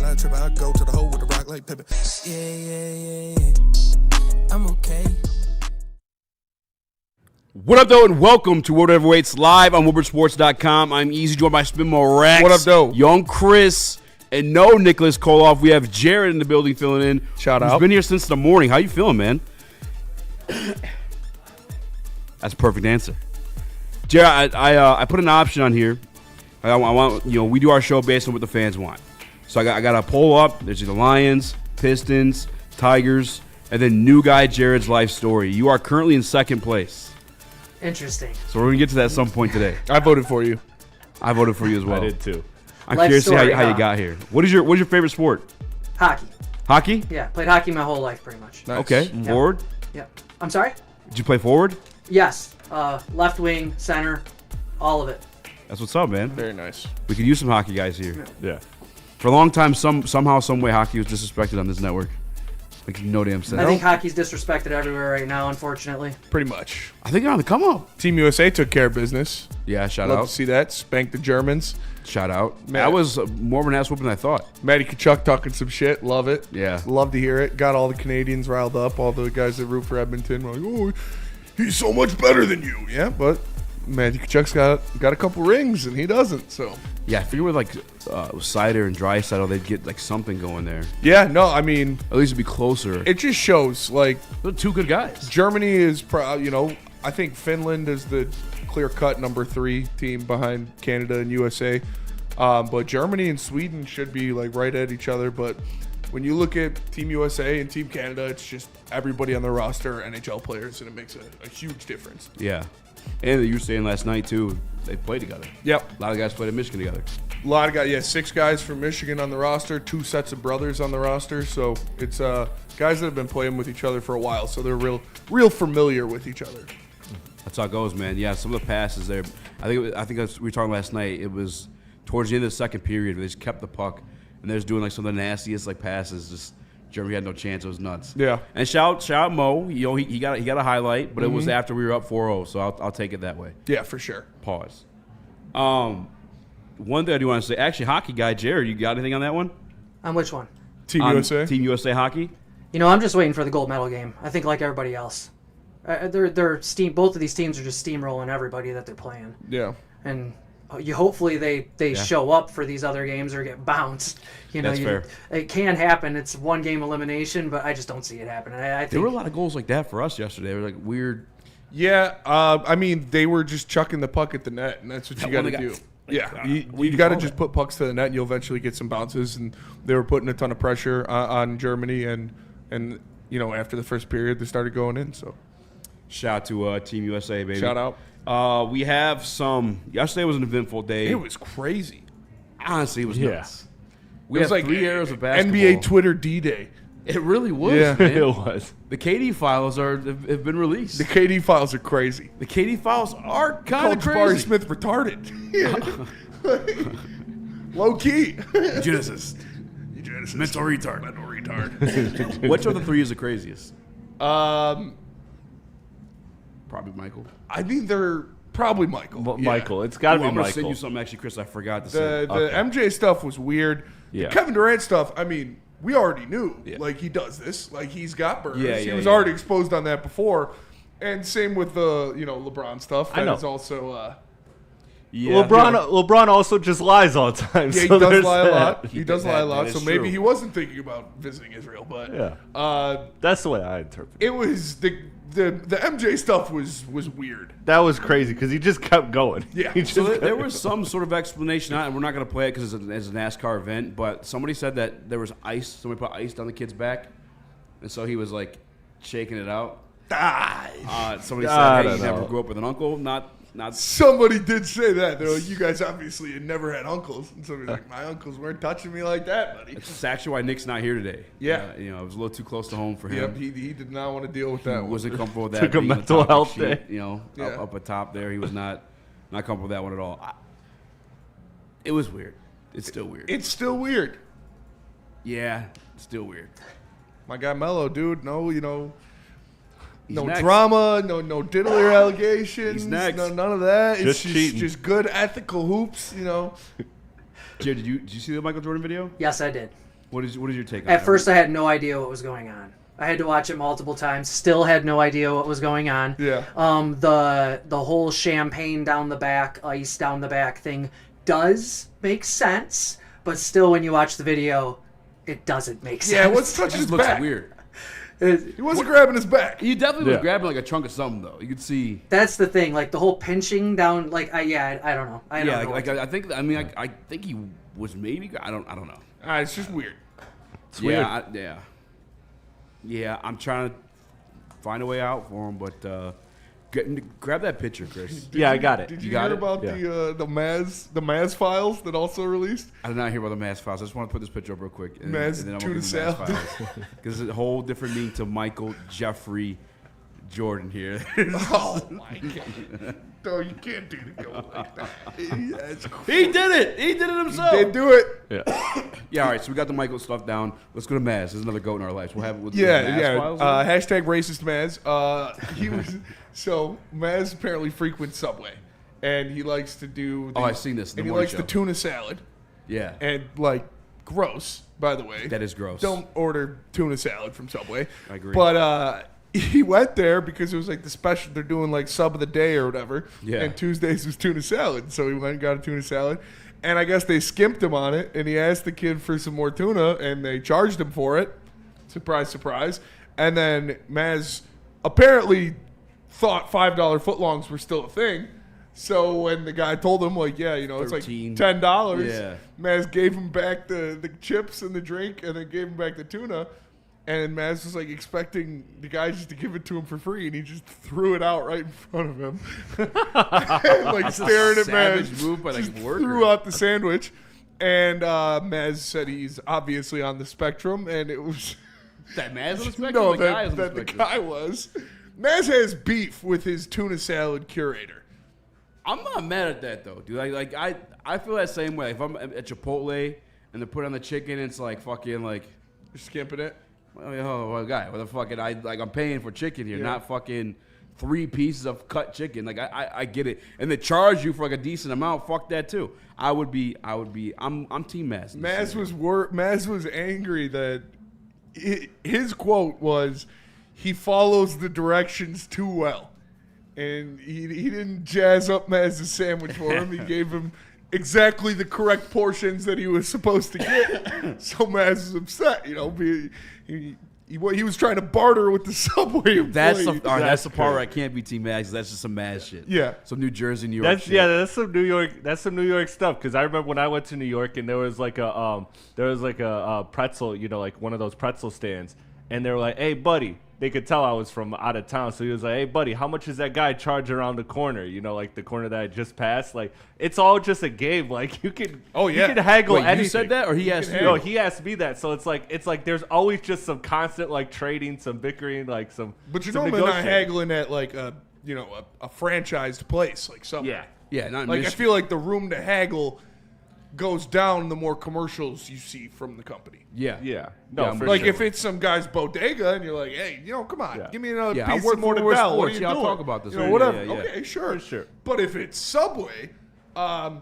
I trip, I go to the hole with the rock like Pippin. Yeah. I'm okay. What up, though, and welcome to World Heavyweights live on WoodwardSports.com. I'm Easy, joined by Spinball Rax. What up, though? Young Chris, and no Nicholas Kohloff. We have Jared in the building filling in. Shout out. He's been here since the morning. How you feeling, man? That's a perfect answer. Jared, I put an option on here. I want we do our show based on what the fans want. So I got a poll up. There's the Lions, Pistons, Tigers, and then new guy Jared's life story. You are currently in second place. Interesting. So we're going to get to that at some point today. I voted for you. I voted for you as well. I did too. I'm Life curious to see story, how you got here. What's your favorite sport? Hockey. Hockey? Yeah, played hockey my whole life pretty much. Nice. Okay. Yeah. Forward? Yeah. I'm sorry? Did you play forward? Yes. Left wing, center, all of it. That's what's up, man. Very nice. We could use some hockey guys here. Yeah. For a long time, somehow, some way, hockey was disrespected on this network. Like no damn sense. I think hockey's disrespected everywhere right now, unfortunately. Pretty much. I think they're on the come up. Team USA took care of business. Yeah, shout Love out. to see that. Spanked the Germans. Shout out. Man. That was more of an ass whooping than I thought. Matty Tkachuk talking some shit. Love it. Yeah. Love to hear it. Got all the Canadians riled up. All the guys that root for Edmonton were like, oh, he's so much better than you. Yeah, but Matty Tkachuk's got a couple rings, and he doesn't, so. Yeah, I figure with like Cider and Dry Saddle, they'd get like something going there. Yeah, no, I mean, At least it'd be closer. it just shows, like, They're two good guys. Germany is, I think Finland is the clear-cut number 3 team behind Canada and USA. But Germany and Sweden should be, like, right at each other. But when you look at Team USA and Team Canada, it's just everybody on the roster are NHL players, and it makes a huge difference. Yeah. And you were saying last night, too, they played together. Yep. A lot of guys played in Michigan together. A lot of guys, 6 guys from Michigan on the roster, 2 sets of brothers on the roster. So it's guys that have been playing with each other for a while, so they're real familiar with each other. That's how it goes, man. Yeah, some of the passes there. I think we were talking last night. It was towards the end of the second period where they just kept the puck, and they was doing like some of the nastiest like passes. Just Germany had no chance. It was nuts. Yeah. And shout out Mo. He got a highlight, but it was after we were up 4-0, so I'll take it that way. Yeah, for sure. Pause. One thing I do want to say, actually, hockey guy Jared, you got anything on that one? On which one? Team On USA. Team USA hockey. I'm just waiting for the gold medal game. I think like everybody else. Both of these teams are just steamrolling everybody that they're playing. Yeah. And hopefully they show up for these other games or get bounced. That's fair. It can happen. It's one game elimination, but I just don't see it happening. I think There were a lot of goals like that for us yesterday. They were like weird. Yeah, I mean, they were just chucking the puck at the net, and that's what you got to do. Yeah, you got to just put pucks to the net, and you'll eventually get some bounces. And they were putting a ton of pressure on Germany, and after the first period, they started going in. So, Shout out to Team USA, baby. shout out. We have some. Yesterday was an eventful day. It was crazy. Honestly, it was nuts. We It was had like 3 eras of basketball. NBA Twitter D-Day. It really was. Yeah. Man. It was. The KD files have been released. The KD files are crazy. The KD files are kind Called of crazy. Jabari Smith retarded. Low key. Genesis. Mental retard. Mental retard. Which of the 3 is the craziest? Probably Michael. I mean, they're probably Michael. Yeah. Michael. It's got to be I'm going to send Michael. you something, actually, Chris, I forgot to say. The MJ stuff was weird. Yeah. The Kevin Durant stuff, I mean, we already knew. Yeah. Like, he does this. Like, he's got burns. Yeah, he yeah, was yeah. already exposed on that before. And same with the, LeBron stuff. I That know. is also, Yeah. LeBron also just lies all the time. yeah, he so does there's lie a that. lot. He does lie a lot. that So is maybe true. he wasn't thinking about visiting Israel. But Yeah. That's the way I interpret it. it was, the MJ stuff was weird. That was crazy because he just kept going. Yeah. He just So kept there was some sort of explanation, and we're not going to play it because it's a NASCAR event, but somebody said that there was ice. Somebody put ice down the kid's back, and so he was, like, shaking it out. Somebody I said, hey, don't you never know. grew up with an uncle? Not. Somebody did say that. They're like, you guys obviously had never had uncles. And somebody's like, my uncles weren't touching me like that, buddy. It's actually why Nick's not here today. Yeah. It was a little too close to home for him. Yep, he did not want to deal with He that one. wasn't comfortable with that. Took a being on mental top of health the sheet, day. Yeah. up atop there. He was not comfortable with that one at all. It was weird. It's still weird. It's still weird. Yeah, still weird. My guy Mello, dude, no, He's no next. drama, no diddler allegations, He's next. none of that. It's Just cheating. just good ethical hoops, Jared, did you see the Michael Jordan video? Yes, I did. What is your take on At that? first, I had no idea what was going on. I had to watch it multiple times. Still had no idea what was going on. Yeah. The whole champagne down the back, ice down the back thing does make sense, but still, when you watch the video, it doesn't make sense. Yeah, what's It touching his just looks back? weird. He wasn't grabbing his back. He definitely was Yeah. grabbing like a chunk of something though. You could see. That's the thing. Like the whole pinching down. Like I don't know. I don't Yeah, know. like I think. I mean, I think he was maybe. I don't know. It's just weird. It's weird. Yeah. I'm trying to find a way out for him, but grab that picture, Chris. Yeah, I got it. Did You you got hear it? about Yeah. the Maz files that also released? I did not hear about the mass files. I just want to put this picture up real quick. Maz I'm tuna gonna salad. Because it's a whole different meaning to Michael Jeffrey Jordan here. Oh my god! No, you can't do the goat like that. That's He did it. He did it himself. They do it. Yeah. Yeah, all right. So we got the Michael stuff down. Let's go to Maz. There's another goat in our lives. We'll have it with the Yeah, Maz yeah. files. Hashtag racist Maz. He was so Maz apparently frequents Subway, and he likes to do. Oh, I've seen this in the And he morning likes show. the tuna salad, Yeah, and like gross. By the way, that is gross. don't order tuna salad from Subway. I agree. But he went there because it was like the special. They're doing like sub of the day or whatever. Yeah. And Tuesdays was tuna salad, so he went and got a tuna salad. And I guess they skimped him on it, and he asked the kid for some more tuna, and they charged him for it. Surprise, surprise. And then Maz apparently thought $5 footlongs were still a thing. So when the guy told him, like, yeah, you know, it's like 13. $10, Yeah. Maz gave him back the chips and the drink, and then gave him back the tuna. And Maz was like expecting the guy just to give it to him for free, and he just threw it out right in front of him, like staring at savage Maz. move by, like, just worker. threw out the sandwich, and Maz said he's obviously on the spectrum, and it was that Maz on the spectrum. no the guy is on that the spectrum. guy was. Maz has beef with his tuna salad curator. I'm not mad at that though, dude. I feel that same way. If I'm at Chipotle and they're putting on the chicken, it's like fucking like, You're skimping it. well, guy, what the fucking I'm paying for chicken here, Yeah. not fucking 3 pieces of cut chicken. Like I get it, and they charge you for like a decent amount. Fuck that too. I'm team Maz. in this scenario. Maz was angry that his quote was, "He follows the directions too well," and he didn't jazz up Maz's sandwich for him. He gave him exactly the correct portions that he was supposed to get. So Maz is upset. You know, he was trying to barter with the Subway employee. That's the part where I can't be team Maz. That's just some Maz shit. Yeah. Some New Jersey, New York. That's shit. that's some New York. That's some New York stuff. Because I remember when I went to New York and there was like a pretzel, you know, like one of those pretzel stands, and they were like, "Hey, buddy." They could tell I was from out of town, so he was like, "Hey, buddy, how much is that guy charge around the corner? You know, like the corner that I just passed. Like, it's all just a game. Like, you can, Oh, yeah. you can haggle Wait, anything." you said that, or he asked you? No, he asked me that. So it's like there's always just some constant like trading, some bickering, like some. But you're some normally not negotiating. haggling at like a franchised place like Subway. Yeah. Yeah, not in Like I Michigan. feel like the room to haggle goes down the more commercials you see from the company. Yeah. Yeah. No, I'm for Like sure. if it's some guy's bodega and you're like, hey, come on, Yeah. give me another Yeah, I piece work of for Woodward mortadella. What are Sports. you Yeah, I'll doing? talk about this You know, later. whatever. Yeah, yeah. Okay, sure. For sure. But if it's Subway, I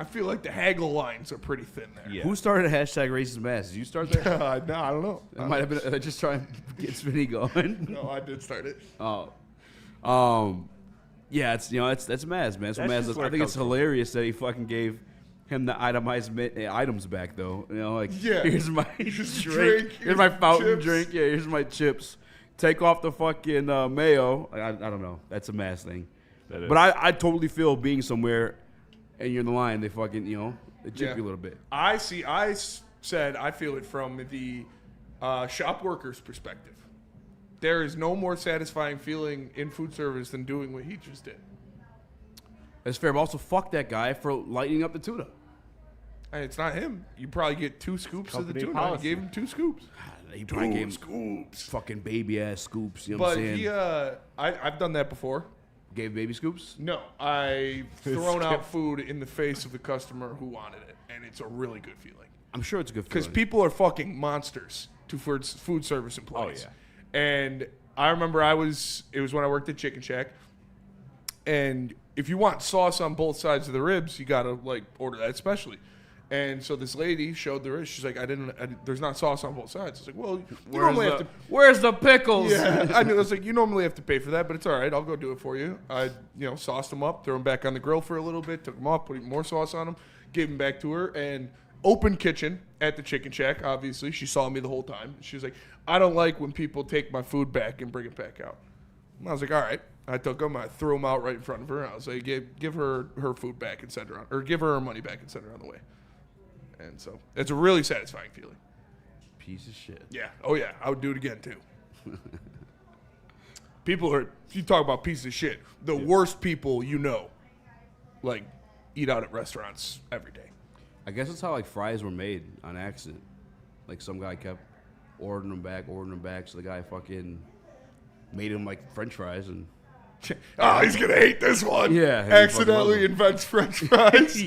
feel like the haggle lines are pretty thin there. Yeah. Who started hashtag racist Maz? Did you start that? No, I don't know. It might have been just trying to get Smitty going. No, I did start it. Yeah, it's that's Maz, man. So That's Maz, just does. where I it think it's comes from. hilarious that he fucking gave him the itemized items back, though. You know, like Yeah. here's my Here's drink, drink, here's my here's fountain chips. drink, yeah, here's my chips. Take off the fucking mayo. I don't know. That's a Maz thing. That is. But I totally feel being somewhere and you're in the line, they fucking they chip you a little bit. I said I feel it from the shop worker's perspective. There is no more satisfying feeling in food service than doing what he just did. That's fair, but also fuck that guy for lighting up the tuna. And it's not him. You probably get 2 scoops of the Company tuna. policy. I gave him 2 scoops. He probably gave him scoops. fucking baby ass scoops. You know what But I'm saying? I've done that before. Gave baby scoops. No, I've thrown out food in the face of the customer who wanted it, and it's a really good feeling. I'm sure it's a good Because feeling. people are fucking monsters to food service employees. Oh, And I remember it was when I worked at Chicken Shack, and if you want sauce on both sides of the ribs, you gotta like order that specially. And so this lady showed the wrist. She's like, there's not sauce on both sides. I was like, well, Where's the pickles? Yeah, I was like, you normally have to pay for that, but it's all right. I'll go do it for you. I, sauced them up, threw them back on the grill for a little bit, took them off, put even more sauce on them, gave them back to her, and open kitchen at the Chicken Shack, obviously. She saw me the whole time. She was like, I don't like when people take my food back and bring it back out. And I was like, all right. I took them, I threw them out right in front of her. I was like, give her her food back and send her on, or give her her money back and send her on the way. And so it's a really satisfying feeling. Piece of shit. Yeah. Oh, yeah. I would do it again, too. You talk about pieces of shit. The worst people like, eat out at restaurants every day. I guess that's how, like, fries were made on accident. Like, some guy kept ordering them back, so the guy fucking made them, like, French fries and... Oh, he's going to hate this one. Yeah. Accidentally invents French fries.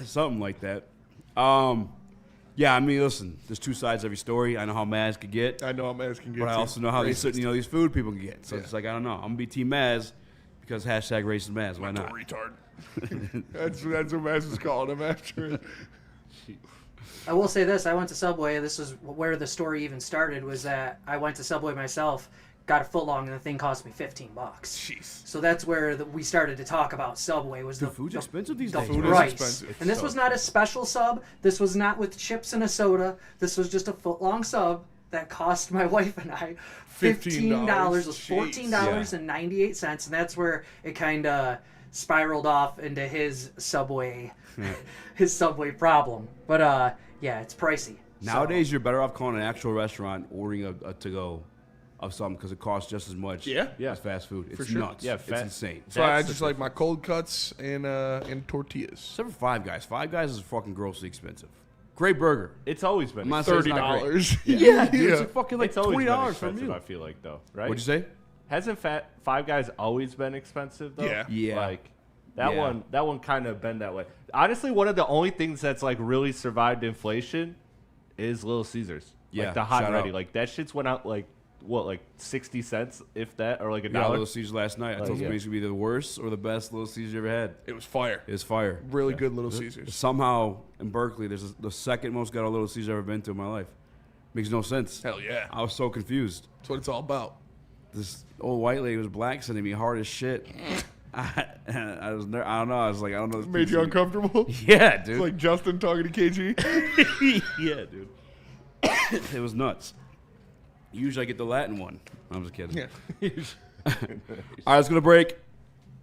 Something like that. Yeah, I mean, listen, there's two sides to every story. I know how Maz could get. I know how Maz can get, but I also know how these food people can get. So Yeah. it's like, I don't know. I'm going to be Team Maz because hashtag racist Maz. Why not? Retard. that's what Maz was calling him after. I will say this. I went to Subway. This is where the story even started, was that I went to Subway myself, got a foot long, and the thing cost me $15. Jeez. So that's where we started to talk about Subway. Was the food's expensive these the days. Food is price. expensive. And this was not a special sub. This was not with chips and a soda. This was just a foot long sub that cost my wife and I $15. It was $14.98, and that's where it kind of spiraled off into his Subway, his Subway problem. But yeah, it's pricey. Nowadays, you're better off calling an actual restaurant, ordering a to-go of something because it costs just as much as fast food. It's sure. nuts. Yeah, it's insane. So I just like my cold cuts and tortillas. Except for Five Guys. Five Guys is fucking grossly expensive. Great burger. It's always been. I'm not saying it's not great. $30. Yeah, dude, it's like fucking like It's always been $20 from expensive, you. I feel like, though, right? What'd you say? Hasn't Five Guys always been expensive, though? Yeah. Yeah. Like, that one kind of been that way. Honestly, one of the only things that's, like, really survived inflation is Little Caesars. Yeah, Like, the hot shout and ready. out. Like, that shit's went out, like, what, like 60 cents, if that, or like Yeah, $1? Little Caesars last night. I told somebody it's going to be the worst or the best Little Caesars you ever had. It was fire. It was fire. Really good Little Caesars. Somehow, in Berkeley, there's the second most ghetto Little Caesars I've ever been to in my life. Makes no sense. Hell yeah. I was so confused. That's what it's all about. This old white lady was black sending me hard as shit. I don't know. I was like, I don't know. This Made you uncomfortable? Yeah, dude. It's like Justin talking to KG. Yeah, dude. It was nuts. Usually I get the Latin one. I'm just kidding. Yeah. All right, let's go to break.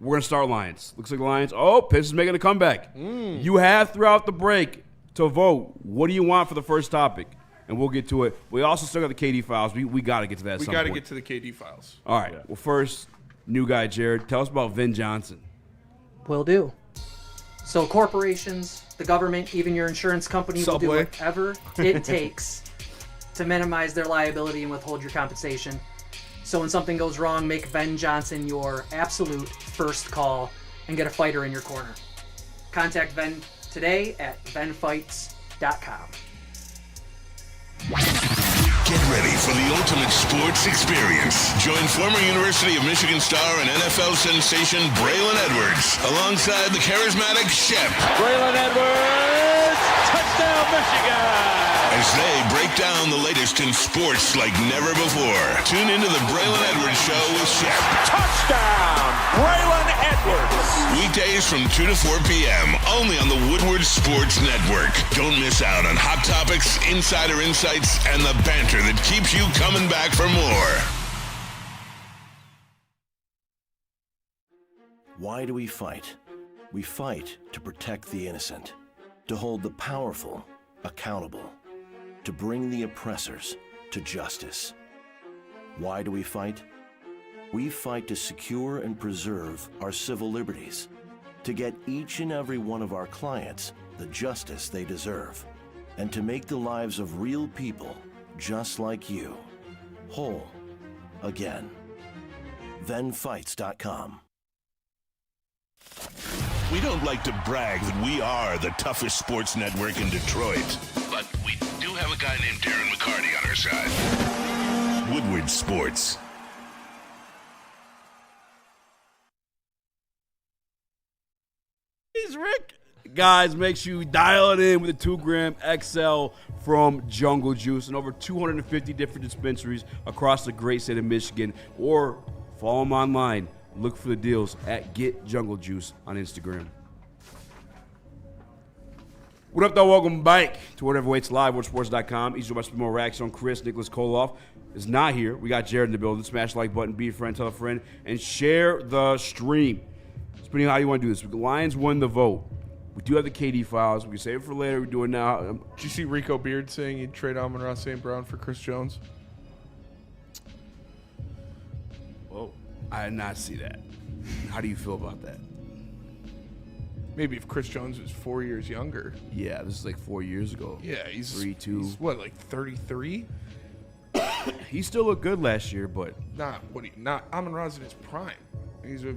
We're going to start Lions. Looks like Lions. Oh, Pistons making a comeback. You have throughout the break to vote. What do you want for the first topic? And we'll get to it. We also still got the KD files. We got to get to that at We some got to point. get to the KD files. All right. Well, first, new guy, Jared. Tell us about Vin Johnson. Will do. So corporations, the government, even your insurance company will do Subway. whatever it takes to minimize their liability and withhold your compensation. So when something goes wrong, make Ben Johnson your absolute first call and get a fighter in your corner. Contact Ben today at benfights.com. Get ready for the ultimate sports experience. Join former University of Michigan star and NFL sensation Braylon Edwards alongside the charismatic Shep. Braylon Edwards, touchdown Michigan! As they break down the latest in sports like never before. Tune into the Braylon Edwards Show with Shep. Touchdown, Braylon Edwards! Weekdays from 2 to 4 p.m. only on the Woodward Sports Network. Don't miss out on hot topics, insider insights, and the banter that keeps you coming back for more. Why do we fight? We fight to protect the innocent, to hold the powerful accountable, to bring the oppressors to justice. Why do we fight? We fight to secure and preserve our civil liberties, to get each and every one of our clients the justice they deserve, and to make the lives of real people just like you whole again. ThenFights.com. We don't like to brag that we are the toughest sports network in Detroit, but we do have a guy named Darren McCarty on our side. Woodward Sports. He's Rick. Guys, make sure you dial it in with a 2-gram XL from Jungle Juice and over 250 different dispensaries across the great state of Michigan. Or follow them online. Look for the deals at Get Jungle Juice on Instagram. What up, though? Welcome back to Whatever Waits Live, WorldSports.com. Each of us more Raxter on Chris. Nicholas Kohloff is not here. We got Jared in the building. Smash the like button, be a friend, tell a friend, and share the stream. Depending on how you want to do this. The Lions won the vote. We do have the KD files. We can save it for later. We do it now. Did you see Rico Beard saying he'd trade Amon-Ra St. Brown for Chris Jones? Whoa. I did not see that. How do you feel about that? Maybe if Chris Jones was 4 years younger. Yeah, this is like 4 years ago. Yeah, he's 3-2. He's what, like 33? He still looked good last year, but Not Amon-Ra's in his prime. He's a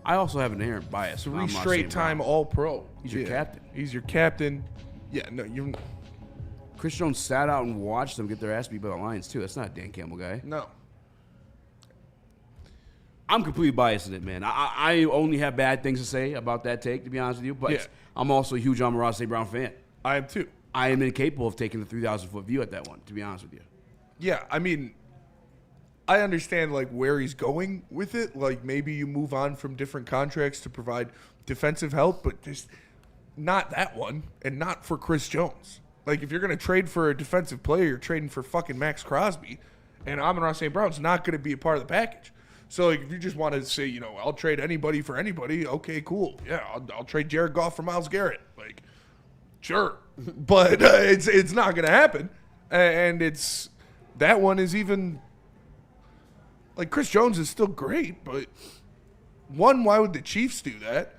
I also have an inherent bias. 3 straight time All-Pro. He's your captain. He's your captain. Yeah, no, you're Chris Jones sat out and watched them get their ass beat by the Lions too. That's not a Dan Campbell guy. no. I'm completely biased in it, man. I only have bad things to say about that take, to be honest with you. But Yeah. I'm also a huge Amon-Ra St. Brown fan. I am too. I am incapable of taking the 3,000-foot view at that one, to be honest with you. Yeah, I mean, I understand like where he's going with it. Like maybe you move on from different contracts to provide defensive help, but just not that one, and not for Chris Jones. Like if you're gonna trade for a defensive player, you're trading for fucking Max Crosby, and Amon-Ra St. Brown's not gonna be a part of the package. So like if you just want to say, you know, I'll trade anybody for anybody, okay, cool. Yeah, I'll trade Jared Goff for Myles Garrett. Like, sure, but it's not gonna happen, and it's that one is even. Like, Chris Jones is still great, but one, why would the Chiefs do that?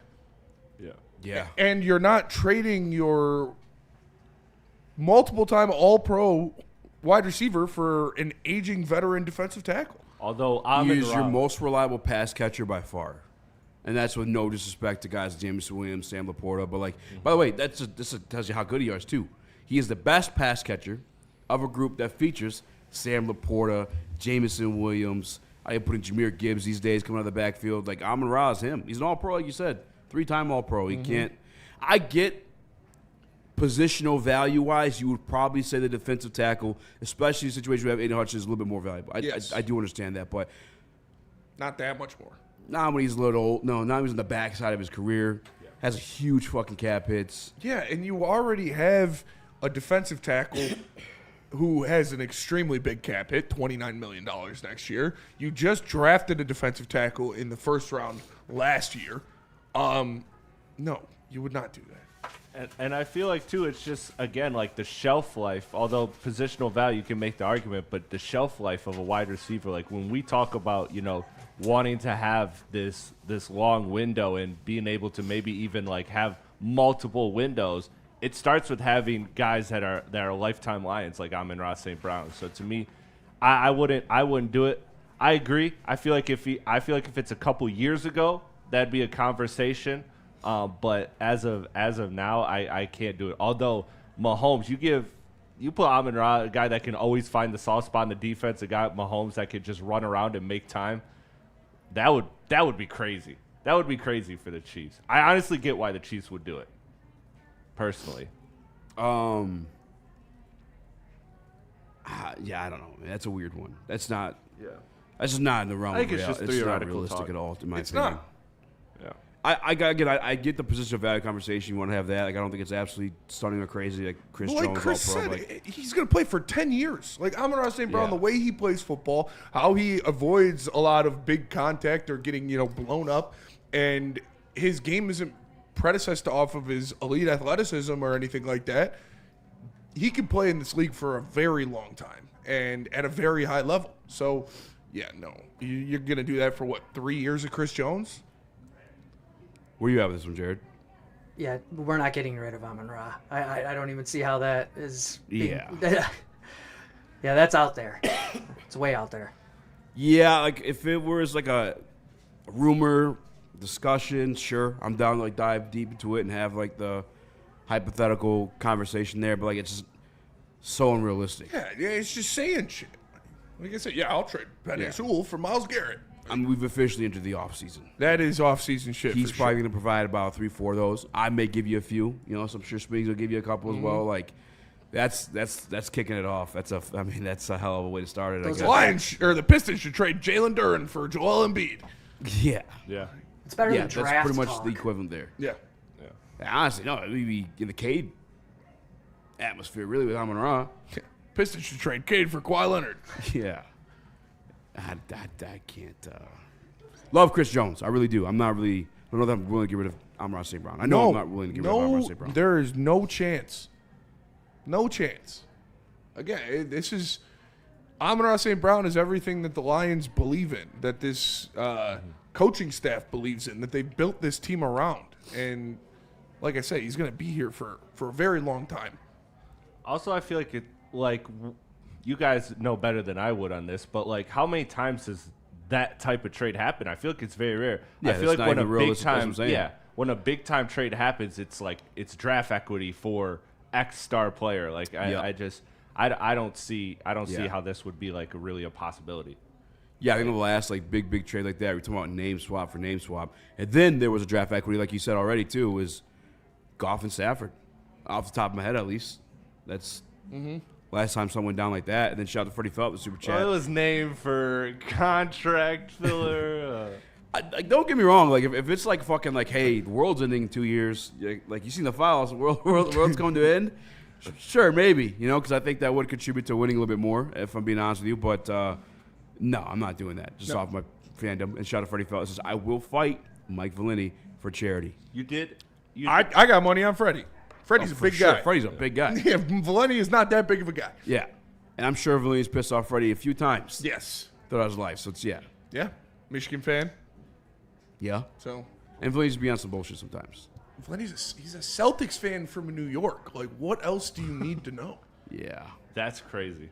Yeah. And you're not trading your multiple-time All-Pro wide receiver for an aging veteran defensive tackle. Although He is your Amon-Ra, most reliable pass catcher by far. And that's with no disrespect to guys James Williams, Sam Laporta. But, like, by the way, this tells you how good he is, too. He is the best pass catcher of a group that features Sam Laporta, Jameson Williams. I put in Jahmyr Gibbs these days coming out of the backfield. Like, Amon-Ra is him. He's an All-Pro, like you said. 3-time All-Pro. He can't. I get positional value-wise, you would probably say the defensive tackle, especially in a situation where you have Aiden Hutchins, is a little bit more valuable. Yes. I do understand that, but Not that much more. not when he's a little old. No, not when he's on the backside of his career. Has a huge fucking cap hits. Yeah, and you already have a defensive tackle who has an extremely big cap hit, $29 million next year. You just drafted a defensive tackle in the first round last year. No, you would not do that. and I feel like, too, it's just, again, like the shelf life, although positional value, you can make the argument, but the shelf life of a wide receiver, like when we talk about, you know, wanting to have this long window and being able to maybe even like have multiple windows, it starts with having guys that are lifetime Lions like Amon-Ra St. Brown. So to me, I wouldn't do it. I agree. I feel like if it's a couple years ago, that'd be a conversation. But as of now, I can't do it. Although Mahomes, you put Amon-Ra, a guy that can always find the soft spot in the defense, a guy Mahomes that could just run around and make time. That would be crazy. That would be crazy for the Chiefs. I honestly get why the Chiefs would do it. Personally. Yeah, I don't know. That's a weird one. That's not. Yeah. That's just not in the realm. I think of it's just It's not theoretical realistic talk. at all, in my It's opinion. not. Yeah. I get the position of value conversation. You want to have that. Like, I don't think it's absolutely stunning or crazy. Like Chris Well, like Jones, Chris all pro. said, Like, he's going to play for 10 years. Like Amon-Ra St. Brown, Yeah. the way he plays football, how he avoids a lot of big contact or getting, blown up, and his game isn't predecessed off of his elite athleticism or anything like that. He can play in this league for a very long time and at a very high level. So, yeah, no. You're going to do that for, 3 years of Chris Jones? where you at with this one, Jared? Yeah, we're not getting rid of Amon-Ra. I don't even see how that is. Yeah, that's out there. It's way out there. Yeah, like if it was like a rumor discussion, sure, I'm down to like dive deep into it and have like the hypothetical conversation there. But like it's just so unrealistic. Yeah, it's just saying shit. Like I said, yeah, I'll trade Penny Sewell for Myles Garrett. I mean, we've officially entered the offseason. That is off-season shit. He's for probably sure. going to provide about 3-4 of those. I may give you a few. You know, so I'm sure Springs will give you a couple as well. Like, that's kicking it off. That's a hell of a way to start it. I Those guess. Lions or the Pistons should trade Jalen Duren for Joel Embiid. Yeah. Yeah. It's better Yeah, than that's draft pretty much talk. the equivalent there. Yeah. Honestly, no, it would be in the Cade atmosphere, really, with Amon-Ra. Pistons should trade Cade for Kawhi Leonard. Yeah. I can't. Love Chris Jones. I really do. I'm not really. I don't know that I'm willing to get rid of Amon-Ra St. Brown. I know I'm not willing to get rid of Amon-Ra St. Brown. There is no chance. No chance. Again, this is Amon-Ra St. Brown is everything that the Lions believe in, that this coaching staff believes in, that they built this team around. And like I say, he's going to be here for a very long time. Also, I feel like you guys know better than I would on this, but like how many times does that type of trade happen? I feel like it's very rare. Yeah, I feel that's like not when a even big realistic, that's what time, I'm saying. yeah, when a big time trade happens, it's like it's draft equity for X star player. Like I don't see how this would be like really a possibility. Yeah, I think the last like big trade like that, we're talking about name swap for name swap, and then there was a draft equity, like you said already too, was Goff and Stafford, off the top of my head at least. That's last time someone went down like that, and then shout out to Freddie Phelps, the super chat. Well, it was named for contract filler. Don't get me wrong. Like if it's like fucking like, hey, the world's ending in 2 years. Like you seen the files, the world's going to end. Sure, maybe, you know, because I think that would contribute to winning a little bit more, if I'm being honest with you. But no, I'm not doing that. Just off my fandom. And shout out to Freddie Phelps. Says, I will fight Mike Valini for charity. You did. I got money on Freddie. Freddie's a For big sure. guy. Freddie's a big guy. Yeah, Valeni is not that big of a guy. Yeah. And I'm sure Valini's pissed off Freddie a few times Yes. throughout his life. So it's, yeah. Yeah. Michigan fan. Yeah. So And Valini's be on some bullshit sometimes. he's a Celtics fan from New York. Like, what else do you need to know? Yeah. That's crazy.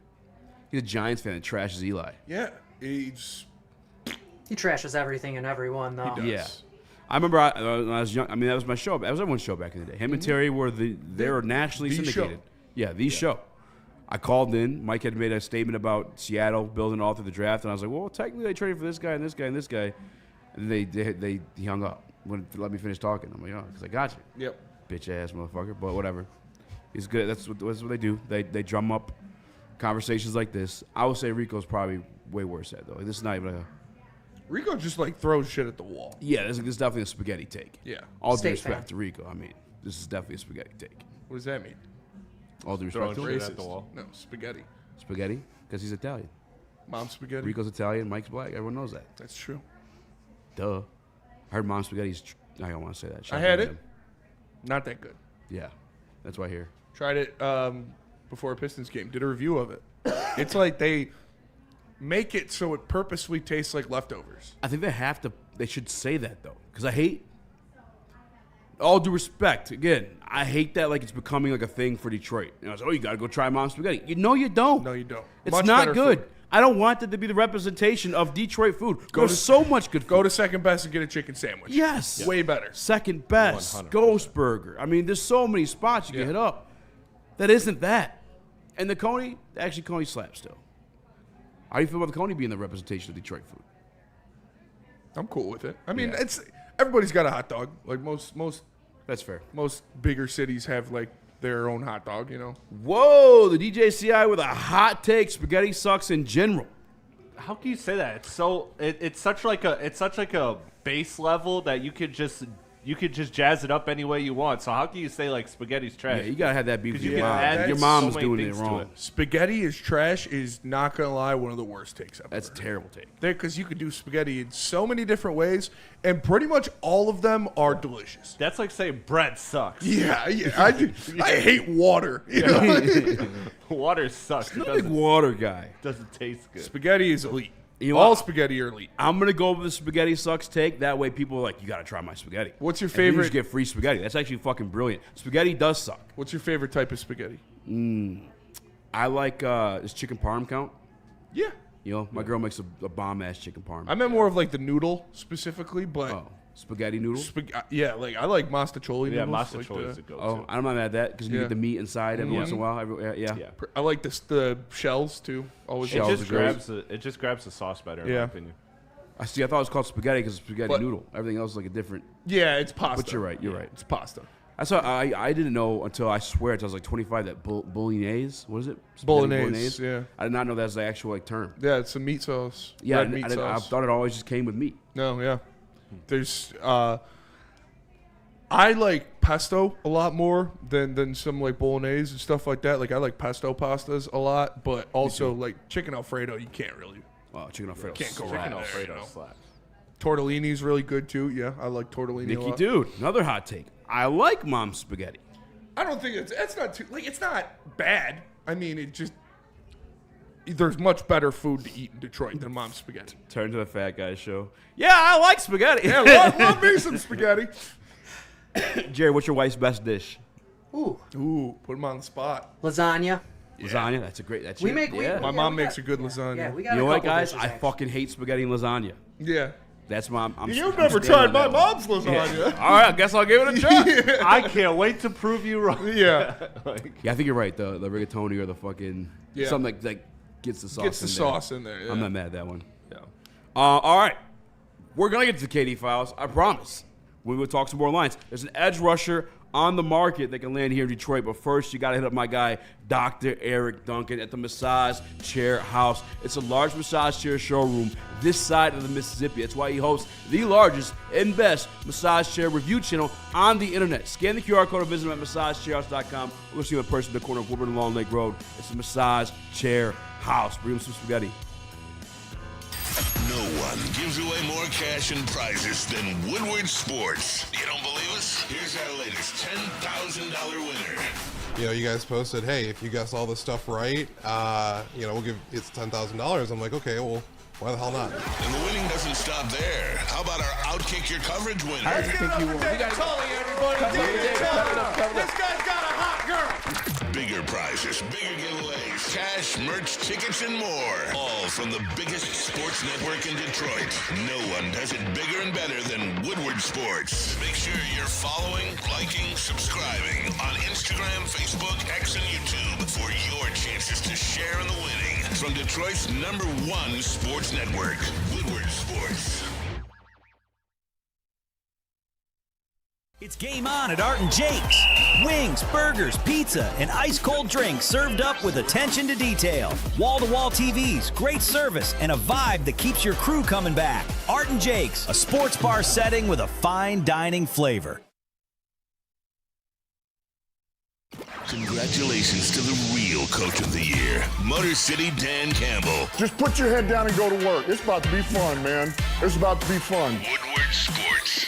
He's a Giants fan that trashes Eli. Yeah. He's He trashes everything and everyone, though. does. Yeah. I remember when I was young. I mean, that was my show. That was everyone's show back in the day. Him and Terry were they were nationally The syndicated. show. Yeah, the show. I called in. Mike had made a statement about Seattle building all through the draft, and I was like, well, technically they traded for this guy and this guy and this guy. And he hung up. Wouldn't let me finish talking. I'm like, oh, because I got you. Yep. Bitch ass motherfucker. But whatever. He's good. That's what they do. They drum up conversations like this. I would say Rico's probably way worse at, though. This is not even a... Rico just like throws shit at the wall. Yeah, this is definitely a spaghetti take. Yeah. All due State respect fan. to Rico. I mean, this is definitely a spaghetti take. What does that mean? All due Throwing respect to him. shit at the wall. No, spaghetti. Spaghetti? Because he's Italian. Mom spaghetti. Rico's Italian, Mike's black. Everyone knows that. That's true. Duh. I heard Mom's spaghetti's... I don't want to say that. I had it. Not that good. Yeah. That's why I hear. Tried it before a Pistons game. Did a review of it. It's like they make it so it purposely tastes like leftovers. I think they should say that, though. Because I hate... All due respect, again, I hate that like it's becoming like a thing for Detroit. You know, it's, oh, you got to go try Mom's spaghetti. You know you don't. No, you don't. It's Much not better good. food. I don't want that to be the representation of Detroit food. Go There's to- so much good food. Go to second best and get a chicken sandwich. Yes. Way better. Second best, 100%. Ghost Burger. I mean, there's so many spots you can hit up that isn't that. And the Coney, actually, Coney slaps still. How do you feel about the Coney being the representation of Detroit food? I'm cool with it. I mean, Yeah. it's everybody's got a hot dog. Like most That's fair. bigger cities have like their own hot dog. You know. Whoa, the DJCI with a hot take. Spaghetti sucks in general. How can you say that? It's so it's such like a base level that you could just jazz it up any way you want. So how can you say like spaghetti's trash? Yeah, you gotta have that beef with 'Cause you your can mom. add Your so mom's many doing it things to wrong. it. Spaghetti is trash is not gonna lie one of the worst takes ever. That's a terrible take. Because you could do spaghetti in so many different ways, and pretty much all of them are delicious. That's like saying bread sucks. Yeah. I hate water. You know? Water sucks. It I'm a big doesn't, water guy. doesn't taste good. Spaghetti is elite. You know all what? spaghetti are elite. I'm gonna go with the spaghetti sucks take. That way, people are like, you gotta try my spaghetti. What's your And you favorite- just get free spaghetti. That's actually fucking brilliant. Spaghetti does suck. What's your favorite type of spaghetti? I like does chicken parm count? Yeah. You know, my girl makes a bomb ass chicken parm. I meant more of like the noodle specifically, but spaghetti noodle. yeah, like I like mastacholi Yeah, noodles. mastacholi like is the- a go-to. Oh, I'm not mad at that because you Yeah. get the meat inside every once in a while. Yeah. Yeah. I like the shells too. Always It Shells just are great. grabs the sauce better in Yeah. my opinion. I see. I thought it was called spaghetti because it's spaghetti But- noodle. Everything else is like a different. Yeah, it's pasta. But you're right. You're right. It's pasta. I saw. I didn't know until I swear until I was like 25 that bolognese. What is it? Spaghetti Bolognese, yeah. I did not know that's the actual like term. Yeah, it's a meat sauce. Yeah, Red meat I sauce. thought it always just came with meat. No, yeah. There's I like pesto a lot more than some like bolognese and stuff like that. Like I like pesto pastas a lot, but also like chicken Alfredo, you can't really. Wow, chicken Alfredo. Can't go slaps. wrong. Chicken there, Alfredo you know. slaps. Tortellini's really good too. Yeah, I like tortellini a Nicky, lot. dude, another hot take. I like mom's spaghetti. I don't think it's not too like it's not bad. I mean, it just there's much better food to eat in Detroit than mom's spaghetti. Turn to the fat guy show. Yeah, I like spaghetti. Yeah, love me some spaghetti. Jerry, what's your wife's best dish? Ooh, put him on the spot. Lasagna. Lasagna. That's a great. That's We your- make- we- Yeah. My Yeah, mom we makes got- a good lasagna. Yeah, we got You know a what, couple guys? dishes, I actually. fucking hate spaghetti and lasagna. Yeah. That's my. I'm You've I'm never standing tried on my that one. mom's lasagna. All right, I guess I'll give it a try. I can't wait to prove you wrong. Yeah. Yeah, I think you're right. The rigatoni or the fucking Yeah. something that gets the sauce. Gets the in sauce in there. Yeah. I'm not mad at that one. Yeah. All right, we're gonna get to the KD files. I promise. We will talk some more lines. There's an edge rusher on the market that can land here in Detroit, but first you gotta hit up my guy, Dr. Eric Duncan at the Massage Chair House. It's a large massage chair showroom this side of the Mississippi. That's why he hosts the largest and best massage chair review channel on the internet. Scan the QR code or visit him at massagechairhouse.com. We're gonna see him in person at the corner of Woodward and Long Lake Road. It's the Massage Chair House. Bring him some spaghetti. No one gives away more cash and prizes than Woodward Sports. You don't believe us? Here's our latest $10,000 winner. You know, you guys posted, hey, if you guess all this stuff right, we'll give it's $10,000. I'm like, okay, well, why the hell not? And the winning doesn't stop there. How about our Outkick Your Coverage winner? Let's give it up for David Tully, everybody. David Tully. This guy's got a hot girl. Bigger prizes, bigger giveaways, cash, merch, tickets, and more. All from the biggest sports network in Detroit. No one does it bigger and better than Woodward Sports. Make sure you're following, liking, subscribing on Instagram, Facebook, X, and YouTube for your chances to share in the winning. From Detroit's #1 sports network, Woodward Sports. It's game on at Art and Jake's. Wings, burgers, pizza, and ice-cold drinks served up with attention to detail. Wall-to-wall TVs, great service, and a vibe that keeps your crew coming back. Art and Jake's, a sports bar setting with a fine dining flavor. Congratulations to the real Coach of the Year, Motor City Dan Campbell. Just put your head down and go to work. It's about to be fun, man. It's about to be fun. Woodward Sports.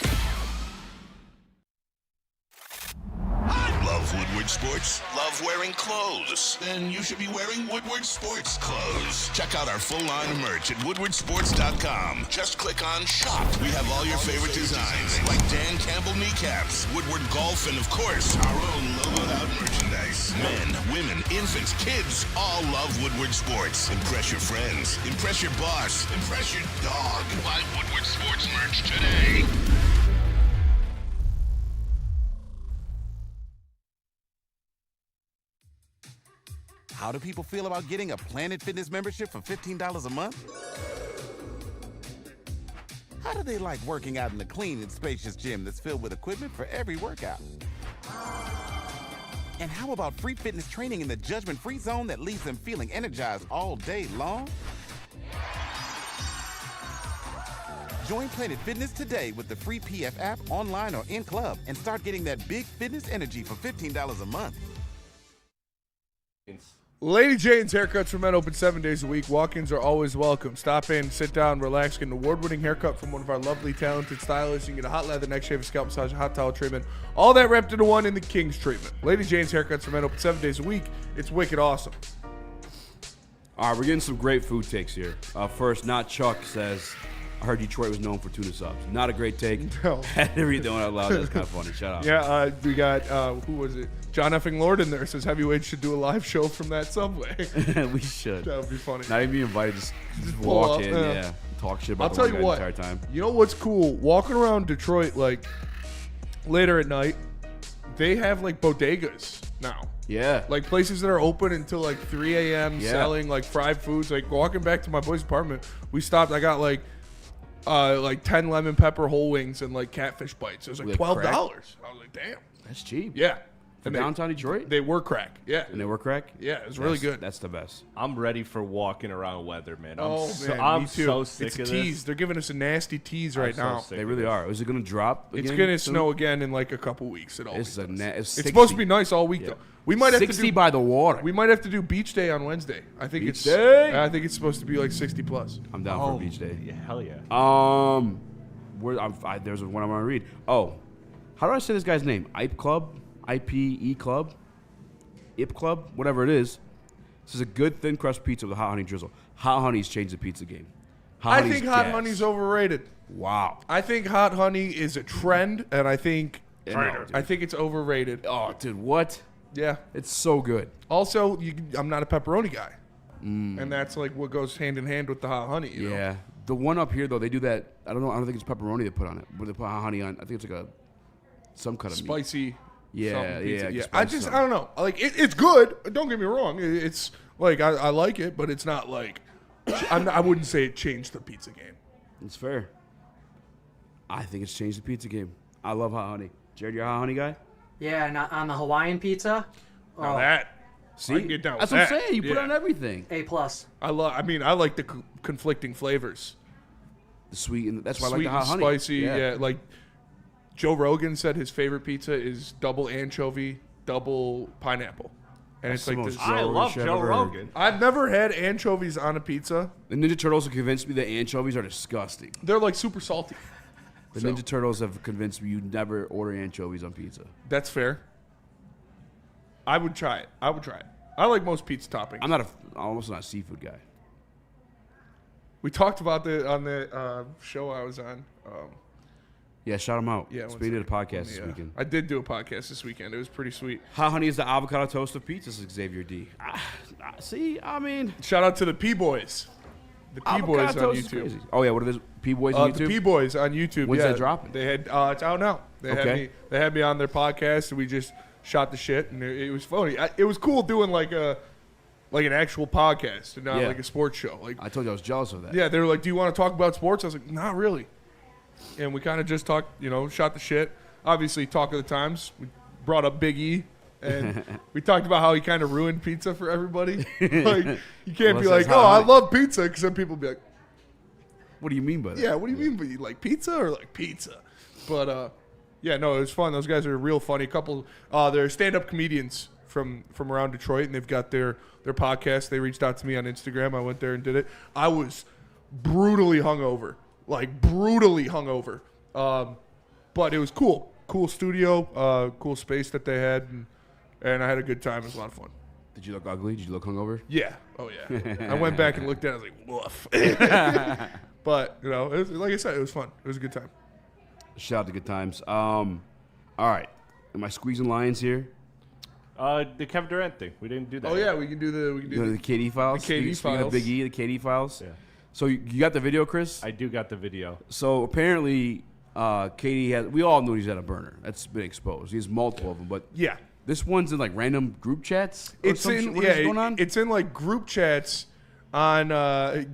Love Woodward Sports? Love wearing clothes? Then you should be wearing Woodward Sports clothes. Check out our full line of merch at woodwardsports.com. Just click on Shop. We have all your favorite designs, like Dan Campbell kneecaps, Woodward Golf, and of course, our own logoed out merchandise. Men, women, infants, kids all love Woodward Sports. Impress your friends. Impress your boss. Impress your dog. Buy Woodward Sports merch today. How do people feel about getting a Planet Fitness membership for $15 a month? How do they like working out in a clean and spacious gym that's filled with equipment for every workout? And how about free fitness training in the judgment-free zone that leaves them feeling energized all day long? Join Planet Fitness today with the free PF app, online or in club, and start getting that big fitness energy for $15 a month. Lady Jane's Haircuts for Men open 7 days a week. Walk-ins are always welcome. Stop in, sit down, relax, get an award-winning haircut from one of our lovely, talented stylists. You can get a hot leather, neck shave, a scalp massage, a hot towel treatment. All that wrapped into one in the King's treatment. Lady Jane's Haircuts for Men open 7 days a week. It's wicked awesome. All right, we're getting some great food takes here. First, Not Chuck says, I heard Detroit was known for tuna subs. Not a great take. No. Had to read that one out loud. That's kind of funny. Shout out. Yeah, we got, who was it? John effing Lord in there says Heavyweight should do a live show from that subway. We should. That would be funny. Not even be invited. Just pull walk up, in. yeah. Yeah. Talk shit about I'll the tell one you guy what. the entire time. You know what's cool? Walking around Detroit, like, later at night, they have, like, bodegas now. Yeah. Like, places that are open until, like, 3 a.m. Yeah. selling, like, fried foods. Like, walking back to my boy's apartment, we stopped. I got, like, like 10 lemon pepper whole wings and like catfish bites. It was like With $12. crack? I was like, damn. That's cheap. Yeah. For And downtown Detroit? They were crack. Yeah. And they were crack? Yeah, it was really good. That's the best. I'm ready for walking around weather, man. Man, me too. So sick it's a of tease. this. They're giving us a nasty tease right so now. sick They of really this. are. Is it going to drop again? It's going to soon? snow again in like a couple weeks. It It's always a does. it's It's supposed to be 60. nice all week though. We might have 60 to do by the water. We might have to do beach day on Wednesday. I think Beach day? I think it's supposed to be like 60 plus. I'm down for a beach day. Yeah, hell yeah. There's one I want to read. Oh, how do I say this guy's name? IPE Club? IPE Club? IP Club? Whatever it is. This is a good thin crust pizza with a hot honey drizzle. Hot honey's changed the pizza game. I think hot honey's overrated. Wow. I think hot honey is a trend, and I think Trainer. I think it's overrated. Oh, dude, what? Yeah. It's so good. Also, I'm not a pepperoni guy, and that's like what goes hand in hand with the hot honey. You know? Yeah. The one up here though, they do that. I don't know. I don't think it's pepperoni they put on it, but they put hot honey on. I think it's like some kind of meat. Spicy. Yeah, something pizza. yeah. I don't know. Like it's good. Don't get me wrong. It's like I like it, but it's not like I wouldn't say it changed the pizza game. It's fair. I think it's changed the pizza game. I love hot honey. Jared, you're a hot honey guy? Yeah, and on the Hawaiian pizza. Now that. See, I can get down that's with what I'm that. saying. You put Yeah. on everything. A+. I like the conflicting flavors. The sweet, and that's why Sweet I like the hot and honey. spicy. Yeah, like Joe Rogan said his favorite pizza is double anchovy, double pineapple. And That's it's the like most this. I Joe love shit I've Joe ever heard. Rogan. I've never had anchovies on a pizza. The Ninja Turtles have convinced me that anchovies are disgusting. They're like super salty. The So- Ninja Turtles have convinced me you never order anchovies on pizza. That's fair. I would try it. I like most pizza toppings. I'm almost not a seafood guy. We talked about on the show I was on. Yeah, shout them out. Yeah, Speaking of the podcast this weekend. I did do a podcast this weekend. It was pretty sweet. Hot honey is the avocado toast of pizza, says Xavier D. See, I mean, Shout out to the P-Boys. The P-Boys on avocado toast is YouTube. crazy. Oh yeah, what are those P-Boys on The YouTube? P-Boys on YouTube. When's yeah, that dropping? They had it's out now. They had me on their podcast, and we just shot the shit, and it was funny. It was cool doing like an actual podcast and not Yeah. like a sports show. Like I told you I was jealous of that. yeah, they were like, "Do you want to talk about sports?" I was like, "Not really." And we kind of just talked, shot the shit. Obviously, talk of the times. We brought up Big E, and we talked about how he kind of ruined pizza for everybody. Like you can't be Well, like, that's "Oh, how I I- love pizza," because some people be like, What do you mean by that? "Yeah, what do you mean? But you like pizza or like pizza?" But yeah, no, it was fun. Those guys are real funny. They're stand-up comedians from around Detroit, and they've got their podcast. They reached out to me on Instagram. I went there and did it. I was brutally hungover, but it was cool. Cool studio, cool space that they had, and I had a good time. It was a lot of fun. Did you look ugly? Did you look hungover? Yeah. Oh yeah. I went back and looked at it. I was like, woof. But it was, like I said, it was fun. It was a good time. Shout out to good times. All right. Am I squeezing lines here? The Kevin Durant thing. We didn't do that. Oh yeah, we can do the The KD files. The KD Speaking of files. Big E, the KD files. Yeah. So you got the video, Chris? I do got the video. So apparently, KD has. We all knew he's had a burner. That's been exposed. He has multiple of them, but Yeah. this one's in like random group chats. Or It's some in shit? What is going on? It's in like group chats on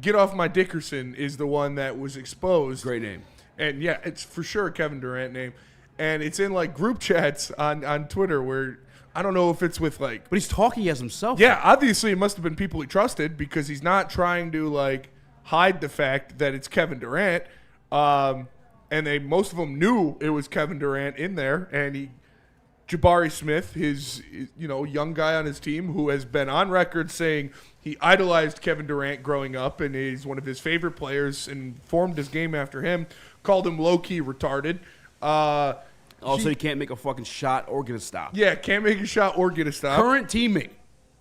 Get Off My Dickerson is the one that was exposed. Great name. And yeah, it's for sure a Kevin Durant name. And it's in like group chats on Twitter where I don't know if it's with like But he's talking as himself. yeah, obviously it must have been people he trusted because he's not trying to like hide the fact that it's Kevin Durant. And most of them knew it was Kevin Durant in there, and Jabari Smith, his young guy on his team, who has been on record saying he idolized Kevin Durant growing up, and he's one of his favorite players, and formed his game after him. Called him low key retarded. Also, he can't make a fucking shot or get a stop. Yeah, can't make a shot or get a stop. Current teammate.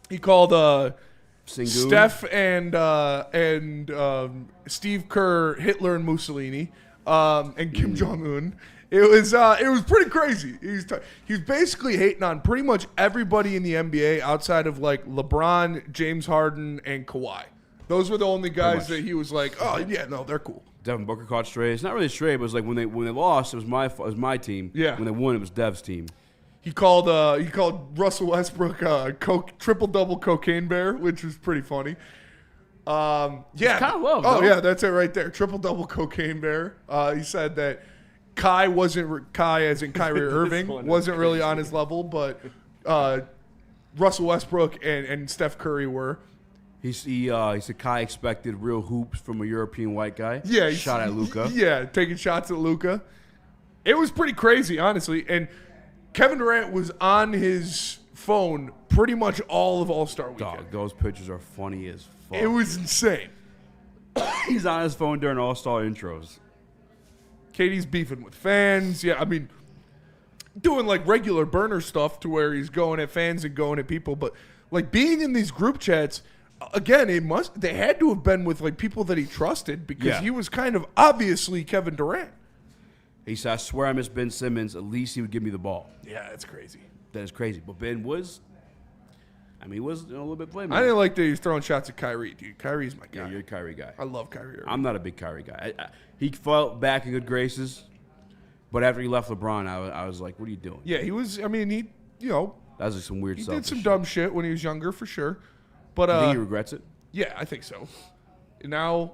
He called Sengun. Steph and Steve Kerr, Hitler and Mussolini, and Kim Jong Un. It was pretty crazy. He's basically hating on pretty much everybody in the NBA outside of like LeBron, James Harden, and Kawhi. Those were the only guys that he was like, oh yeah, no, they're cool. Devin Booker caught stray. It's not really stray, but it was like when they lost, it was my team. Yeah. When they won, it was Dev's team. He called Russell Westbrook triple double cocaine bear, which was pretty funny. Yeah. kind of low. Oh, no? yeah, that's it right there. Triple-double cocaine bear. He said that Kai as in Kyrie Irving, wasn't really on his level, but Russell Westbrook and Steph Curry were. He said Kai expected real hoops from a European white guy. Yeah. Shot at Luka. Yeah, taking shots at Luka. It was pretty crazy, honestly. And Kevin Durant was on his phone pretty much all of All-Star Weekend. Dog, those pictures are funny as fuck. It was insane. He's on his phone during All-Star intros. KD's beefing with fans. Yeah, I mean, doing like regular burner stuff to where he's going at fans and going at people. But like being in these group chats, again, they had to have been with like people that he trusted because he was kind of obviously Kevin Durant. He said, I swear I miss Ben Simmons. At least he would give me the ball. Yeah, that's crazy. That is crazy. But Ben was, he was a little bit playmaking. I didn't like that he was throwing shots at Kyrie, dude. Kyrie's my guy. Yeah, you're a Kyrie guy. I love Kyrie Irving. I'm not a big Kyrie guy. He fell back in good graces, but after he left LeBron, I was like, what are you doing? Yeah, he was, I mean, that was like some weird he stuff. did some dumb shit when he was younger, for sure. But I think he regrets it. Yeah, I think so. Now,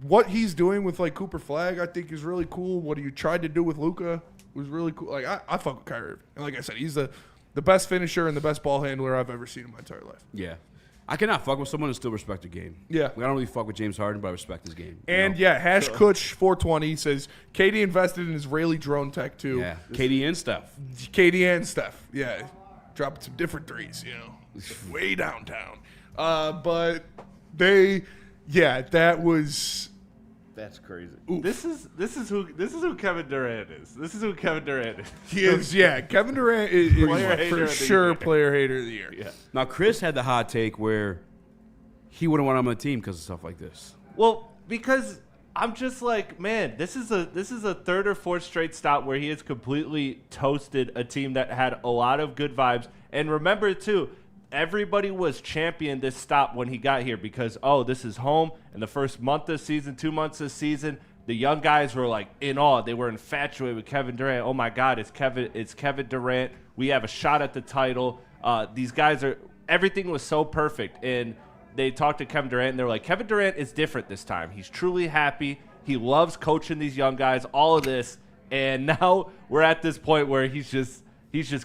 what he's doing with like Cooper Flag, I think is really cool. What he tried to do with Luka was really cool. Like I fuck with Kyrie Irving. And like I said, he's the best finisher and the best ball handler I've ever seen in my entire life. Yeah. I cannot fuck with someone and still respect their game. Yeah. I don't really fuck with James Harden, but I respect his game. And Hash Kutch 420 says KD invested in Israeli drone tech too. Yeah. KD and Steph. KD and Steph. Yeah. Dropping some different threes, way downtown. But that was. That's crazy. Oof. This is who Kevin Durant is. This is who Kevin Durant is. He is, yeah. Kevin Durant is for sure player hater of the year. Yeah. Now Chris had the hot take where he wouldn't want him on the team because of stuff like this. Well, because I'm just like, man, this is a third or fourth straight stop where he has completely toasted a team that had a lot of good vibes. And remember too, everybody was championing this stop when he got here because, this is home. In the first month of season, 2 months of season, the young guys were like in awe. They were infatuated with Kevin Durant. Oh my God, it's Kevin Durant. We have a shot at the title. These guys everything was so perfect. And they talked to Kevin Durant and they were like, Kevin Durant is different this time. He's truly happy. He loves coaching these young guys, all of this. And now we're at this point where he's just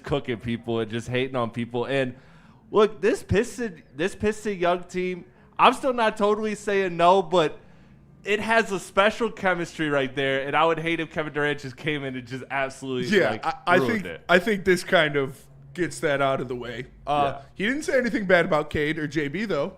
cooking people and just hating on people. And look, this Piston young team, I'm still not totally saying no, but it has a special chemistry right there, and I would hate if Kevin Durant just came in and just absolutely ruined it. I think this kind of gets that out of the way. He didn't say anything bad about Cade or JB though.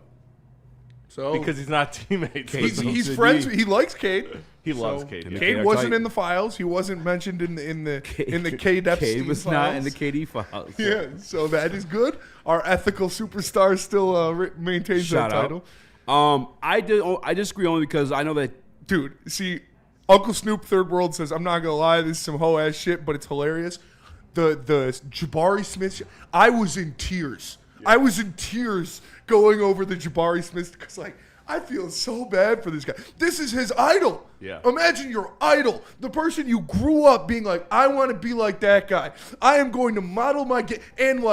So because he's not teammates. He's friends. He likes Cade. He loves Cade. Cade wasn't in the files. He wasn't mentioned in the Cade Epstein Cade was files. not in the KD files. Yeah, so that is good. Our ethical superstar still maintains that title. I disagree only because I know that. Dude, see, Uncle Snoop Third World says, I'm not gonna lie, this is some hoe ass shit, but it's hilarious. The Jabari Smith, I was in tears. Yeah. I was in tears going over the Jabari Smith because I feel so bad for this guy. This is his idol. Yeah. Imagine your idol, the person you grew up being like, I want to be like that guy. I am going to model my game and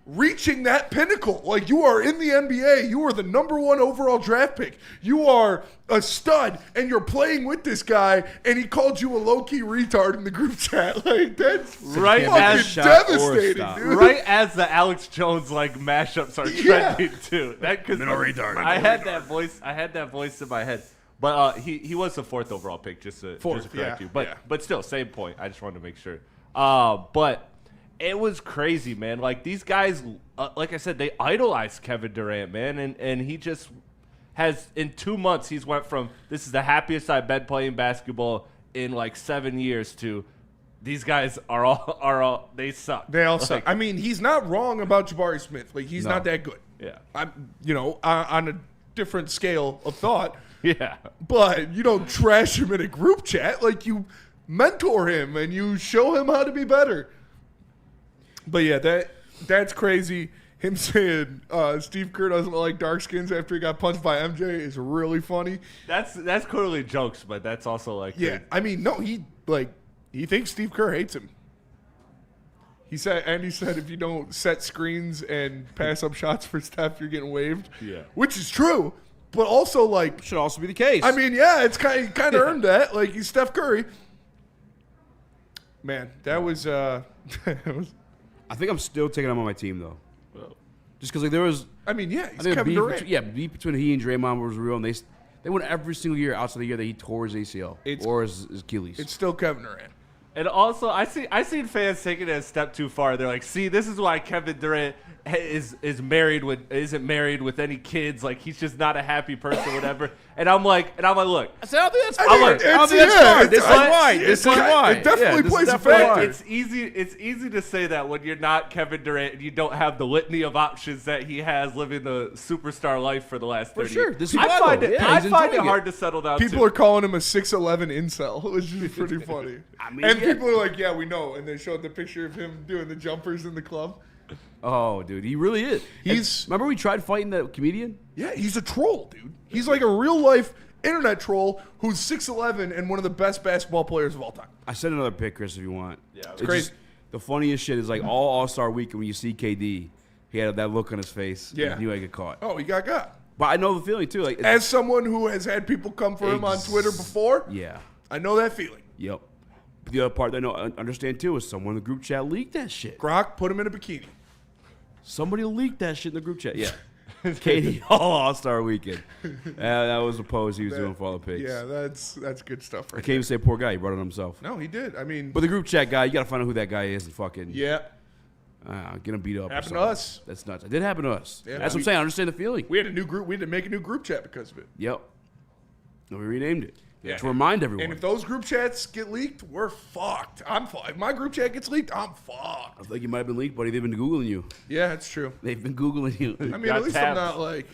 reaching that pinnacle. Like, you are in the NBA. You are the #1 overall draft pick. You are a stud, and you're playing with this guy, and he called you a low-key retard in the group chat. Like, that's right, fucking devastating, dude. Right as the Alex Jones mashups are trending too. I had that voice in my head. But he was the 4th overall pick, just to correct you. But still, same point. I just wanted to make sure. But it was crazy, man. Like, these guys, like I said, they idolize Kevin Durant, man. And he just has, in 2 months, he's went from, this is the happiest I've been playing basketball in 7 years to, these guys are all they suck. They all suck. I mean, he's not wrong about Jabari Smith. He's not that good. Yeah. I'm, on a different scale of thought. Yeah. But you don't trash him in a group chat. You mentor him and you show him how to be better. But yeah, that's crazy. Him saying Steve Kerr doesn't like dark skins after he got punched by MJ is really funny. That's clearly jokes, but that's also yeah. I mean, no, he thinks Steve Kerr hates him. He said if you don't set screens and pass up shots for Steph, you're getting waived. Yeah, which is true. but also like should also be the case. I mean, yeah, it's kind of earned that. Like he's Steph Curry. Man, that was. I think I'm still taking him on my team though. Just because like there was. I mean, yeah, he's I think Kevin Durant. beef between he and Draymond was real, and they won every single year outside the year that he tore his ACL or his Achilles. It's still Kevin Durant. And also, I seen fans taking it a step too far. They're like, "See, this is why Kevin Durant isn't married with any kids. Like he's just not a happy person, whatever." And I'm like, look. I said, I don't think that's fair. This is why. It definitely plays a factor. It's easy to say that when you're not Kevin Durant and you don't have the litany of options that he has living the superstar life for the last 30 years. I find it hard to settle down. People are calling him a 6'11" incel, which is pretty funny. I mean, and people are like, "Yeah, we know." And they showed the picture of him doing the jumpers in the club. Oh, dude, he really is. Remember we tried fighting that comedian? Yeah, he's a troll, dude. He's like a real life internet troll who's 6'11" and one of the best basketball players of all time. I sent another pic, Chris, if you want. Yeah, it's crazy. Just, the funniest shit is like All-Star Week when you see KD, he had that look on his face. Yeah, he knew I get caught. Oh, he got. But I know the feeling too. Like as someone who has had people come for him on Twitter before, yeah, I know that feeling. Yep. But the other part that I understand too is someone in the group chat leaked that shit. Grok put him in a bikini. Somebody leaked that shit in the group chat. Yeah. KD All-Star Weekend. That was a pose he was doing for all the pigs. Yeah, that's good stuff. I can't even say poor guy. He brought it himself. No, he did. I mean, but the group chat guy, you got to find out who that guy is and fucking. Yeah. Get him beat up. Happened to us. That's nuts. It did happen to us. Yeah, that's what I'm saying. I understand the feeling. We had a new group. We had to make a new group chat because of it. Yep. And we renamed it. Yeah. To remind everyone. And if those group chats get leaked, we're fucked. I'm fucked. If my group chat gets leaked, I'm fucked. I think you might have been leaked, buddy. They've been Googling you. Yeah, that's true. They've been Googling you. I mean, at least I'm not like.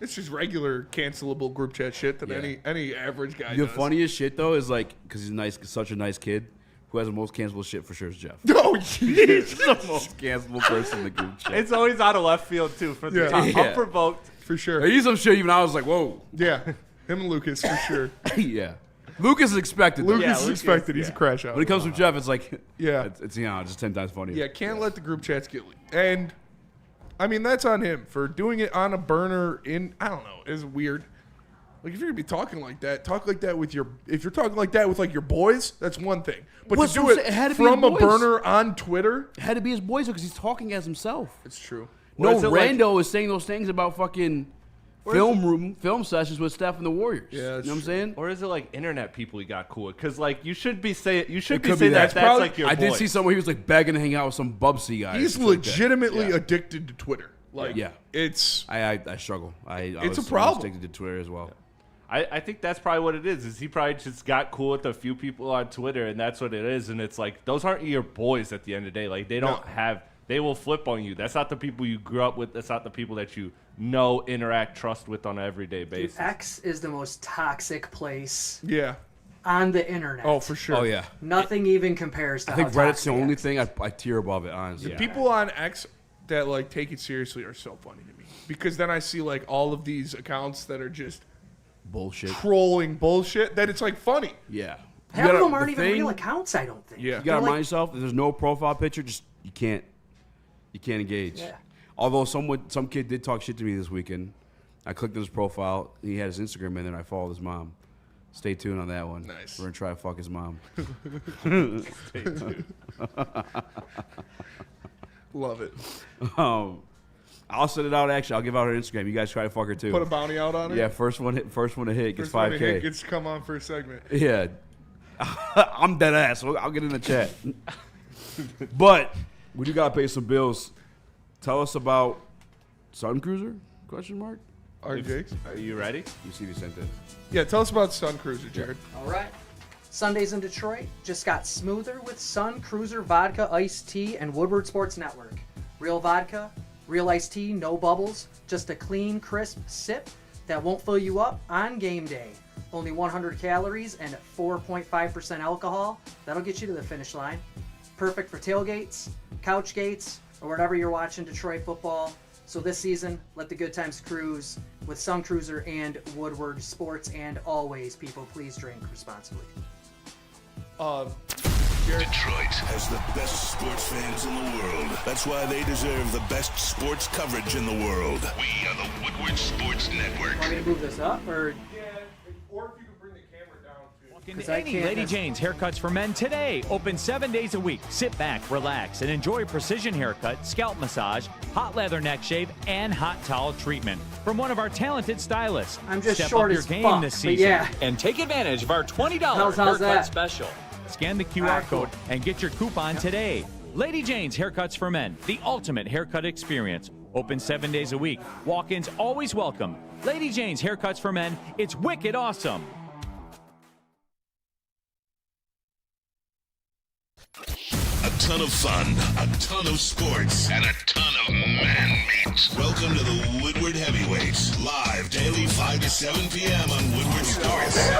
It's just regular cancelable group chat shit that any average guy does. The funniest shit though is like because he's nice, such a nice kid. Who has the most cancelable shit for sure is Jeff. Oh, jeez. The most cancelable person in the group chat. It's always out of left field too for the top. Unprovoked for sure. He's some shit. Even I was like, whoa. Yeah, him and Lucas for sure. Yeah. Lucas is expected. Lucas is expected. He's a crash out. When it comes from Jeff, it's like, it's just 10 times funnier. Yeah, can't let the group chats get leaked. And, I mean, that's on him for doing it on a burner in, I don't know, is weird. Like, if you're going to be talking like that, talk like that with if you're talking like that with, like, your boys, that's one thing. But to do it from a burner on Twitter. It had to be his boys because he's talking as himself. It's true. No rando is saying those things about fucking film sessions with Steph and the Warriors. Yeah, you know what I'm saying? Or is it like internet people he got cool with? Because like you should be saying that that's like your I boy. did see someone he was like begging to hang out with some Bubsy guy. He's legitimately addicted to Twitter. Like it's I struggle. It's a problem. I was addicted to Twitter as well. I think that's probably what it is he probably just got cool with a few people on Twitter and that's what it is. And it's like those aren't your boys at the end of the day. Like they don't have. They will flip on you. That's not the people you grew up with. That's not the people that you know, interact, trust with on an everyday basis. X is the most toxic place. Yeah. On the internet. Oh, for sure. Oh, yeah. Nothing even compares to I think Reddit's the only thing I tier above it, honestly. The people on X that like take it seriously are so funny to me because then I see like all of these accounts that are just bullshit, trolling bullshit. That it's like funny. Yeah. Half of them aren't even real accounts. I don't think. Yeah. You gotta remind yourself if there's no profile picture, just you can't engage. Yeah. Although some kid did talk shit to me this weekend. I clicked on his profile. He had his Instagram in there, and I followed his mom. Stay tuned on that one. Nice. We're going to try to fuck his mom. Stay tuned. Love it. I'll send it out, actually. I'll give out her Instagram. You guys try to fuck her, too. Put a bounty out on her? Yeah, first one to hit gets $5K. Hit gets to come on for a segment. Yeah. I'm dead ass. So I'll get in the chat. But we do got to pay some bills. Tell us about Sun Cruiser? Question mark. Are you ready? You see me sent it. Yeah, tell us about Sun Cruiser, Jared. All right. Sundays in Detroit just got smoother with Sun Cruiser Vodka, Iced Tea, and Woodward Sports Network. Real vodka, real iced tea, no bubbles, just a clean, crisp sip that won't fill you up on game day. Only 100 calories and 4.5% alcohol. That'll get you to the finish line. Perfect for tailgates, couch gates, or whenever you're watching Detroit football. So this season, let the good times cruise with Sun Cruiser and Woodward Sports. And always, people, please drink responsibly. Detroit has the best sports fans in the world. That's why they deserve the best sports coverage in the world. We are the Woodward Sports Network. Want me to move this up or? Or if you could bring the camera down too. Into any Lady Jane's Haircuts for Men today. Open 7 days a week. Sit back, relax, and enjoy precision haircut, scalp massage, hot leather neck shave, and hot towel treatment from one of our talented stylists. I'm just Step short up your as game fuck, this but season yeah. and take advantage of our $20 How's haircut that? special. Scan the QR code and get your coupon today. Lady Jane's Haircuts for Men, the ultimate haircut experience. Open 7 days a week. Walk-ins always welcome. Lady Jane's Haircuts for Men. It's wicked awesome. A ton of fun, a ton of sports, and a ton of man meat. Welcome to the Woodward Heavyweights, live daily 5 to 7 p.m. on Woodward Sports.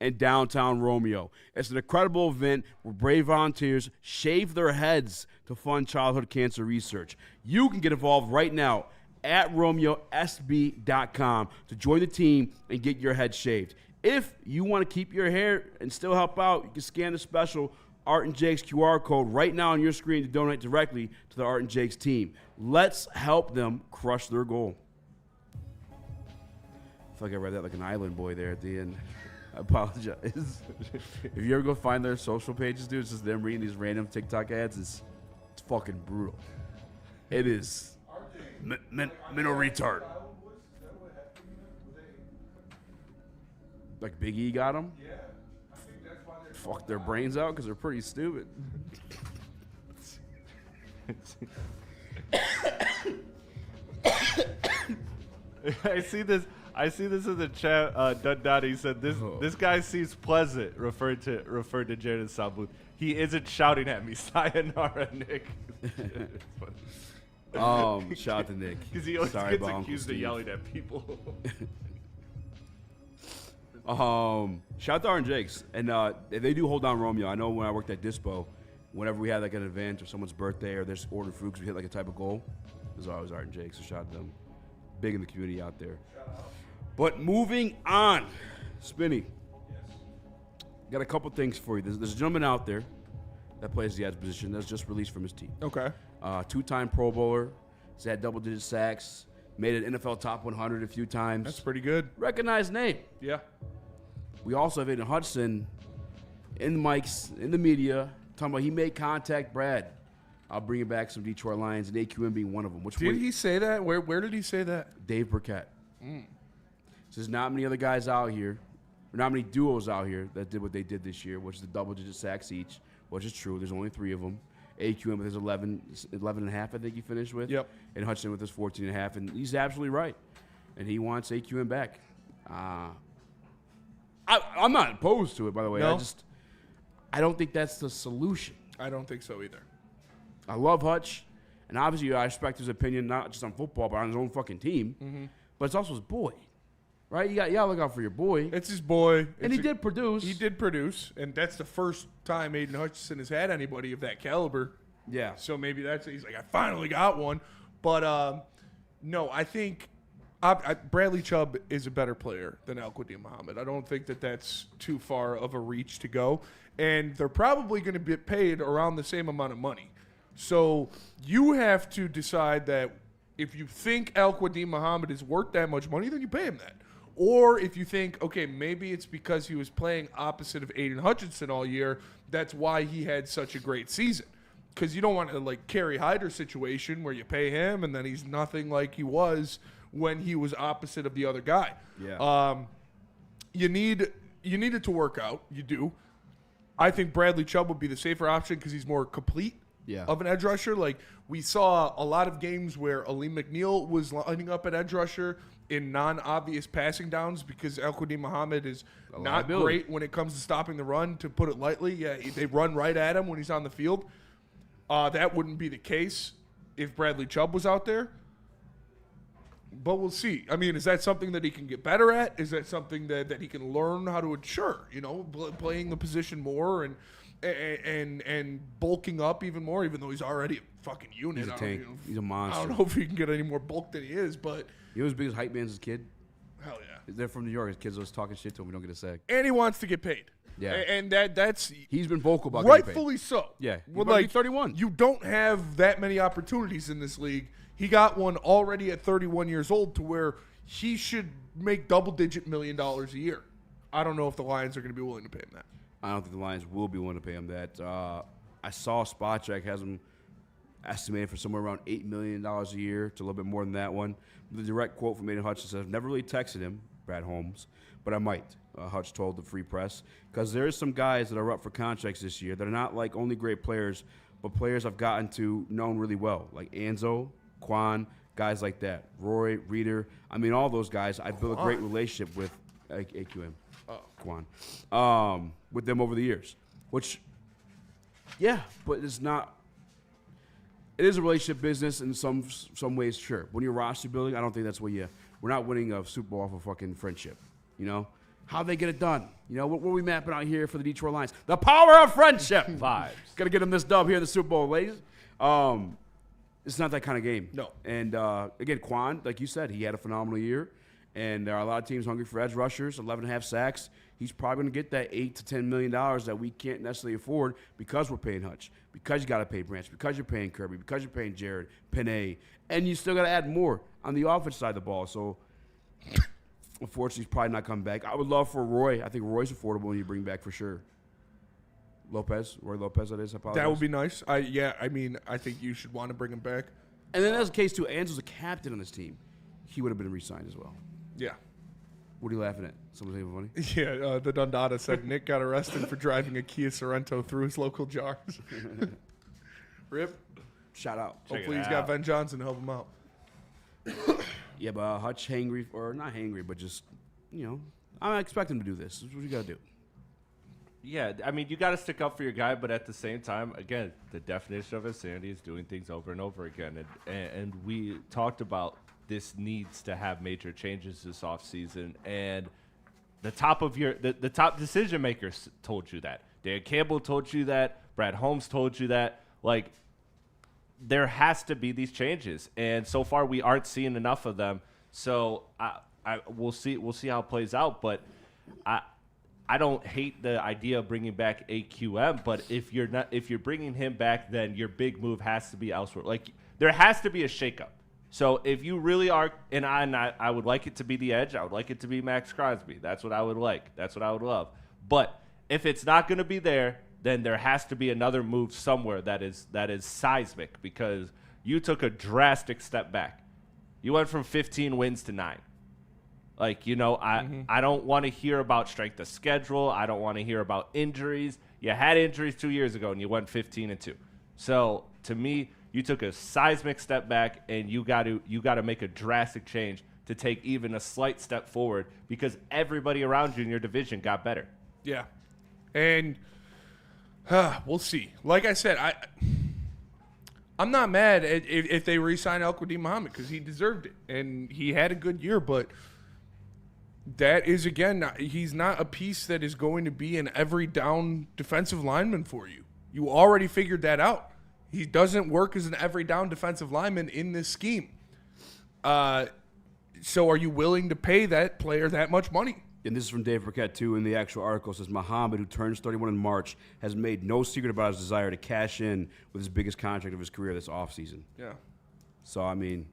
And downtown Romeo. It's an incredible event where brave volunteers shave their heads to fund childhood cancer research. You can get involved right now at RomeoSB.com to join the team and get your head shaved. If you want to keep your hair and still help out, you can scan the special Art and Jake's QR code right now on your screen to donate directly to the Art and Jake's team. Let's help them crush their goal. I feel like I read that like an island boy there at the end. I apologize. If you ever go find their social pages, dude, it's just them reading these random TikTok ads. It's fucking brutal. It is. Mental retard. Like Big E got them? Yeah. Fuck their brains out because they're pretty stupid. I see this in the chat. Dundaddy said this guy seems pleasant. Referred to Jared Sabu. He isn't shouting at me. Sayonara, Nick. Shout out to Nick. Because he always Sorry gets about accused Uncle of yelling at people. Shout out to Art and Jake's. And they do hold down Romeo. I know when I worked at Dispo, whenever we had like an event or someone's birthday or there's ordered food because we hit like a type of goal, there's always Art and Jake's. So shout out to them. Big in the community out there. But moving on, Spinny. Got a couple things for you. There's a gentleman out there that plays the edge position that's just released from his team. Okay. Two-time Pro Bowler. He's had double-digit sacks. Made an NFL Top 100 a few times. That's pretty good. Recognized name. Yeah. We also have Aiden Hudson in the mics, in the media, talking about he made contact Brad. I'll bring back some Detroit Lions, and AQM being one of them. Did he say that? Where did he say that? Dave Burkett. So there's not many other guys out here, or not many duos out here that did what they did this year, which is the double-digit sacks each, which is true. There's only 3 of them. AQM with his 11 and a half, I think he finished with. Yep. And Hudson with his 14 and a half, and he's absolutely right. And he wants AQM back. I'm not opposed to it, by the way. No. I don't think that's the solution. I don't think so either. I love Hutch, and obviously I respect his opinion, not just on football, but on his own fucking team. Mm-hmm. But it's also his boy, right? You got to look out for your boy. It's his boy. And he did produce. He did produce, and that's the first time Aiden Hutchinson has had anybody of that caliber. Yeah. So maybe he's like, I finally got one. But no, I think Bradley Chubb is a better player than Al-Quadin Muhammad. I don't think that that's too far of a reach to go. And they're probably going to be paid around the same amount of money. So you have to decide that if you think Al-Quadin Muhammad is worth that much money, then you pay him that. Or if you think, okay, maybe it's because he was playing opposite of Aiden Hutchinson all year, that's why he had such a great season. Because you don't want to like Kerry Hyder situation where you pay him and then he's nothing like he was when he was opposite of the other guy. Yeah. You need it to work out. You do. I think Bradley Chubb would be the safer option because he's more complete. Yeah. Of an edge rusher. Like, we saw a lot of games where Aleem McNeil was lining up at edge rusher in non-obvious passing downs because Al-Quadin Muhammad is not great when it comes to stopping the run, to put it lightly. Yeah, they run right at him when he's on the field. That wouldn't be the case if Bradley Chubb was out there. But we'll see. I mean, is that something that he can get better at? Is that something that he can learn how to ensure? Playing the position more and bulking up even more, even though he's already a fucking unit. He's a tank. He's a monster. I don't know if he can get any more bulk than he is, but he was biggest hype man as a kid. Hell yeah. They're from New York. His kids always talking shit to him. We don't get a sack. And he wants to get paid. Yeah. And that's he's been vocal about rightfully so. Yeah. Well, like 31. You don't have that many opportunities in this league. He got one already at 31 years old to where he should make double-digit $1 million a year. I don't know if the Lions are going to be willing to pay him that. I don't think the Lions will be willing to pay him that. I saw Spot Check has him estimated for somewhere around $8 million a year to a little bit more than that one. The direct quote from Aiden Hutch says, I've never really texted him, Brad Holmes, but I might. Hutch told the Free Press, because there's some guys that are up for contracts this year that are not like only great players, but players I've gotten to know really well, like Anzo, Quan, guys like that. Roy, Reeder. I mean, all those guys. I built a great relationship with AQM, Quan, with them over the years. Which, yeah, but it's not. It is a relationship business in some ways, sure. When you're roster building, I don't think that's where we're not winning a Super Bowl off of fucking friendship. How they get it done? What are we mapping out here for the Detroit Lions? The power of friendship. Vibes. Got to get them this dub here in the Super Bowl, ladies. It's not that kind of game. No. And, again, Quan, like you said, he had a phenomenal year. And there are a lot of teams hungry for edge rushers, 11.5 sacks. He's probably going to get that $8 to $10 million that we can't necessarily afford because we're paying Hutch, because you got to pay Branch, because you're paying Kirby, because you're paying Jared, Panay, and you still got to add more on the offense side of the ball. So, unfortunately, he's probably not coming back. I would love for Roy. I think Roy's affordable when you bring back for sure. Roy Lopez, that is. I apologize. That would be nice. I think you should want to bring him back. And then that's the case, too. Anzo's a captain on this team. He would have been re-signed as well. Yeah. What are you laughing at? Someone's saying funny? Yeah, the Dundada said Nick got arrested for driving a Kia Sorrento through his local jars. Rip. Shout out. Hopefully he's got Ben Johnson to help him out. Yeah, but Hutch hangry, or not hangry, but just, I expect him to do this. This is what you got to do. Yeah, I mean, you got to stick up for your guy, but at the same time, again, the definition of insanity is doing things over and over again. And we talked about this needs to have major changes this offseason. And the top decision makers told you that. Dan Campbell told you that. Brad Holmes told you that. Like, there has to be these changes. And so far, we aren't seeing enough of them. So we'll see how it plays out. But I don't hate the idea of bringing back AQM, but if you're bringing him back, then your big move has to be elsewhere. Like, there has to be a shakeup. So if you really are, and I would like it to be the edge. I would like it to be Max Crosby. That's what I would like. That's what I would love. But if it's not going to be there, then there has to be another move somewhere that is seismic, because you took a drastic step back. You went from 15 wins to 9. Like, I don't want to hear about strength of schedule. I don't want to hear about injuries. You had injuries 2 years ago, and you went 15-2. So, to me, you took a seismic step back, and you got to make a drastic change to take even a slight step forward, because everybody around you in your division got better. Yeah. And we'll see. Like I said, I'm not mad if they re-sign Al-Qadim Muhammad, because he deserved it, and he had a good year, but that is, again, he's not a piece that is going to be an every down defensive lineman for you. You already figured that out. He doesn't work as an every down defensive lineman in this scheme. So are you willing to pay that player that much money? And this is from Dave Burkett, too, in the actual article. It says, Muhammad, who turns 31 in March, has made no secret about his desire to cash in with his biggest contract of his career this offseason. Yeah. So, I mean,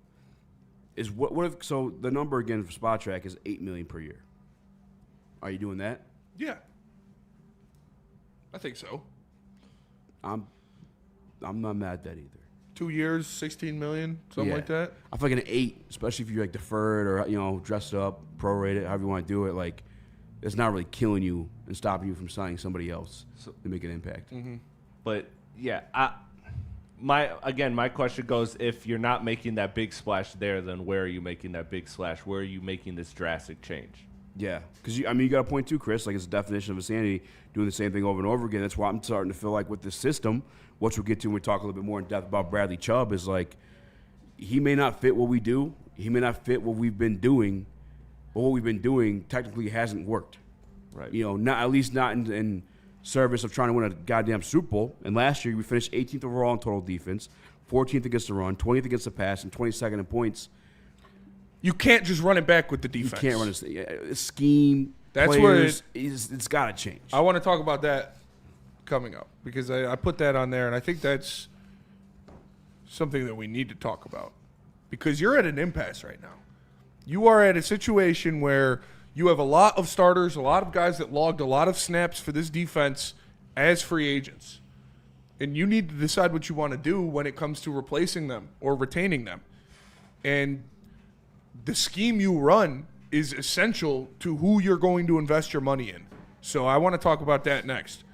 so the number, again, for Spot Track is $8 million per year. Are you doing that? Yeah. I think so. I'm not mad at that either. 2 years, $16 million, something like that. I feel like an 8, especially if you like deferred or dressed up, prorated, however you want to do it. Like, it's not really killing you and stopping you from signing somebody else to make an impact. Mm-hmm. But yeah, my question goes: if you're not making that big splash there, then where are you making that big splash? Where are you making this drastic change? Yeah, because you got a point too, Chris. Like, it's a definition of insanity, doing the same thing over and over again. That's why I'm starting to feel like with this system, which we'll get to when we talk a little bit more in depth about Bradley Chubb, is like he may not fit what we do. he may not fit what we've been doing, but what we've been doing technically hasn't worked. Right. Not at least not in service of trying to win a goddamn Super Bowl. And last year we finished 18th overall in total defense, 14th against the run, 20th against the pass, and 22nd in points. You can't just run it back with the defense. You can't run a scheme. That's players, where it's got to change. I want to talk about that coming up because I put that on there, and I think that's something that we need to talk about because you're at an impasse right now. You are at a situation where you have a lot of starters, a lot of guys that logged a lot of snaps for this defense as free agents, and you need to decide what you want to do when it comes to replacing them or retaining them. And the scheme you run is essential to who you're going to invest your money in. So I want to talk about that next.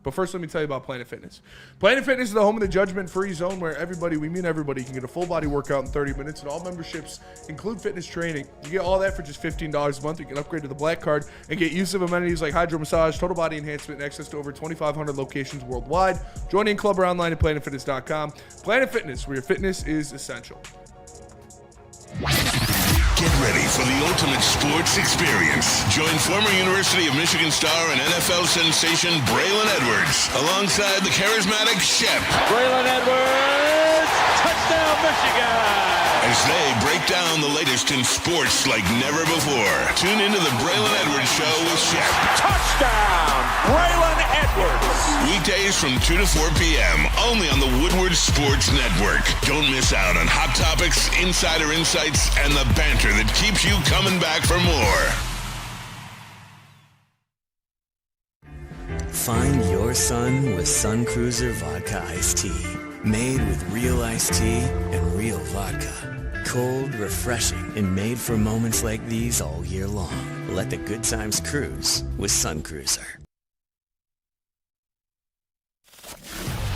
But first, let me tell you about Planet Fitness. Planet Fitness is the home of the judgment-free zone where everybody can get a full-body workout in 30 minutes, and all memberships include fitness training. You get all that for just $15 a month. You can upgrade to the Black Card and get use of amenities like hydro massage, total body enhancement, and access to over 2,500 locations worldwide. Join in club or online at planetfitness.com. Planet Fitness, where your fitness is essential. Get ready for the ultimate sports experience. Join former University of Michigan star and NFL sensation Braylon Edwards alongside the charismatic Shep. Braylon Edwards, touchdown Michigan! As they break down the latest in sports like never before. Tune into the Braylon Edwards Show with Shep. Touchdown, Braylon Edwards! Weekdays from 2 to 4 p.m. only on the Woodward Sports Network. Don't miss out on hot topics, insider insights, and the banter that keeps you coming back for more. Find your sun with Sun Cruiser Vodka Iced Tea. Made with real iced tea and real vodka. Cold, refreshing, and made for moments like these all year long. Let the good times cruise with Sun Cruiser.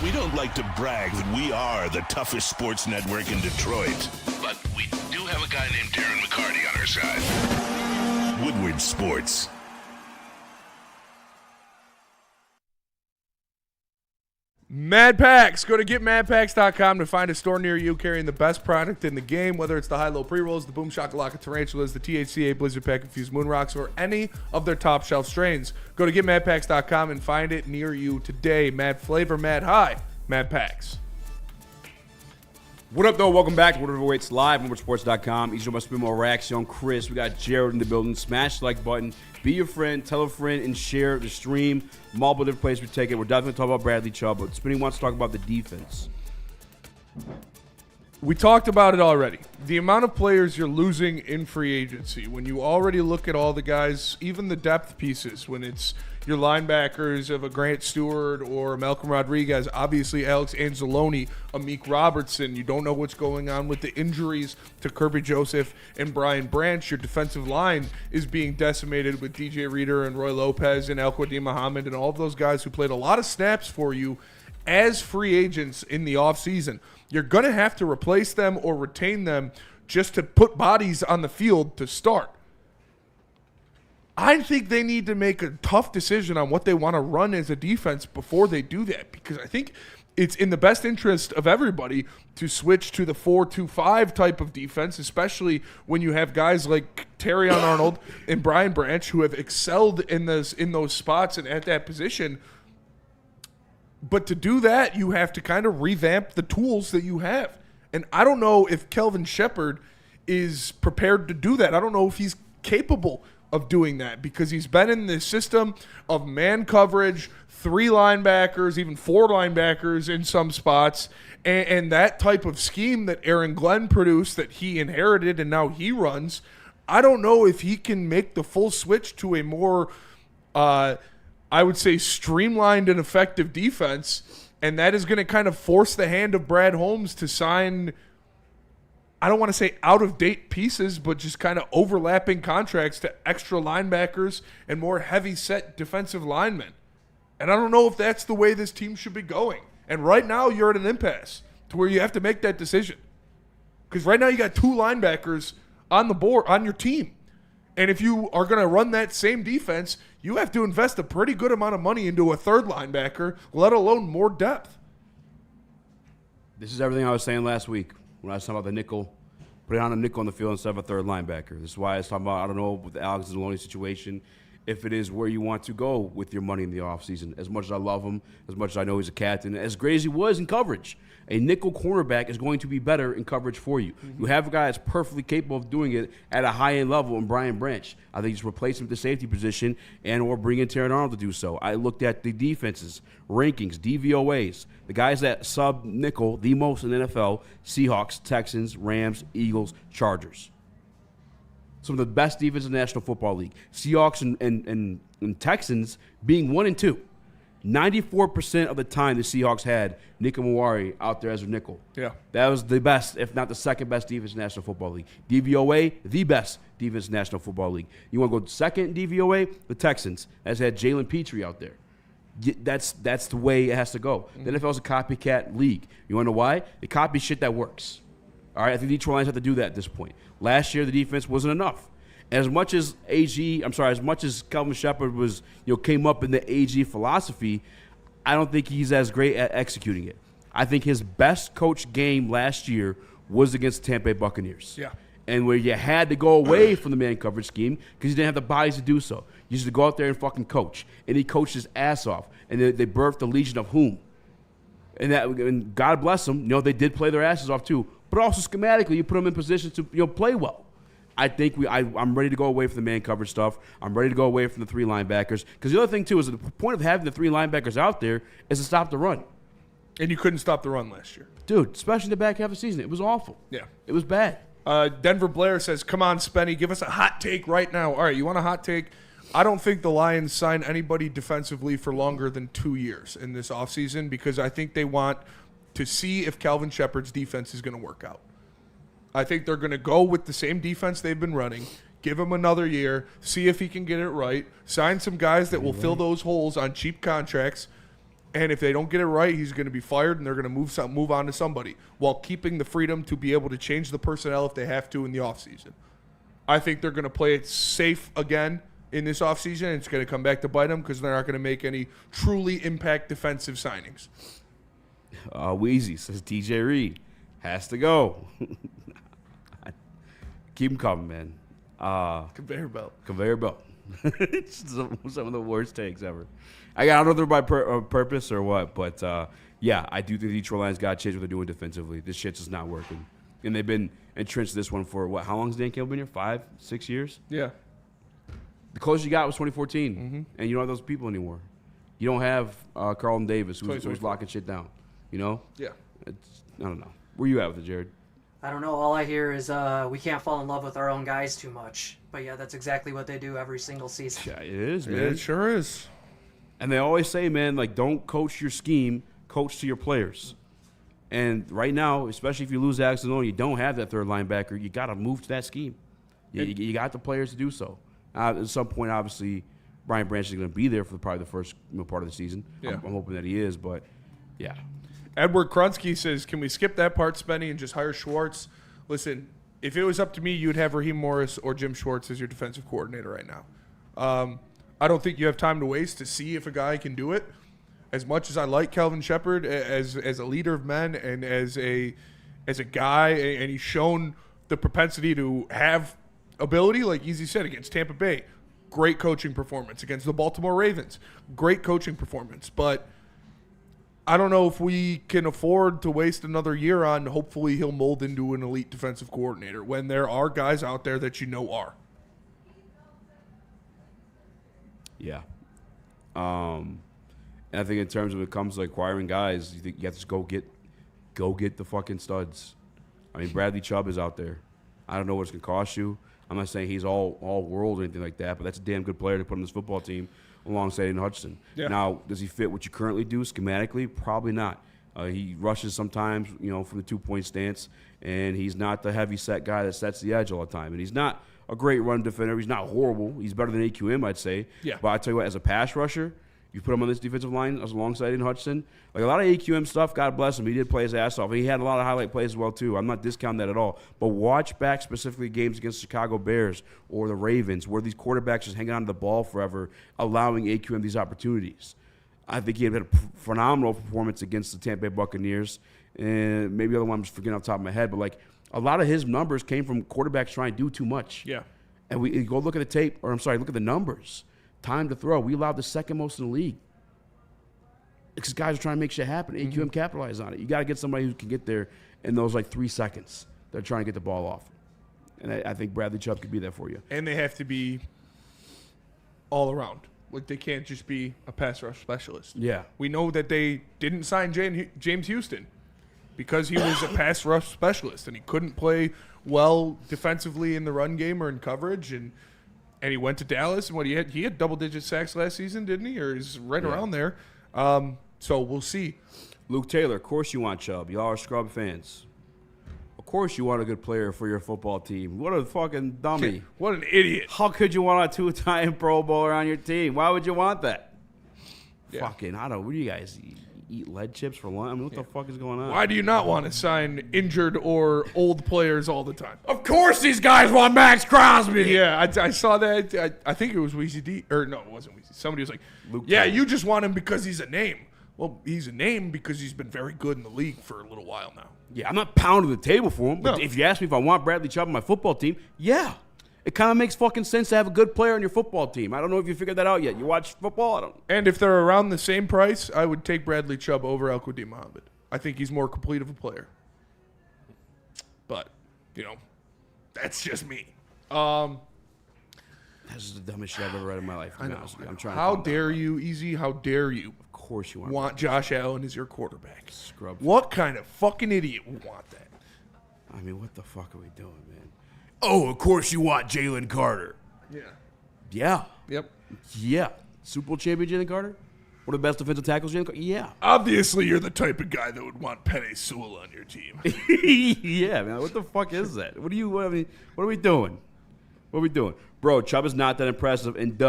We don't like to brag that we are the toughest sports network in Detroit, but we do have a guy named Darren McCarty on our side. Woodward Sports. Mad Packs. Go to getmadpacks.com to find a store near you carrying the best product in the game, whether it's the high-low pre-rolls, the Boom Shakalaka Tarantulas, the THCA Blizzard Pack Infused Moon Rocks, or any of their top-shelf strains. Go to getmadpacks.com and find it near you today. Mad flavor, mad high, Mad Packs. What up, though? Welcome back to Woodward Weights Live on WoodwardSports.com. Each of us be more Rax, young Chris. We got Jared in the building. Smash the like button. Be your friend. Tell a friend and share the stream. Multiple different places we take it. We're definitely talking about Bradley Chubb, but Spinny wants to talk about the defense. We talked about it already. The amount of players you're losing in free agency, when you already look at all the guys, even the depth pieces, when it's your linebackers of a Grant Stewart or a Malcolm Rodriguez, obviously Alex Anzalone, a Meek Robertson. You don't know what's going on with the injuries to Kirby Joseph and Brian Branch. Your defensive line is being decimated with DJ Reader and Roy Lopez and Al-Quadin Muhammad and all of those guys who played a lot of snaps for you as free agents in the offseason. You're going to have to replace them or retain them just to put bodies on the field to start. I think they need to make a tough decision on what they want to run as a defense before they do that, because I think it's in the best interest of everybody to switch to the 4-2-5 type of defense, especially when you have guys like Terrion Arnold and Brian Branch who have excelled in those spots and at that position. But to do that, you have to kind of revamp the tools that you have. And I don't know if Kelvin Shepherd is prepared to do that. I don't know if he's capable of doing that, because he's been in this system of man coverage, 3 linebackers, even 4 linebackers in some spots, and that type of scheme that Aaron Glenn produced that he inherited and now he runs. I don't know if he can make the full switch to a more, I would say, streamlined and effective defense, and that is going to kind of force the hand of Brad Holmes to sign, I don't want to say out-of-date pieces, but just kind of overlapping contracts to extra linebackers and more heavy-set defensive linemen. And I don't know if that's the way this team should be going. And right now, you're at an impasse to where you have to make that decision. Because right now, you got 2 linebackers on the board, on your team. And if you are going to run that same defense, you have to invest a pretty good amount of money into a 3rd linebacker, let alone more depth. This is everything I was saying last week when I was talking about the nickel put it on a nickel on the field instead of a third linebacker. This is why I was talking about, I don't know, with the Alex Anzalone situation, if it is where you want to go with your money in the offseason. As much as I love him, as much as I know he's a captain, as great as he was in coverage, a nickel cornerback is going to be better in coverage for you. You have a guy that's perfectly capable of doing it at a high-end level in Brian Branch. I think just replace him at the safety position and or bring in Terran Arnold to do so. I looked at the defenses, rankings, DVOAs, the guys that sub-nickel the most in the NFL, Seahawks, Texans, Rams, Eagles, Chargers. Some of the best defenses in the National Football League. Seahawks and Texans being 1 and 2. 94% of the time the Seahawks had Nick Amon-Ra out there as a nickel. Yeah. That was the best, if not the second best defense in the National Football League. DVOA, the best defense in the National Football League. You want to go second in DVOA? The Texans has had Jalen Petrie out there. That's the way it has to go. The NFL is a copycat league. You want to know why? They copy shit that works. All right, I think the Detroit Lions have to do that at this point. Last year, the defense wasn't enough. As much as Kelvin Shepard was, came up in the AG philosophy, I don't think he's as great at executing it. I think his best coach game last year was against the Tampa Bay Buccaneers. Yeah. And where you had to go away from the man coverage scheme because you didn't have the bodies to do so. You used to go out there and fucking coach. And he coached his ass off. And they birthed the Legion of Whom. And God bless them, they did play their asses off too. But also schematically, you put them in positions to play well. I think I'm ready to go away from the man coverage stuff. I'm ready to go away from the 3 linebackers. Because the other thing, too, is the point of having the 3 linebackers out there is to stop the run. And you couldn't stop the run last year. Dude, especially in the back half of the season. It was awful. Yeah. It was bad. Denver Blair says, come on, Spenny, give us a hot take right now. All right, you want a hot take? I don't think the Lions sign anybody defensively for longer than 2 years in this offseason because I think they want to see if Calvin Shepard's defense is going to work out. I think they're going to go with the same defense they've been running, give him another year, see if he can get it right, sign some guys that will fill those holes on cheap contracts, and if they don't get it right, he's going to be fired and they're going to move on to somebody while keeping the freedom to be able to change the personnel if they have to in the offseason. I think they're going to play it safe again in this offseason, and it's going to come back to bite them because they're not going to make any truly impact defensive signings. Wheezy says DJ Reed has to go. Keep him coming, man. Conveyor belt. Conveyor belt. It's some of the worst takes ever. I don't know if they're by purpose or what, but yeah, I do think the Detroit Lions got to change what they're doing defensively. This shit's just not working. And they've been entrenched this one for, what, how long has Dan Campbell been here? 5, 6 years? Yeah. The closest you got was 2014, and you don't have those people anymore. You don't have Carlton Davis, who's locking shit down. Yeah. I don't know. Where you at with it, Jared? I don't know. All I hear is we can't fall in love with our own guys too much. But, yeah, that's exactly what they do every single season. Yeah, it is, man. It sure is. And they always say, man, like, don't coach your scheme, coach to your players. And right now, especially if you lose Alex Anzalone, you don't have that third linebacker. You got to move to that scheme. You got the players to do so. At some point, obviously, Brian Branch is going to be there for probably the first part of the season. Yeah. I'm hoping that he is, but, yeah. Edward Krunsky says, can we skip that part, Spenny, and just hire Schwartz? Listen, if it was up to me, you'd have Raheem Morris or Jim Schwartz as your defensive coordinator right now. I don't think you have time to waste to see if a guy can do it. As much as I like Calvin Shepard as a leader of men and as a guy, and he's shown the propensity to have ability, like Easy said, against Tampa Bay, great coaching performance. Against the Baltimore Ravens, great coaching performance. But I don't know if we can afford to waste another year on hopefully he'll mold into an elite defensive coordinator when there are guys out there that are. Yeah. And I think in terms of it comes to acquiring guys, you think you have to go get the fucking studs. I mean, Bradley Chubb is out there. I don't know what it's going to cost you. I'm not saying he's all world or anything like that, but that's a damn good player to put on this football team alongside Aiden Hutchinson. Yeah. Now, does he fit what you currently do schematically? Probably not. He rushes sometimes, from the 2-point stance, and he's not the heavy-set guy that sets the edge all the time. And he's not a great run defender. He's not horrible. He's better than AQM, I'd say. Yeah. But I tell you what, as a pass rusher, you put him on this defensive line alongside Aiden Hutchinson. Like a lot of AQM stuff, God bless him. He did play his ass off. He had a lot of highlight plays as well, too. I'm not discounting that at all. But watch back specifically games against the Chicago Bears or the Ravens where these quarterbacks just hang on to the ball forever, allowing AQM these opportunities. I think he had a phenomenal performance against the Tampa Bay Buccaneers. And maybe the other one I'm just forgetting off the top of my head. But, like, A lot of his numbers came from quarterbacks trying to do too much. Yeah. And we go look at the tape, or I'm sorry, look at the numbers. Time to throw. We allowed the second most in the league. Because guys are trying to make shit happen. AQM capitalize on it. You got to get somebody who can get there in those 3 seconds. They're trying to get the ball off. And I think Bradley Chubb could be there for you. And they have to be all around. Like, they can't just be a pass rush specialist. Yeah. We know that they didn't sign James Houston because he was a pass rush specialist and he couldn't play well defensively in the run game or in coverage. And he went to Dallas, and he had double-digit sacks last season, didn't he? Or he's right around there. So we'll see. Luke Taylor, of course you want Chubb. Y'all are Scrub fans. Of course you want a good player for your football team. What a fucking dummy. What an idiot. How could you want a 2-time Pro Bowler on your team? Why would you want that? Yeah. Fucking, I don't know. What do you guys eat lead chips for lunch? I mean, what the fuck is going on? Why do you not want to sign injured or old players all the time? Of course these guys want Max Crosby. Yeah, I saw that. I think it was Weezy D. Or no, it wasn't Weezy. Somebody was like, Luke yeah, Taylor. you just want him because he's a name. Well, he's a name because he's been very good in the league for a little while now. Yeah, I'm not pounding the table for him, but No. if you ask me if I want Bradley Chubb on my football team, yeah. It kind of makes fucking sense to have a good player on your football team. I don't know if you figured that out yet. You watch football? I don't. And if they're around the same price, I would take Bradley Chubb over Al-Quadin Muhammad. I think he's more complete of a player. But, that's just me. That's just the dumbest shit I've ever read in my life. I know. I'm trying. How to dare you, Easy? How dare you? Of course you Want Josh Allen as your quarterback? Scrub. What kind of fucking idiot would want that? I mean, what the fuck are we doing, man? Oh, of course you want Jalen Carter. Yeah. Yeah. Yep. Yeah. Super Bowl champion Jalen Carter? One of the best defensive tackles, Jalen Carter? Yeah. Obviously, you're the type of guy that would want Penei Sewell on your team. Yeah, man. What the fuck is that? What are we doing? What are we doing? Bro, Chubb is not that impressive, and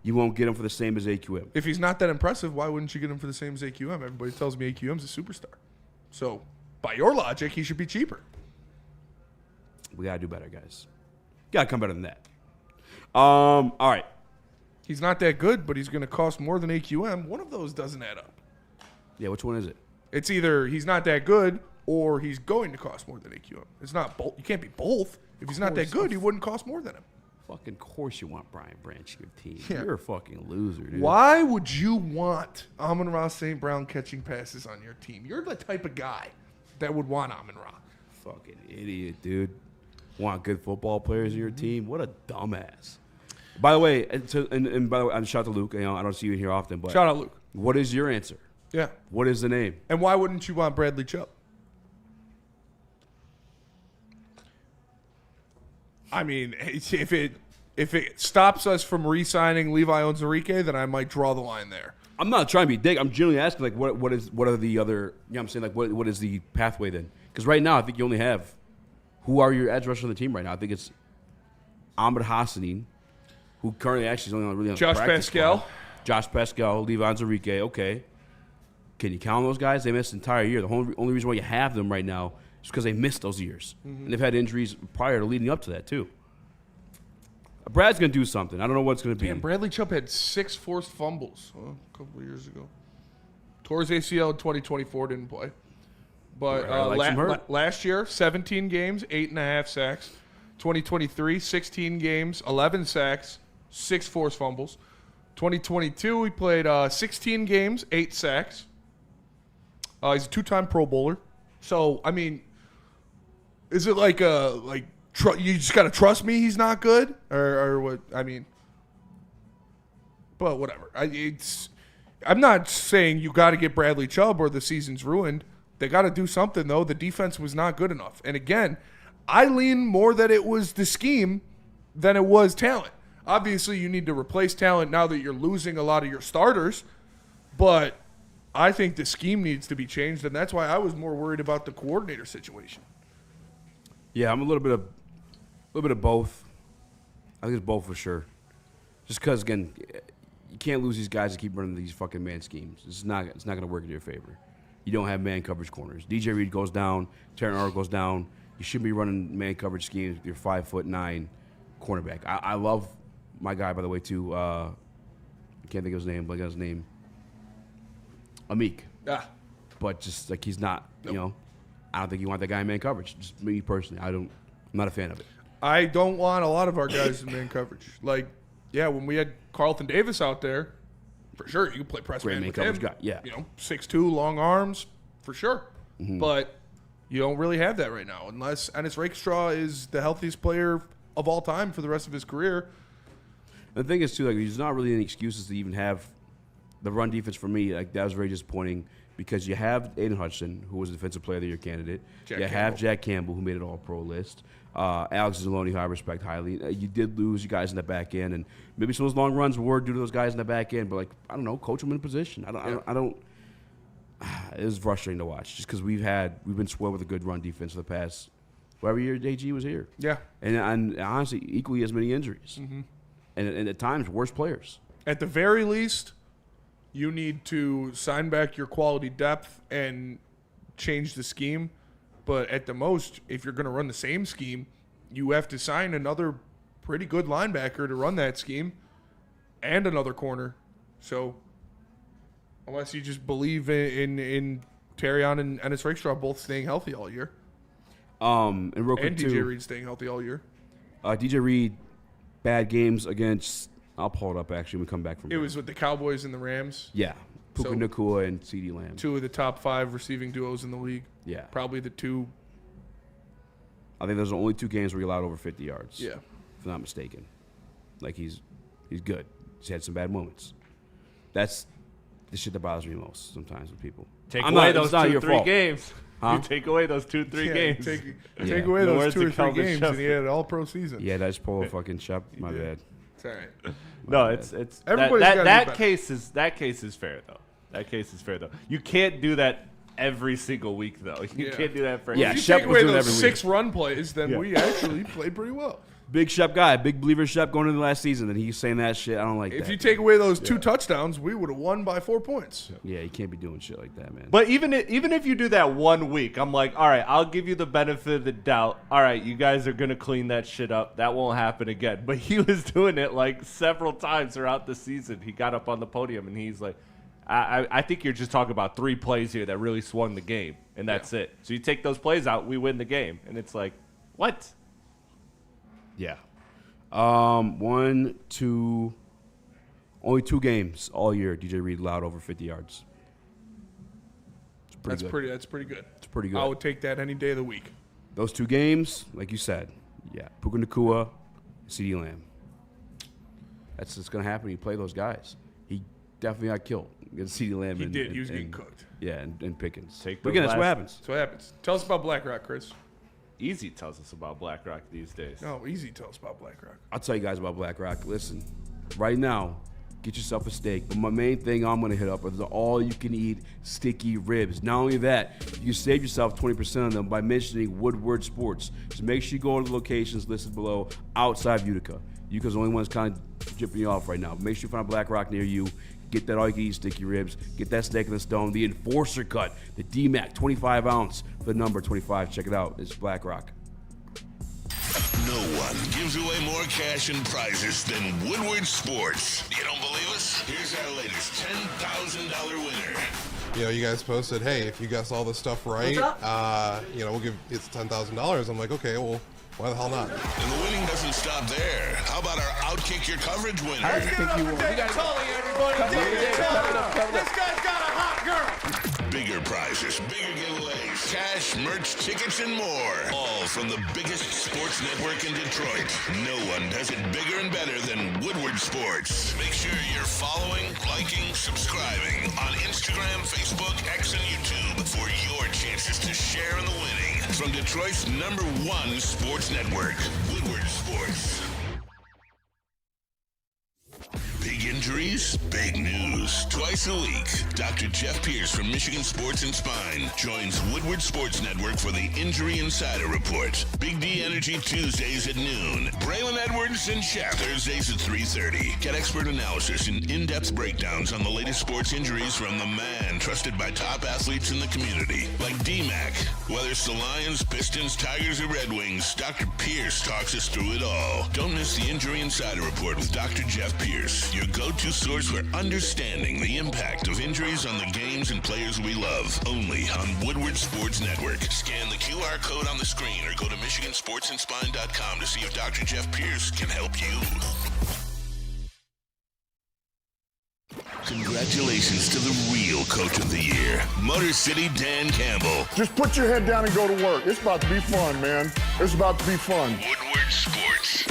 you won't get him for the same as AQM. If he's not that impressive, why wouldn't you get him for the same as AQM? Everybody tells me AQM's a superstar. So, by your logic, he should be cheaper. We got to do better, guys. Got to come better than that. All right. He's not that good, but he's going to cost more than AQM. One of those doesn't add up. Yeah, which one is it? It's either he's not that good or he's going to cost more than AQM. It's not both. You can't be both. If he's not that good, he wouldn't cost more than him. Fucking course you want Brian Branch your team. Yeah. You're a fucking loser, dude. Why would you want Amon-Ra St. Brown catching passes on your team? You're the type of guy that would want Amon-Ra. Fucking idiot, dude. Want good football players in your team? What a dumbass. By the way, and by the way, I'm shout out to Luke. I don't see you in here often, but Shout out, Luke. What is your answer? Yeah. What is the name? And why wouldn't you want Bradley Chubb? I mean, if it stops us from re-signing Levi Onwuzurike, then I might draw the line there. I'm not trying to be dick. I'm generally asking, like, what are the other? You know, what I'm saying, like, what is the pathway then? Because right now, I think you only have who are your edge rushers on the team right now. I think it's Ahmed Hassanin, who currently actually is only really on the Josh practice Pascal. squad. Josh Pascal, Levi Onwuzurike. Okay, can you count on those guys? They missed the entire year. The only reason why you have them right now is because they missed those years, and they've had injuries prior to leading up to that too. Brad's going to do something. I don't know what it's going to be. Damn, Bradley Chubb had 6 forced fumbles a couple of years ago. Tore his ACL in 2024, didn't play. But last year, 17 games, 8.5 sacks. 2023, 16 games, 11 sacks, 6 forced fumbles. 2022, he played 16 games, 8 sacks. He's a 2-time Pro Bowler. So, I mean, is it like you just got to trust me he's not good? Or what? I mean, but whatever. I'm not saying you got to get Bradley Chubb or the season's ruined. They got to do something, though. The defense was not good enough. And again, I lean more that it was the scheme than it was talent. Obviously, you need to replace talent now that you're losing a lot of your starters. But I think the scheme needs to be changed, and that's why I was more worried about the coordinator situation. Yeah, I'm a little bit of both. I think it's both for sure. Just because, again, you can't lose these guys that keep running these fucking man schemes. It's not going to work in your favor. You don't have man coverage corners. DJ Reed goes down. Terran Arnold goes down. You shouldn't be running man coverage schemes with your 5'9" cornerback. I love my guy, by the way, too. I can't think of his name, but I got his name. Amik. Yeah. But just like he's not, you know. I don't think you want that guy in man coverage. Just me personally, I'm not a fan of it. I don't want a lot of our guys in man coverage. Like, yeah, when we had Carlton Davis out there, for sure, you can play press man with him. Guy. Yeah. 6'2", long arms, for sure. Mm-hmm. But you don't really have that right now, unless Ennis Rakestraw is the healthiest player of all time for the rest of his career. The thing is, too, like, there's not really any excuses to even have the run defense for me. Like, that was very disappointing because you have Aiden Hudson, who was a Defensive Player of the Year candidate. Have Jack Campbell, who made it All-Pro list. Alex Zaloni, who I respect highly. You did lose you guys in the back end, and maybe some of those long runs were due to those guys in the back end. But, like, I don't know, coach them in position. I don't. It was frustrating to watch just because we've been spoiled with a good run defense for the past whatever year AG was here. Yeah, and honestly, equally as many injuries. Mm-hmm. And at times, worse players. At the very least, you need to sign back your quality depth and change the scheme. But at the most, if you're going to run the same scheme, you have to sign another pretty good linebacker to run that scheme and another corner. So unless you just believe in Terrion and Ennis Rakestraw both staying healthy all year. And real quick, DJ Reed staying healthy all year. DJ Reed, bad games against. I'll pull it up actually when we come back from. It was with the Cowboys and the Rams. Yeah, Puka Nacua and CeeDee Lamb. 2 of the top 5 receiving duos in the league. Yeah, probably the 2. I think those are the only 2 games where he allowed over 50 yards. Yeah, if I'm not mistaken. Like he's good. He's had some bad moments. That's the shit that bothers me most sometimes with people. Take away those 2-3 games. Huh? You take away those 2-3 games. Take away those 2 or 3 games, and he had an all-pro season. Yeah, that's pull a fucking Shep. My bad. It's all right. No, it's that case is fair though. That case is fair though. You can't do that every single week though. You can't do that for if you take away those 6 run plays, then we actually played pretty well. Big Shep guy, big believer Shep going into the last season, and he's saying that shit. I don't like that. If you take away those 2 touchdowns, we would have won by 4 points. Yeah, you can't be doing shit like that, man. But even if you do that 1 week, I'm like, all right, I'll give you the benefit of the doubt. All right, you guys are going to clean that shit up. That won't happen again. But he was doing it like several times throughout the season. He got up on the podium, and he's like, I think you're just talking about 3 plays here that really swung the game, and that's it. So you take those plays out, we win the game. And it's like, what? Yeah. 1, 2, only 2 games all year. DJ Reed allowed over 50 yards. That's pretty good. It's pretty good. I would take that any day of the week. Those 2 games, like you said, yeah, Puka Nacua, CeeDee Lamb. That's what's gonna happen. You play those guys. He definitely got killed against CeeDee Lamb. He was getting cooked. Yeah, and Pickens. But again, that's what happens. That's what happens. Tell us about BlackRock, Chris. Easy tells us about BlackRock these days. No, Easy tells us about BlackRock. I'll tell you guys about BlackRock. Listen, right now, get yourself a steak. But my main thing I'm going to hit up are the all-you-can-eat sticky ribs. Not only that, you save yourself 20% on them by mentioning Woodward Sports. So make sure you go to the locations listed below outside of Utica. Utica's the only one that's kind of dripping you off right now. Make sure you find BlackRock near you. Get that all-you-can-eat sticky ribs. Get that steak in the stone. The Enforcer Cut, the D-Mac, 25 ounce, the number 25. Check it out. It's BlackRock. No one gives away more cash and prizes than Woodward Sports. You don't believe us? Here's our latest $10,000 winner. You guys posted, hey, if you guess all this stuff right, we'll give it's $10,000. I'm like, okay, well, why the hell not? And the winning doesn't stop there. How about our Outkick Your Coverage winner? Let's give it up for David Tully, everybody. David Tully. This guy's got a hot girl. Bigger prizes, bigger giveaways, cash, merch, tickets, and more. All from the biggest sports network in Detroit. No one does it bigger and better than Woodward Sports. Make sure you're following, liking, subscribing on Instagram, Facebook, X, and YouTube for your chances to share in the winning. From Detroit's #1 sports network, Woodward Sports. Big injuries, big news. Twice a week, Dr. Jeff Pierce from Michigan Sports and Spine joins Woodward Sports Network for the Injury Insider Report. Big D Energy Tuesdays at noon. Braylon Edwards and Shaq Thursdays at 3:30. Get expert analysis and in-depth breakdowns on the latest sports injuries from the man trusted by top athletes in the community, like D-Mac. Whether it's the Lions, Pistons, Tigers, or Red Wings, Dr. Pierce talks us through it all. Don't miss the Injury Insider Report with Dr. Jeff Pierce, your go-to source for understanding the impact of injuries on the games and players we love. Only on Woodward Sports Network. Scan the QR code on the screen or go to MichiganSportsandSpine.com to see if Dr. Jeff Pierce can help you. Congratulations to the real Coach of the Year, Motor City Dan Campbell. Just put your head down and go to work. It's about to be fun, man. It's about to be fun. Woodward Sports.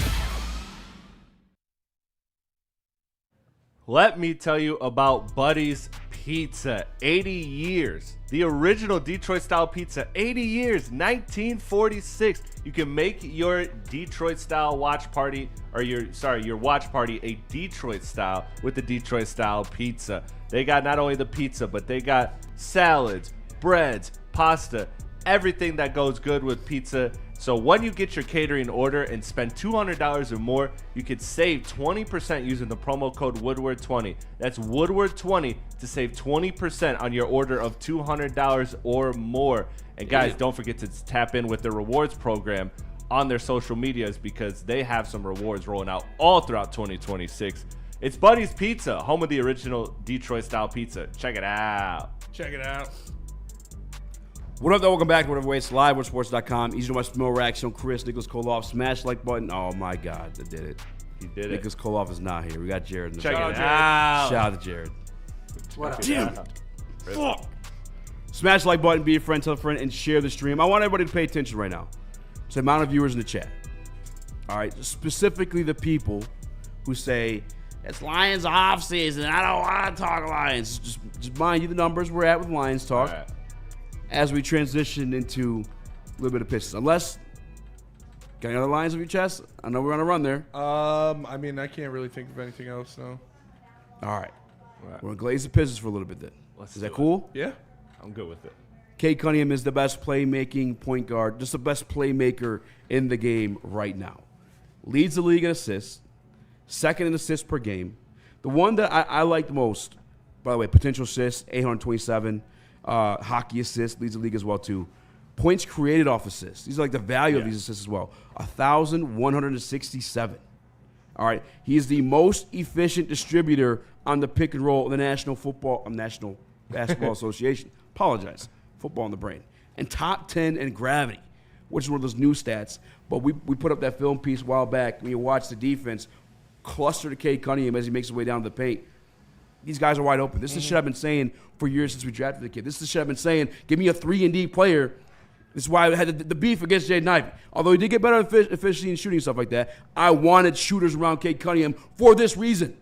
Let me tell you about Buddy's Pizza. 80 years. The original Detroit-style pizza. 80 years. 1946. You can make your Detroit-style watch party, or your watch party a Detroit-style with the Detroit-style pizza. They got not only the pizza, but they got salads, breads, pasta, everything that goes good with pizza. So when you get your catering order and spend $200 or more, you could save 20% using the promo code Woodward20. That's Woodward20 to save 20% on your order of $200 or more. And guys, don't forget to tap in with their rewards program on their social medias because they have some rewards rolling out all throughout 2026. It's Buddy's Pizza, home of the original Detroit-style pizza. Check it out. Check it out. What up, though? Welcome back to Whatever Way. It's live, WoodSports.com. Easy to watch Smell Reaction. Chris, Nicholas Kohloff. Smash like button. Oh, my God. I did it. You did Nicholas Kohloff is not here. We got Jared in the Check back. it out. Shout out to Jared. What up? Damn it. Fuck. Smash the like button, be a friend, tell a friend, and share the stream. I want everybody to pay attention right now. It's the amount of viewers in the chat. All right. Specifically the people who say, it's Lions off season. I don't want to talk Lions. Just mind you the numbers we're at with Lions talk. All right. As we transition into a little bit of Pistons. Unless, got any other lines of your chest? I know we're on a run there. I mean, I can't really think of anything else, no. All right. We're going to glaze the Pistons for a little bit then. Is that cool? Yeah. I'm good with it. Cade Cunningham is the best playmaking point guard, just the best playmaker in the game right now. Leads the league in assists, second in assists per game. The one that I like the most, by the way, potential assists, 827. Hockey assists, leads the league as well too. Points created off assists. These are like the value of these assists as well. 1,167. All right. He is the most efficient distributor on the pick and roll of the National Basketball Association. Apologize. Football in the brain. And top 10 in gravity, which is one of those new stats. But we put up that film piece a while back. When you watch the defense cluster to Cade Cunningham as he makes his way down to the paint. These guys are wide open. This is shit I've been saying for years since we drafted the kid. This is shit I've been saying. Give me a 3-and-D player. This is why I had the beef against Jaden Ivey. Although he did get better at efficiency and shooting and stuff like that, I wanted shooters around Cade Cunningham for this reason.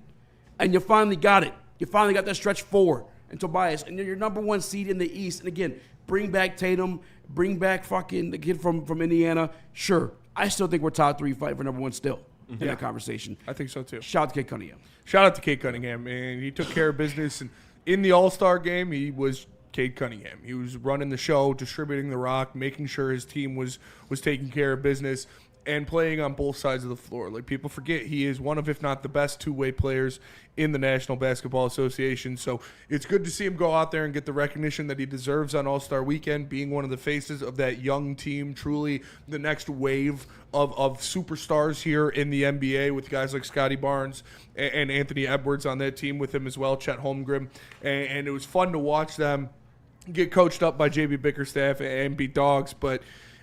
And you finally got it. You finally got that stretch forward and Tobias. And you're your number one seed in the East. And again, bring back Tatum. Bring back fucking the kid from Indiana. Sure. I still think we're top 3 fighting for number 1 still in that conversation. I think so too. Shout out to Cade Cunningham. Shout out to Cade Cunningham, man. He took care of business. And in the All-Star game, he was Cade Cunningham. He was running the show, distributing the rock, making sure his team was taking care of business, and playing on both sides of the floor. Like, people forget, he is one of, if not the best two-way players in the National Basketball Association. So it's good to see him go out there and get the recognition that he deserves on All-Star Weekend, being one of the faces of that young team, truly the next wave of superstars here in the NBA, with guys like Scotty Barnes and Anthony Edwards on that team with him as well, Chet Holmgren. And it was fun to watch them get coached up by JB Bickerstaff and be dogs. But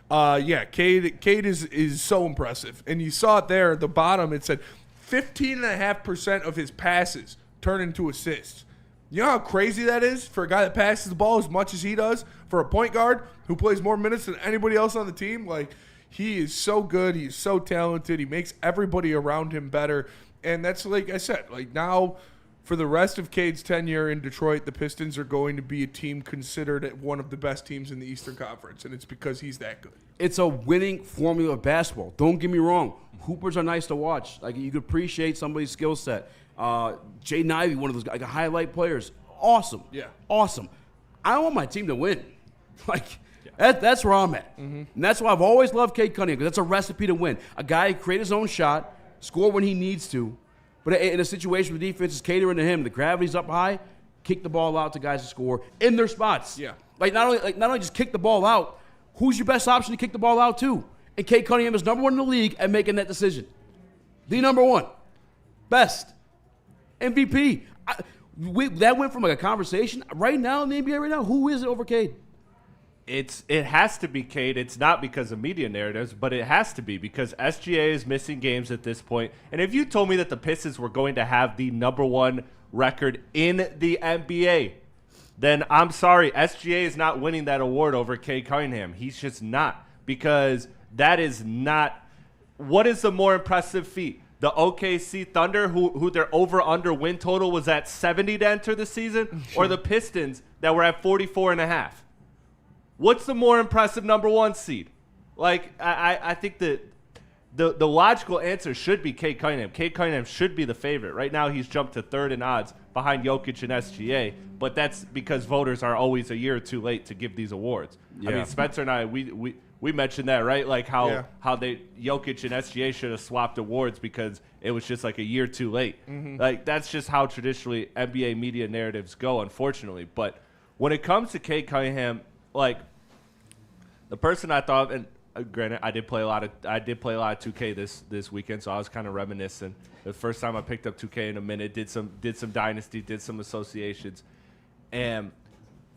Cade is so impressive. And you saw it there at the bottom. It said 15.5% of his passes turn into assists. You know how crazy that is for a guy that passes the ball as much as he does, for a point guard who plays more minutes than anybody else on the team? Like, he is so good. He's so talented. He makes everybody around him better. And that's, like I said, like, now for the rest of Cade's tenure in Detroit, the Pistons are going to be a team considered one of the best teams in the Eastern Conference, and it's because he's that good. It's a winning formula of basketball. Don't get me wrong. Hoopers are nice to watch. Like, you can appreciate somebody's skill set. Jaden Ivey, one of those like highlight players. Awesome. Yeah. Awesome. I want my team to win. That's where I'm at. And that's why I've always loved Cade Cunningham, because that's a recipe to win. A guy who create his own shot, score when he needs to. But in a situation where the defense is catering to him, the gravity's up high, kick the ball out to guys to score in their spots. Yeah. Not only just kick the ball out, who's your best option to kick the ball out to? And Cade Cunningham is number 1 in the league at making that decision. The number 1. Best. MVP. That went from like a conversation right now in the NBA right now. Who is it over Cade? It has to be Cade. It's not because of media narratives, but it has to be because SGA is missing games at this point. And if you told me that the Pistons were going to have the #1 record in the NBA, then I'm sorry. SGA is not winning that award over Cade Cunningham. He's just not, because that is not. What is the more impressive feat? The OKC Thunder, who their over-under win total was at 70 to enter the season, or the Pistons that were at 44.5? What's the more impressive #1 seed? Like, I think that the logical answer should be Cade Cunningham. Cade Cunningham should be the favorite. Right now, he's jumped to 3rd in odds behind Jokic and SGA, but that's because voters are always a year or two late to give these awards. Yeah. I mean, Spencer and I, we mentioned that, right? Like how Jokic and SGA should have swapped awards because it was just like a year too late. Mm-hmm. Like, that's just how traditionally NBA media narratives go, unfortunately. But when it comes to Cade Cunningham, like, the person I thought, and granted, I did play a lot of 2K this weekend, so I was kind of reminiscing. The first time I picked up 2K in a minute, did some Dynasty, did some associations, and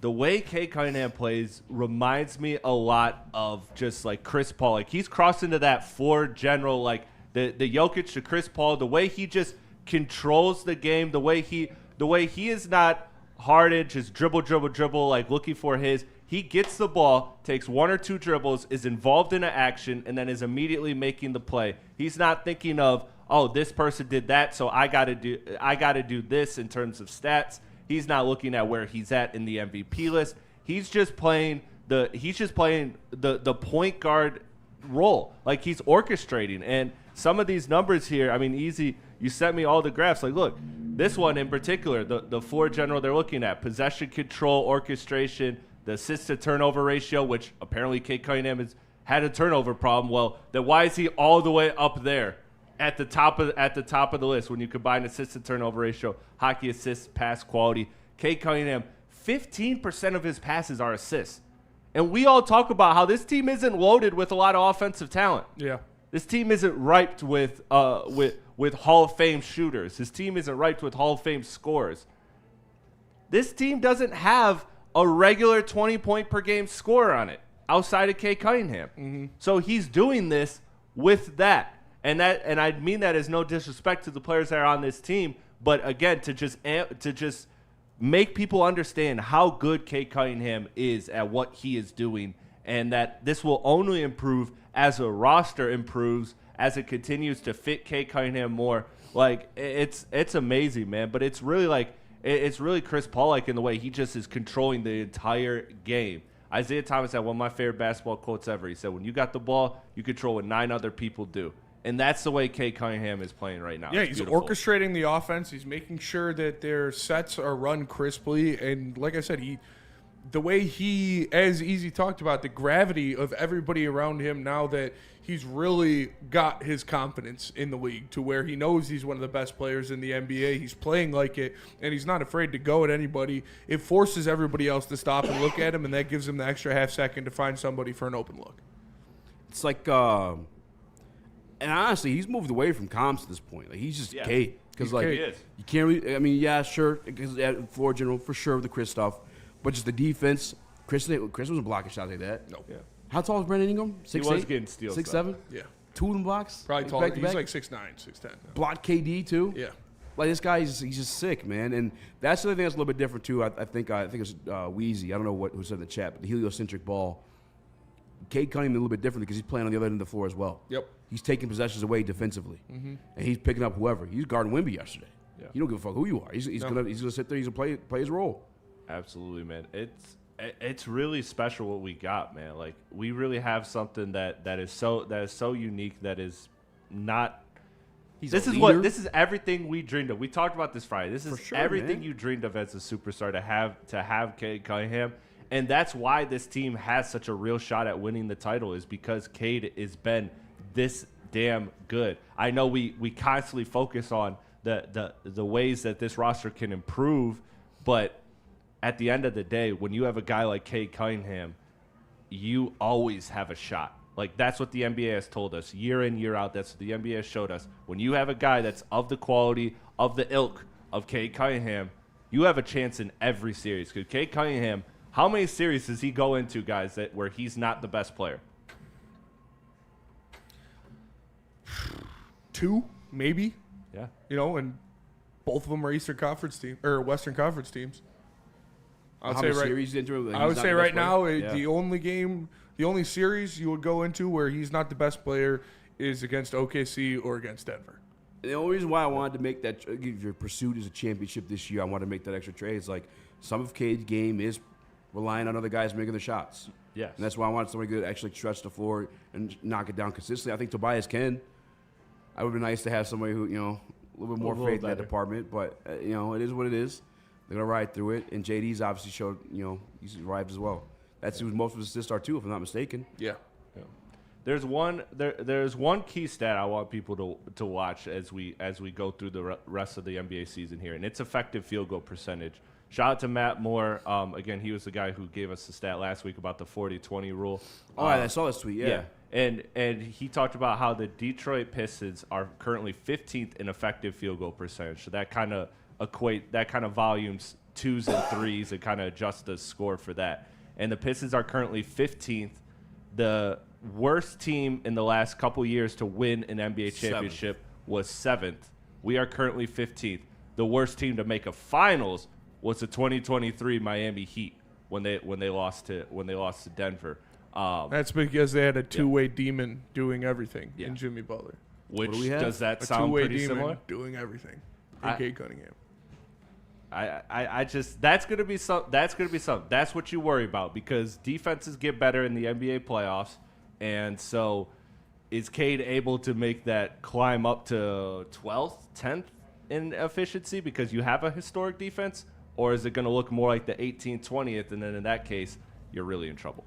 the way Cade Cunningham plays reminds me a lot of just like Chris Paul. Like, he's crossed into that 4 general, like the Jokic to Chris Paul. The way he just controls the game, the way he is not Harden, just dribble, like looking for his. He gets the ball, takes 1 or 2 dribbles, is involved in an action, and then is immediately making the play. He's not thinking of, oh, this person did that, so I gotta do this in terms of stats. He's not looking at where he's at in the MVP list. He's just playing the point guard role. Like, he's orchestrating. And some of these numbers here, I mean, easy. You sent me all the graphs. Like, look, this one in particular, the 4 general they're looking at: possession control, orchestration, the assist to turnover ratio, which apparently Cade Cunningham has had a turnover problem. Well, then why is he all the way up there at the top of the list when you combine assist to turnover ratio, hockey assists, pass quality? Cade Cunningham, 15% of his passes are assists. And we all talk about how this team isn't loaded with a lot of offensive talent. Yeah. This team isn't ripe with Hall of Fame shooters. This team isn't ripe with Hall of Fame scorers. This team doesn't have a regular 20-point-per-game scorer on it outside of Cade Cunningham. Mm-hmm. So he's doing this with that. And I mean that as no disrespect to the players that are on this team, but again, to just make people understand how good Cade Cunningham is at what he is doing, and that this will only improve as a roster improves, as it continues to fit Cade Cunningham more. Like, it's amazing, man. But it's really like, it's really Chris Paul-like in the way he just is controlling the entire game. Isaiah Thomas had one of my favorite basketball quotes ever. He said, when you got the ball, you control what 9 other people do. And that's the way Cade Cunningham is playing right now. Yeah, it's he's beautiful. orchestrating the offense. He's making sure that their sets are run crisply. And like I said, the way he, as Easy talked about, the gravity of everybody around him now that he's really got his confidence in the league to where he knows he's one of the best players in the NBA. He's playing like it, and he's not afraid to go at anybody. It forces everybody else to stop and look at him, and that gives him the extra half second to find somebody for an open look. It's like, and honestly, he's moved away from comps at this point. Like, he's just Cade. Because, like, Cade. You can't really, I mean, yeah, sure, because floor general, for sure, with the Chris stuff. But just the defense, Chris wasn't blocking shots like that. No. Yeah. How tall is Brandon Ingram? 6'8"? He was getting steals. 6'7"? Yeah. 2 of them blocks? Probably taller. He's like 6'9", 6'10". Blocked KD, too? Yeah. Like, this guy, he's just sick, man. And that's the other thing that's a little bit different, too. I think it's Wheezy. I don't know who said in the chat, but the heliocentric ball. Cade Cunningham a little bit different because he's playing on the other end of the floor as well. Yep. He's taking possessions away defensively. Mm-hmm. And he's picking up whoever. He's guarding Wemby yesterday. Yeah. You don't give a fuck who you are. He's gonna sit there. He's gonna play his role. Absolutely, man. It's really special what we got, man. Like, we really have something that is so unique, that is not. This is everything we dreamed of. We talked about this Friday. This is everything you dreamed of as a superstar to have Cade Cunningham. And that's why this team has such a real shot at winning the title, is because Cade has been this damn good. I know we constantly focus on the ways that this roster can improve, but at the end of the day, when you have a guy like Cade Cunningham, you always have a shot. Like, that's what the NBA has told us year in, year out. That's what the NBA has showed us. When you have a guy that's of the quality, of the ilk of Cade Cunningham, you have a chance in every series. Because Cade Cunningham, how many series does he go into, guys, where he's not the best player? 2, maybe. Yeah. And both of them are Eastern Conference team or Western Conference teams. I would say right now, the only series you would go into where he's not the best player is against OKC or against Denver. And the only reason why I wanted to make that, if your pursuit is a championship this year, I wanted to make that extra trade. It's like some of Cade's game is relying on other guys making the shots. Yes. And that's why I wanted somebody good to actually stretch the floor and knock it down consistently. I think Tobias can. I would be nice to have somebody who, a little bit more faith in that department. But, it is what it is. They're going to ride through it. And JD's obviously showed, he's arrived as well. That's who most of his assists are, too, if I'm not mistaken. Yeah. There's one key stat I want people to watch as we go through the rest of the NBA season here, and it's effective field goal percentage. Shout out to Matt Moore. Again, he was the guy who gave us the stat last week about the 40-20 rule. I saw this tweet, yeah. And he talked about how the Detroit Pistons are currently 15th in effective field goal percentage. So that kind of volumes 2s and 3s and kind of adjusts the score for that. And the Pistons are currently 15th. The worst team in the last couple years to win an NBA championship was 7th. We are currently 15th. The worst team to make a finals was the 2023 Miami Heat when they lost to Denver. That's because they had a two-way demon doing everything in Jimmy Butler. Which does that sound pretty similar? Doing everything. In Cade Cunningham. I just that's gonna be something. That's what you worry about because defenses get better in the NBA playoffs. And so is Cade able to make that climb up to 12th, 10th in efficiency because you have a historic defense? Or is it going to look more like the 18th, 20th, and then in that case, you're really in trouble?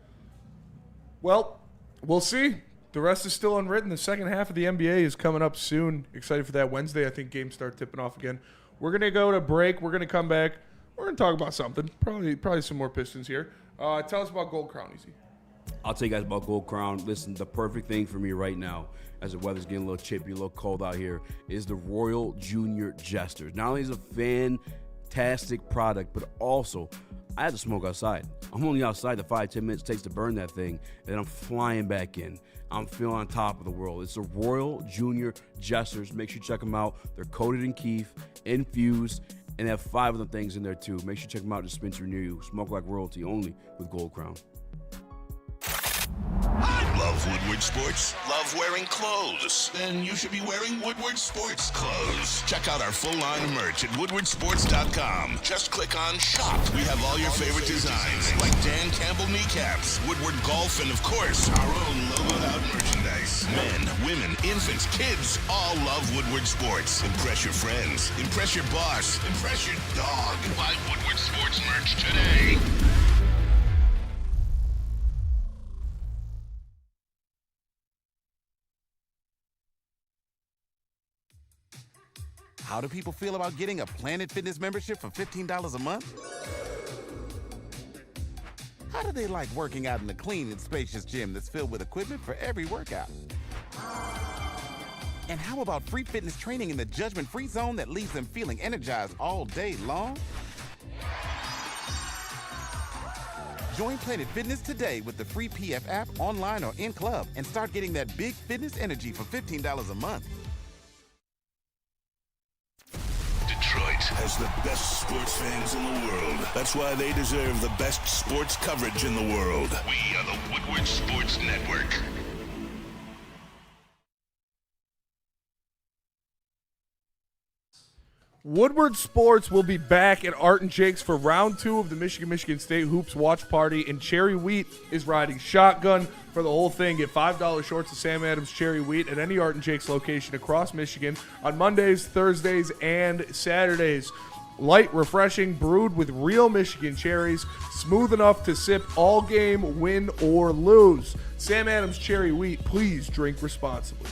Well, we'll see. The rest is still unwritten. The second half of the NBA is coming up soon. Excited for that Wednesday. I think games start tipping off again. We're going to go to break. We're going to come back. We're going to talk about something. Probably some more Pistons here. Tell us about Gold Crown, Easy. I'll tell you guys about Gold Crown. Listen, the perfect thing for me right now, as the weather's getting a little chippy, a little cold out here, is the Royal Junior Jesters. Not only is it a fantastic product, but also I had to smoke outside. I'm only outside the 5-10 minutes it takes to burn that thing, and then I'm flying back in. I'm feeling on top of the world. It's the Royal Junior Jesters. Make sure you check them out. They're coated in keef, infused, and they have 5 of them things in there too. Make sure you check them out at a dispensary near you. Smoke like royalty only with Gold Crown. Love Woodward Sports? Love wearing clothes? Then you should be wearing Woodward Sports clothes. Check out our full line of merch at woodwardsports.com. Just click on shop. We have all your favorite designs, like Dan Campbell kneecaps, Woodward golf, and of course, our own logoed out merchandise. Men, women, infants, kids all love Woodward Sports. Impress your friends. Impress your boss. Impress your dog. Buy Woodward Sports merch today. How do people feel about getting a Planet Fitness membership for $15 a month? How do they like working out in a clean and spacious gym that's filled with equipment for every workout? And how about free fitness training in the judgment-free zone that leaves them feeling energized all day long? Join Planet Fitness today with the free PF app, online or in club, and start getting that big fitness energy for $15 a month. Detroit has the best sports fans in the world. That's why they deserve the best sports coverage in the world. We are the Woodward Sports Network. Woodward Sports will be back at Art and Jake's for round 2 of the Michigan State Hoops Watch Party, and Cherry Wheat is riding shotgun for the whole thing. Get $5 shorts of Sam Adams Cherry Wheat at any Art and Jake's location across Michigan on Mondays, Thursdays, and Saturdays. Light, refreshing, brewed with real Michigan cherries, smooth enough to sip all game, win or lose. Sam Adams Cherry Wheat, please drink responsibly.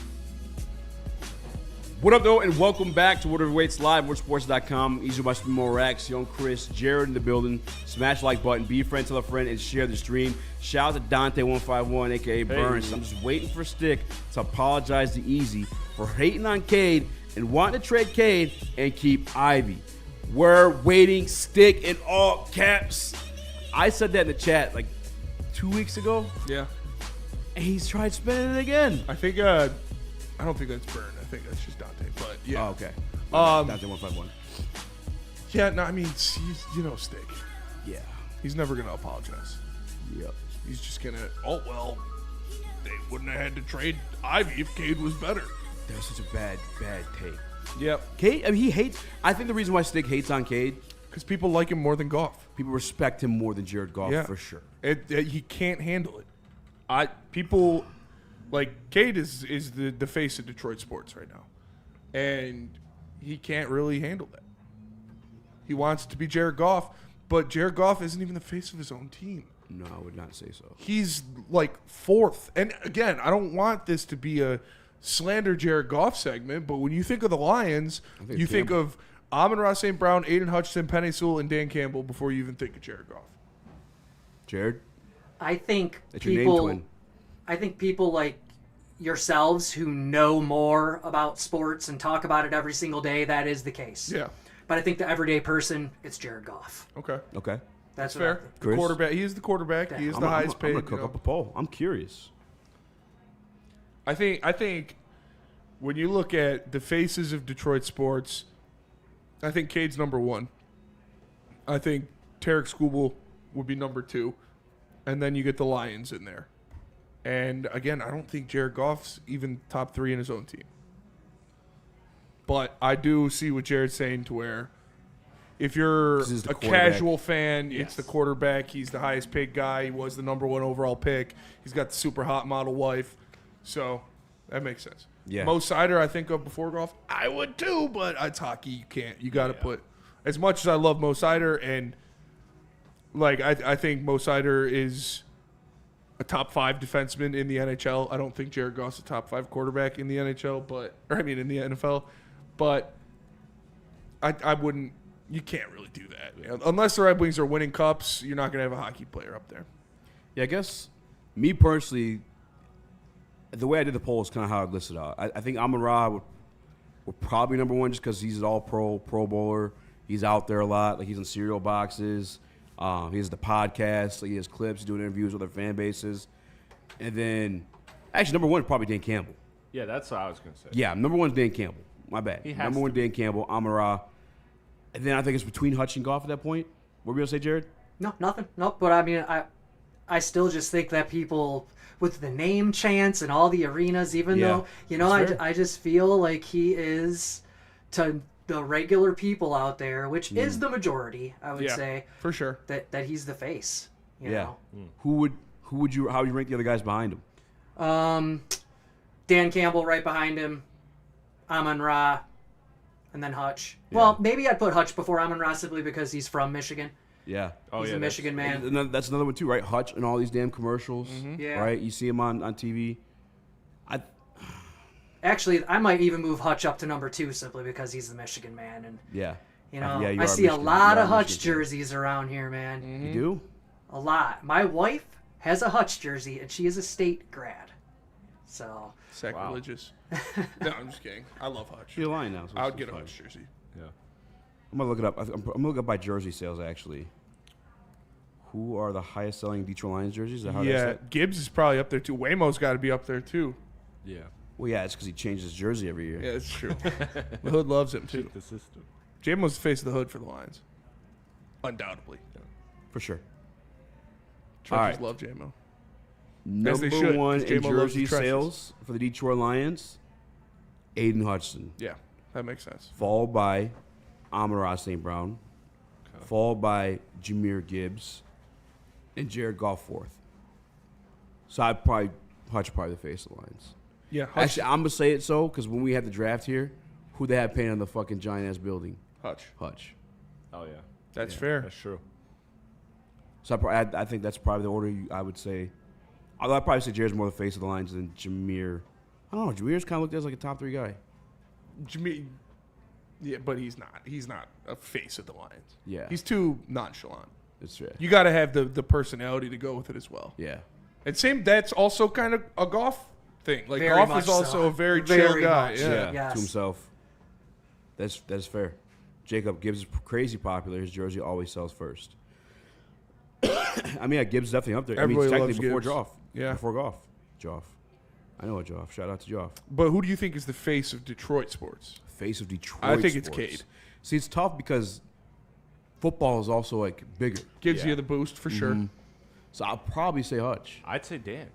What up, though, and welcome back to Woodward Weights Live, woodsports.com. Easy much more Rax, young Chris, Jared in the building. Smash like button, be a friend, tell a friend, and share the stream. Shout out to Dante151, a.k.a. Burns. I'm just waiting for Stick to apologize to Easy for hating on Cade and wanting to trade Cade and keep Ivy. We're waiting stick in all caps. I said that in the chat like 2 weeks ago. Yeah. And he's tried spinning it again. I think I don't think that's Burn. I think that's just Dante. But yeah. Oh, okay. Dante 151. Yeah, no, I mean, he's, Stick. Yeah. He's never going to apologize. Yep. He's just going to, they wouldn't have had to trade Ivy if Cade was better. That was such a bad take. Yep. Cade, I mean, he hates. I think the reason why Stick hates on Cade, because people like him more than Goff. People respect him more than Jared Goff for sure. He can't handle it. People like Cade is the face of Detroit sports right now, and he can't really handle that. He wants to be Jared Goff, but Jared Goff isn't even the face of his own team. No, I would not say so. He's like fourth, and again, I don't want this to be a slander Jared Goff segment, but when you think of the Lions, you think of Amon-Ra St. Brown, Aiden Hutchinson, Penei Sewell, and Dan Campbell before you even think of Jared Goff. Jared? I think That's your name twin. I think people like yourselves who know more about sports and talk about it every single day, that is the case. Yeah. But I think the everyday person, it's Jared Goff. Okay. That's fair. The quarterback. He is the quarterback. Yeah. He is the highest paid. I'm gonna cook up a poll. I'm curious. I think when you look at the faces of Detroit sports, I think Cade's number one. I think Tarek Skubal would be number two. And then you get the Lions in there. And again, I don't think Jared Goff's even top three in his own team. But I do see what Jared's saying to where if you're a casual fan, it's the quarterback. He's the highest paid guy. He was the number one overall pick. He's got the super hot model wife. So that makes sense. Yeah. Mo Sider, I think of before Goff. I would too, but it's hockey. You can't. You got to put. As much as I love Mo Sider, and like I think Mo Sider is a top 5 defenseman in the NHL. I don't think Jared Goff's a top 5 quarterback in the NHL, in the NFL. But I wouldn't. You can't really do that unless the Red Wings are winning cups. You're not going to have a hockey player up there. Yeah, I guess me personally, the way I did the poll is kind of how I listed out. I think Amon-Ra would probably number one just because he's an all-pro, Pro Bowler. He's out there a lot. Like, he's in cereal boxes. He has the podcast. Like, he has clips, doing interviews with other fan bases. And then, actually, number one is probably Dan Campbell. Yeah, that's what I was going to say. Yeah, number one is Dan Campbell. My bad. Number one, Dan Campbell, Amon-Ra. And then I think it's between Hutch and Goff at that point. What were you going to say, Jared? No, nothing. Nope. But I mean, I still just think that people with the name chants and all the arenas, even though, I just feel like he is to the regular people out there, which is the majority, I would say. For sure. That he's the face. You know? How would you rank the other guys behind him? Dan Campbell right behind him, Amon-Ra, and then Hutch. Yeah. Well, maybe I'd put Hutch before Amon-Ra simply because he's from Michigan. Yeah. He's a Michigan man. And that's another one too, right? Hutch and all these damn commercials. Yeah. Right? You see him on TV. Actually, I might even move Hutch up to number 2 simply because he's the Michigan man. And I see a lot of Hutch jerseys around here, man. You do? A lot. My wife has a Hutch jersey, and she is a state grad. So sacrilegious. No, I'm just kidding. I love Hutch. You're lying now. So I would get a Hutch jersey. Yeah. I'm gonna look it up. I'm gonna look up by jersey sales actually. Who are the highest selling Detroit Lions jerseys? Is that how that's Gibbs is probably up there too. Waymo's got to be up there too. Yeah. Well, yeah, it's because he changes jersey every year. Yeah, it's true. The Hood loves him too. The system. J-Mo's the face of the Hood for the Lions. Undoubtedly. For sure. Trenches love J-Mo. Number one in jersey sales for the Detroit Lions, Aiden Hutchinson. Yeah, that makes sense. Followed by Amon-Ra St. Brown. Okay. Followed by Jahmyr Gibbs. And Jared Goff fourth. So Hutch probably the face of the Lions. Yeah. Actually, I'm going to say it so because when we had the draft here, who they had painted on the fucking giant-ass building? Hutch. Oh, yeah. That's fair. That's true. So I think that's probably the order I would say. I'd probably say Jared's more the face of the Lions than Jahmyr. I don't know. Jahmyr's kind of looked at as like a top 3 guy. Jahmyr, yeah, but he's not. He's not a face of the Lions. Yeah. He's too nonchalant. That's right. You got to have the personality to go with it as well. Yeah. And that's also kind of a Goff thing. Like, very Goff is also a very chill guy. Yeah. To himself. That's fair. Jacob, Gibbs is crazy popular. His jersey always sells first. I mean, Gibbs is definitely up there. Everybody I mean, loves technically before Gibbs. Joff. Yeah. Before Goff. Joff. I know a Joff. Shout out to Joff. But who do you think is the face of Detroit sports? Face of Detroit I think it's sports. Cade. See, it's tough because football is also like bigger. Gives you the boost for sure. So I'll probably say Hutch. I'd say Dan.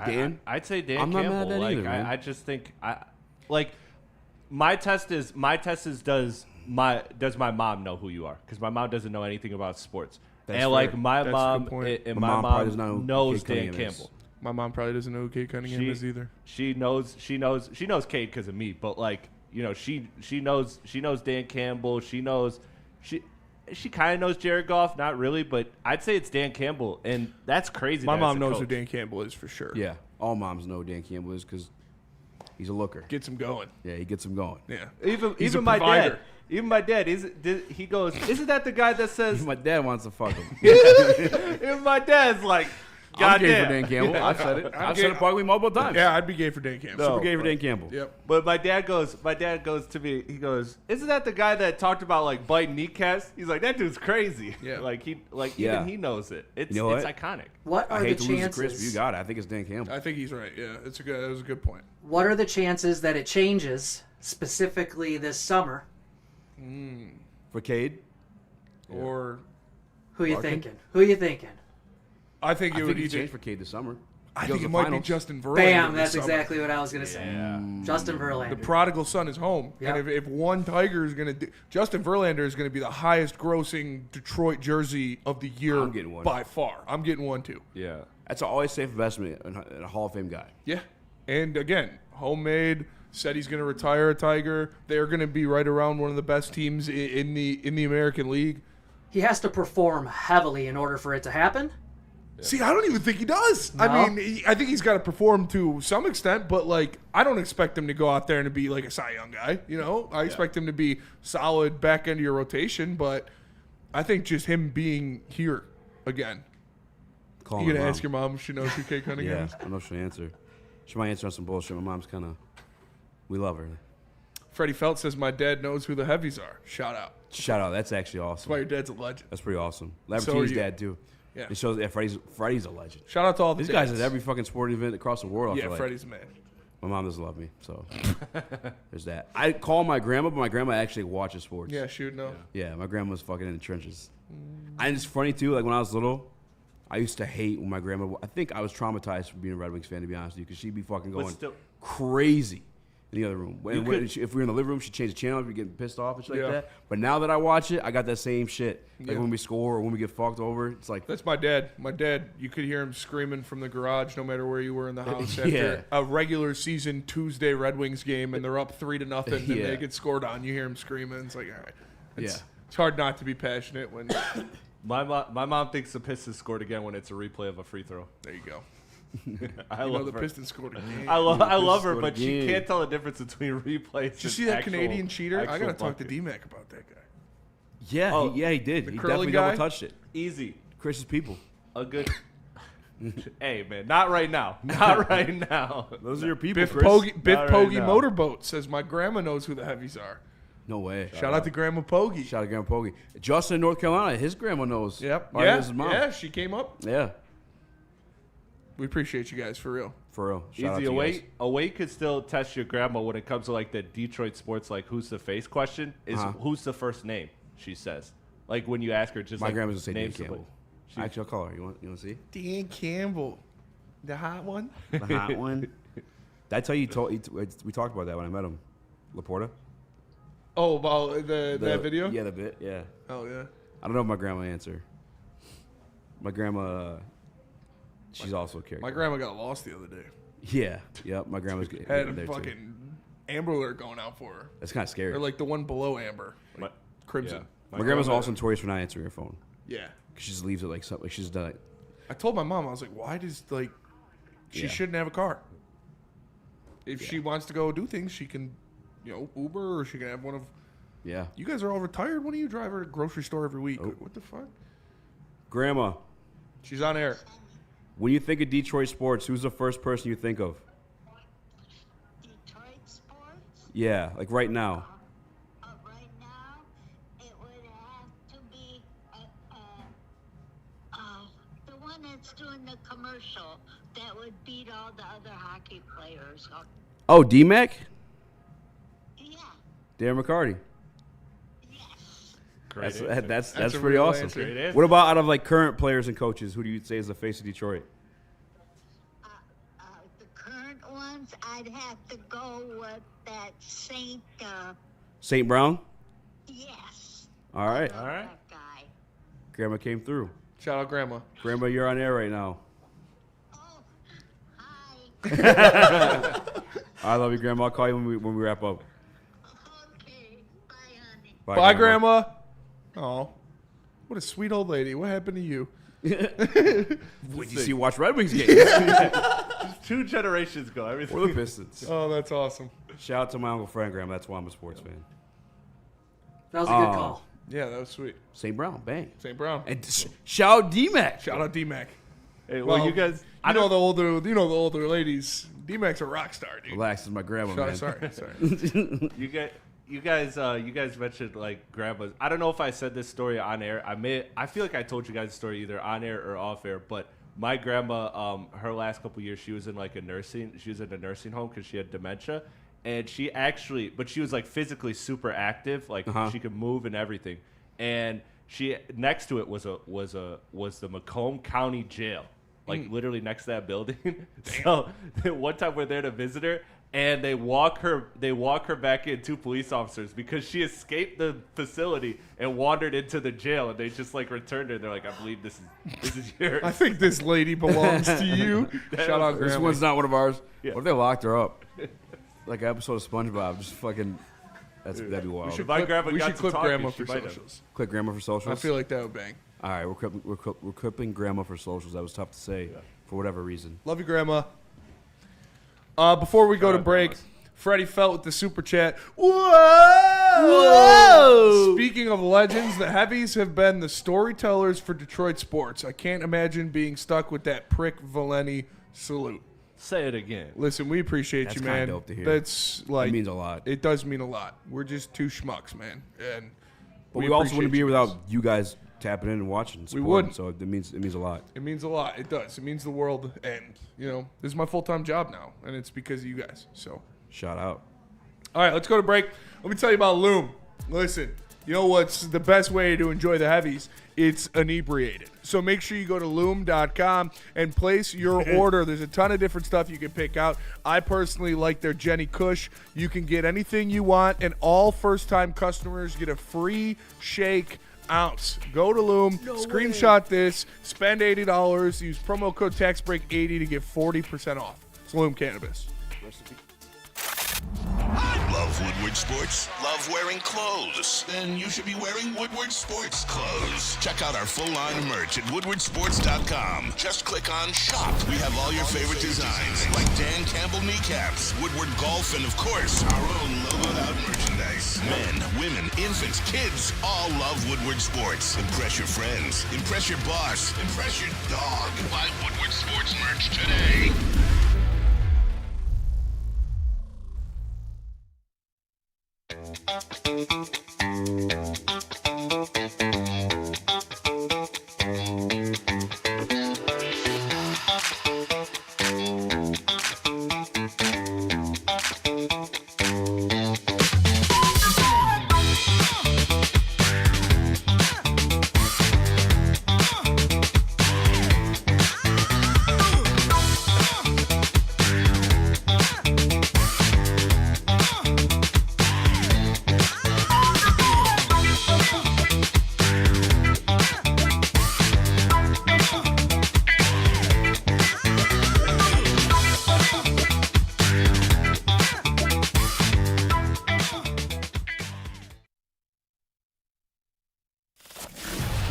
Dan? I'd say Dan I'm not Campbell. mad at that like either, man. I just think my test is does my mom know who you are? Because my mom doesn't know anything about sports. That's and like fair. my That's a mom good point. and My my mom probably mom doesn't know who knows Cade Dan Cunningham is. Campbell. My mom probably doesn't know who Cade Cunningham is either. She knows Cade because of me, but like she knows Dan Campbell. She kind of knows Jared Goff, not really, but I'd say it's Dan Campbell, and that's crazy. My that mom it's a knows who coach. Dan Campbell is for sure. Yeah. All moms know who Dan Campbell is because he's a looker. Gets him going. Yeah, he gets him going. Yeah. Even a my provider. dad. Even my dad. He goes, isn't that the guy that says? My dad wants to fuck him. Even my dad's like, I'm gay goddamn. for Dan Campbell. Yeah. I've said it. I'm I've gay. said it probably multiple times. Yeah, I'd be gay for Dan Campbell. Super gay for Dan Campbell. Yep. But my dad goes to me. He goes, isn't that the guy that talked about like biting kneecaps? He's like, that dude's crazy. Yeah. Yeah. Even he knows it. It's You know what? iconic. What I are the hate to lose to chances? Chris, but you got it. I think it's Dan Campbell. I think he's right. Yeah, that was a good point. What are the chances that it changes specifically this summer? For Cade, Or Who you Larkin? thinking? Who you thinking? I think I it would think he either. changed for Cade this summer. I He think goes it to might finals. be Justin Verlander. Bam! this That's summer. exactly what I was gonna say. Justin Verlander. The prodigal son is home, Yep. and if one Tiger is going to do, Justin Verlander is going to be the highest grossing Detroit jersey of the year I'm getting one. by far. I'm getting one too. Yeah. That's an always safe investment in a Hall of Fame guy. Yeah, and again, homemade. Said he's going to retire a Tiger. They're going to be right around one of the best teams in the American League. He has to perform heavily in order for it to happen. See, I don't even think he does. No? I mean, I think he's got to perform to some extent, but like, I don't expect him to go out there and be like a Cy Young guy. You know, I expect him to be solid back end of your rotation, but I think just him being here again. Call You my gonna mom. ask your mom if she knows who Cade Cunningham Yeah, is? I know she'll answer. She might answer on some bullshit. My mom's kind of, we love her. Freddie Felt says my dad knows who the heavies are. Shout out. Shout out. That's actually That's awesome. why your dad's a legend. That's pretty awesome. So are Labertini's you. dad too. Yeah. It shows that Freddie's a legend. Shout out to all the These guys dads. at every fucking sporting event across the world. I Yeah, feel like. Freddie's man. My mom doesn't love me, so there's that. I call my grandma, but my grandma actually watches sports. Yeah, shoot, no. Yeah, my grandma's fucking in the trenches. And it's funny too. Like when I was little, I used to hate when my grandma. I think I was traumatized from being a Red Wings fan, to be honest with you, because she'd be fucking going crazy in the other room. If we were in the living room, she'd change the channel. We'd get pissed off and shit like that. But now that I watch it, I got that same shit. Like when we score or when we get fucked over, it's like That's my dad. My dad, you could hear him screaming from the garage no matter where you were in the house Yeah. after a regular season Tuesday Red Wings game and they're up 3-0 and Yeah. they get scored on. You hear him screaming. It's like, all right. It's Yeah. hard not to be passionate when My mom thinks the Pistons scored again when it's a replay of a free throw. there you go. I You love know the her. Pistons scored again. I love her, scored but she again. can't tell the difference between replays. Did you see that Canadian cheater? I got to talk to D-Mac about that guy. yeah, Oh, he did. the He curly definitely guy? double touched it. Easy. Chris's people. A good. Hey man, not right now. Not right now. Those are your people, Biff Chris. Poggy right now. Motorboat says my grandma knows who the heavies are. No way. Shout out to Grandma Poggy. Shout out to Grandma Poggy. Justin in North Carolina, his grandma knows. Yep. Or his mom. Yeah, she came up. Yeah, We appreciate you guys for real. for real. Shout out Easy to you guys. away could still test your grandma when it comes to like the Detroit sports, like who's the face question is who's the first name she says. Like when you ask her, just My like grandma's gonna say Dan name somebody. Campbell. Actually, I'll call her. You want to see? Dan Campbell, the hot one. The hot one. Did I tell you, we talked about that when I met him. Laporta? Oh, about that video? Yeah, the bit, yeah. Oh, yeah. I don't know if my grandma answered. My grandma, she's also a character. My grandma got lost the other day. Yeah, yep, my grandma's good. Had a there fucking too. Amber Alert going out for her. That's kind of scary. Or like the one below Amber. Like Crimson. My grandma's also notorious for not answering her phone. Yeah. Because she just leaves it like something. Like she's done it. I told my mom, I was like, why does, like, she shouldn't have a car. If she wants to go do things, she can, Uber or she can have one of. Yeah. You guys are all retired. When do you drive her to the grocery store every week? Oh. What the fuck? Grandma, She's on air. when you think of Detroit sports, who's the first person you think of? Detroit sports? Yeah, like right now. Right now? commercial that would beat all the other hockey players. Oh, D-Mac? Yeah. Darren McCarty. Great That's answer. that's That's a pretty real awesome. answer. Great answer. What about out of like current players and coaches? Who do you say is the face of Detroit? The current ones, I'd have to go with that St. Brown? Yes. All right. All right. That guy. Grandma came through. Shout out Grandma. Grandma, you're on air right now. Oh, hi. I love you, Grandma. I'll call you when we wrap up. Okay. Bye, honey. Bye, Grandma. Oh, what a sweet old lady. What happened to you? Would you see watch Red Wings games? Just 2 generations ago, everything. Or the Pistons. Oh, that's awesome. Shout out to my Uncle Frank, Grandma. That's why I'm a sports fan. That was a good call. Yeah, that was sweet. St. Brown, bang. St. Brown. And shout out D-Mac. Shout out D-Mac. Hey, well, you guys, You know the older ladies. D-Mac's a rock star, dude. Relax, is my grandma, man. Sorry. You guys mentioned like grandmas. I don't know if I said this story on air. I feel like I told you guys the story either on air or off air. But my grandma, her last couple years, she was in a nursing home because she had dementia, and she was like physically super active, like she could move and everything. And she next to it was the Macomb County Jail, like literally next to that building. So one time we're there to visit her. And they walk her back in, 2 police officers, because she escaped the facility and wandered into the jail, and they just like returned her. They're like, I believe this is yours. I think this lady belongs to you. Shout out, This Grandma. one's not one of ours. Yeah. What if they locked her up? Like an episode of SpongeBob. Just fucking. That'd be wild. We should My grandma got to clip talk, Grandma she for might have. socials. Click Grandma for socials. I feel like that would bang. All right, we're clipping Grandma for socials. That was tough to say for whatever reason. Love you, Grandma. Before we go to out, break, grandmas. Freddie Felt with the super chat. Whoa! Speaking of legends, the Heavies have been the storytellers for Detroit sports. I can't imagine being stuck with that prick Valeni salute. Say it again. Listen, we appreciate That's you, kinda man. dope to hear. That's like It means a lot. It does mean a lot. We're just 2 schmucks, man, and But we also appreciate wouldn't be here you guys. without you guys tapping in and watching. And We supporting, wouldn't. So it means a lot. It means a lot. It does. It means the world, and this is my full-time job now, and it's because of you guys. So. Shout out. All right, let's go to break. Let me tell you about Loom. Listen, you know what's the best way to enjoy the Heavies? It's inebriated. So make sure you go to Loom.com and place your order. There's a ton of different stuff you can pick out. I personally like their Jenny Kush. You can get anything you want, and all first-time customers get a free shake ounce. Go to Loom, screenshot this, spend $80, use promo code TAXBREAK80 to get 40% off. It's Loom Cannabis. Love Woodward Sports? Love wearing clothes? Then you should be wearing Woodward Sports clothes. Check out our full line of merch at woodwardsports.com. Just click on shop. We have all your favorite designs, like Dan Campbell kneecaps, Woodward golf, and of course, our own logoed out merchandise. Men, women, infants, kids, all love Woodward Sports. Impress your friends. Impress your boss. Impress your dog. Buy Woodward Sports merch today.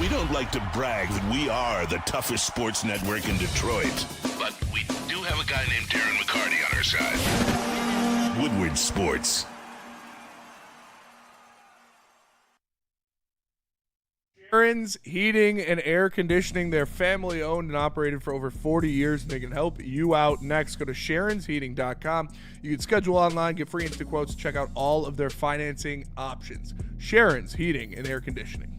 We don't like to brag that we are the toughest sports network in Detroit, but we do have a guy named Darren McCarty on our side. Woodward Sports. Sharon's Heating and Air Conditioning. They're family owned and operated for over 40 years, and they can help you out next. Go to sharonsheating.com. You can schedule online, get free instant quotes, check out all of their financing options. Sharon's Heating and Air Conditioning.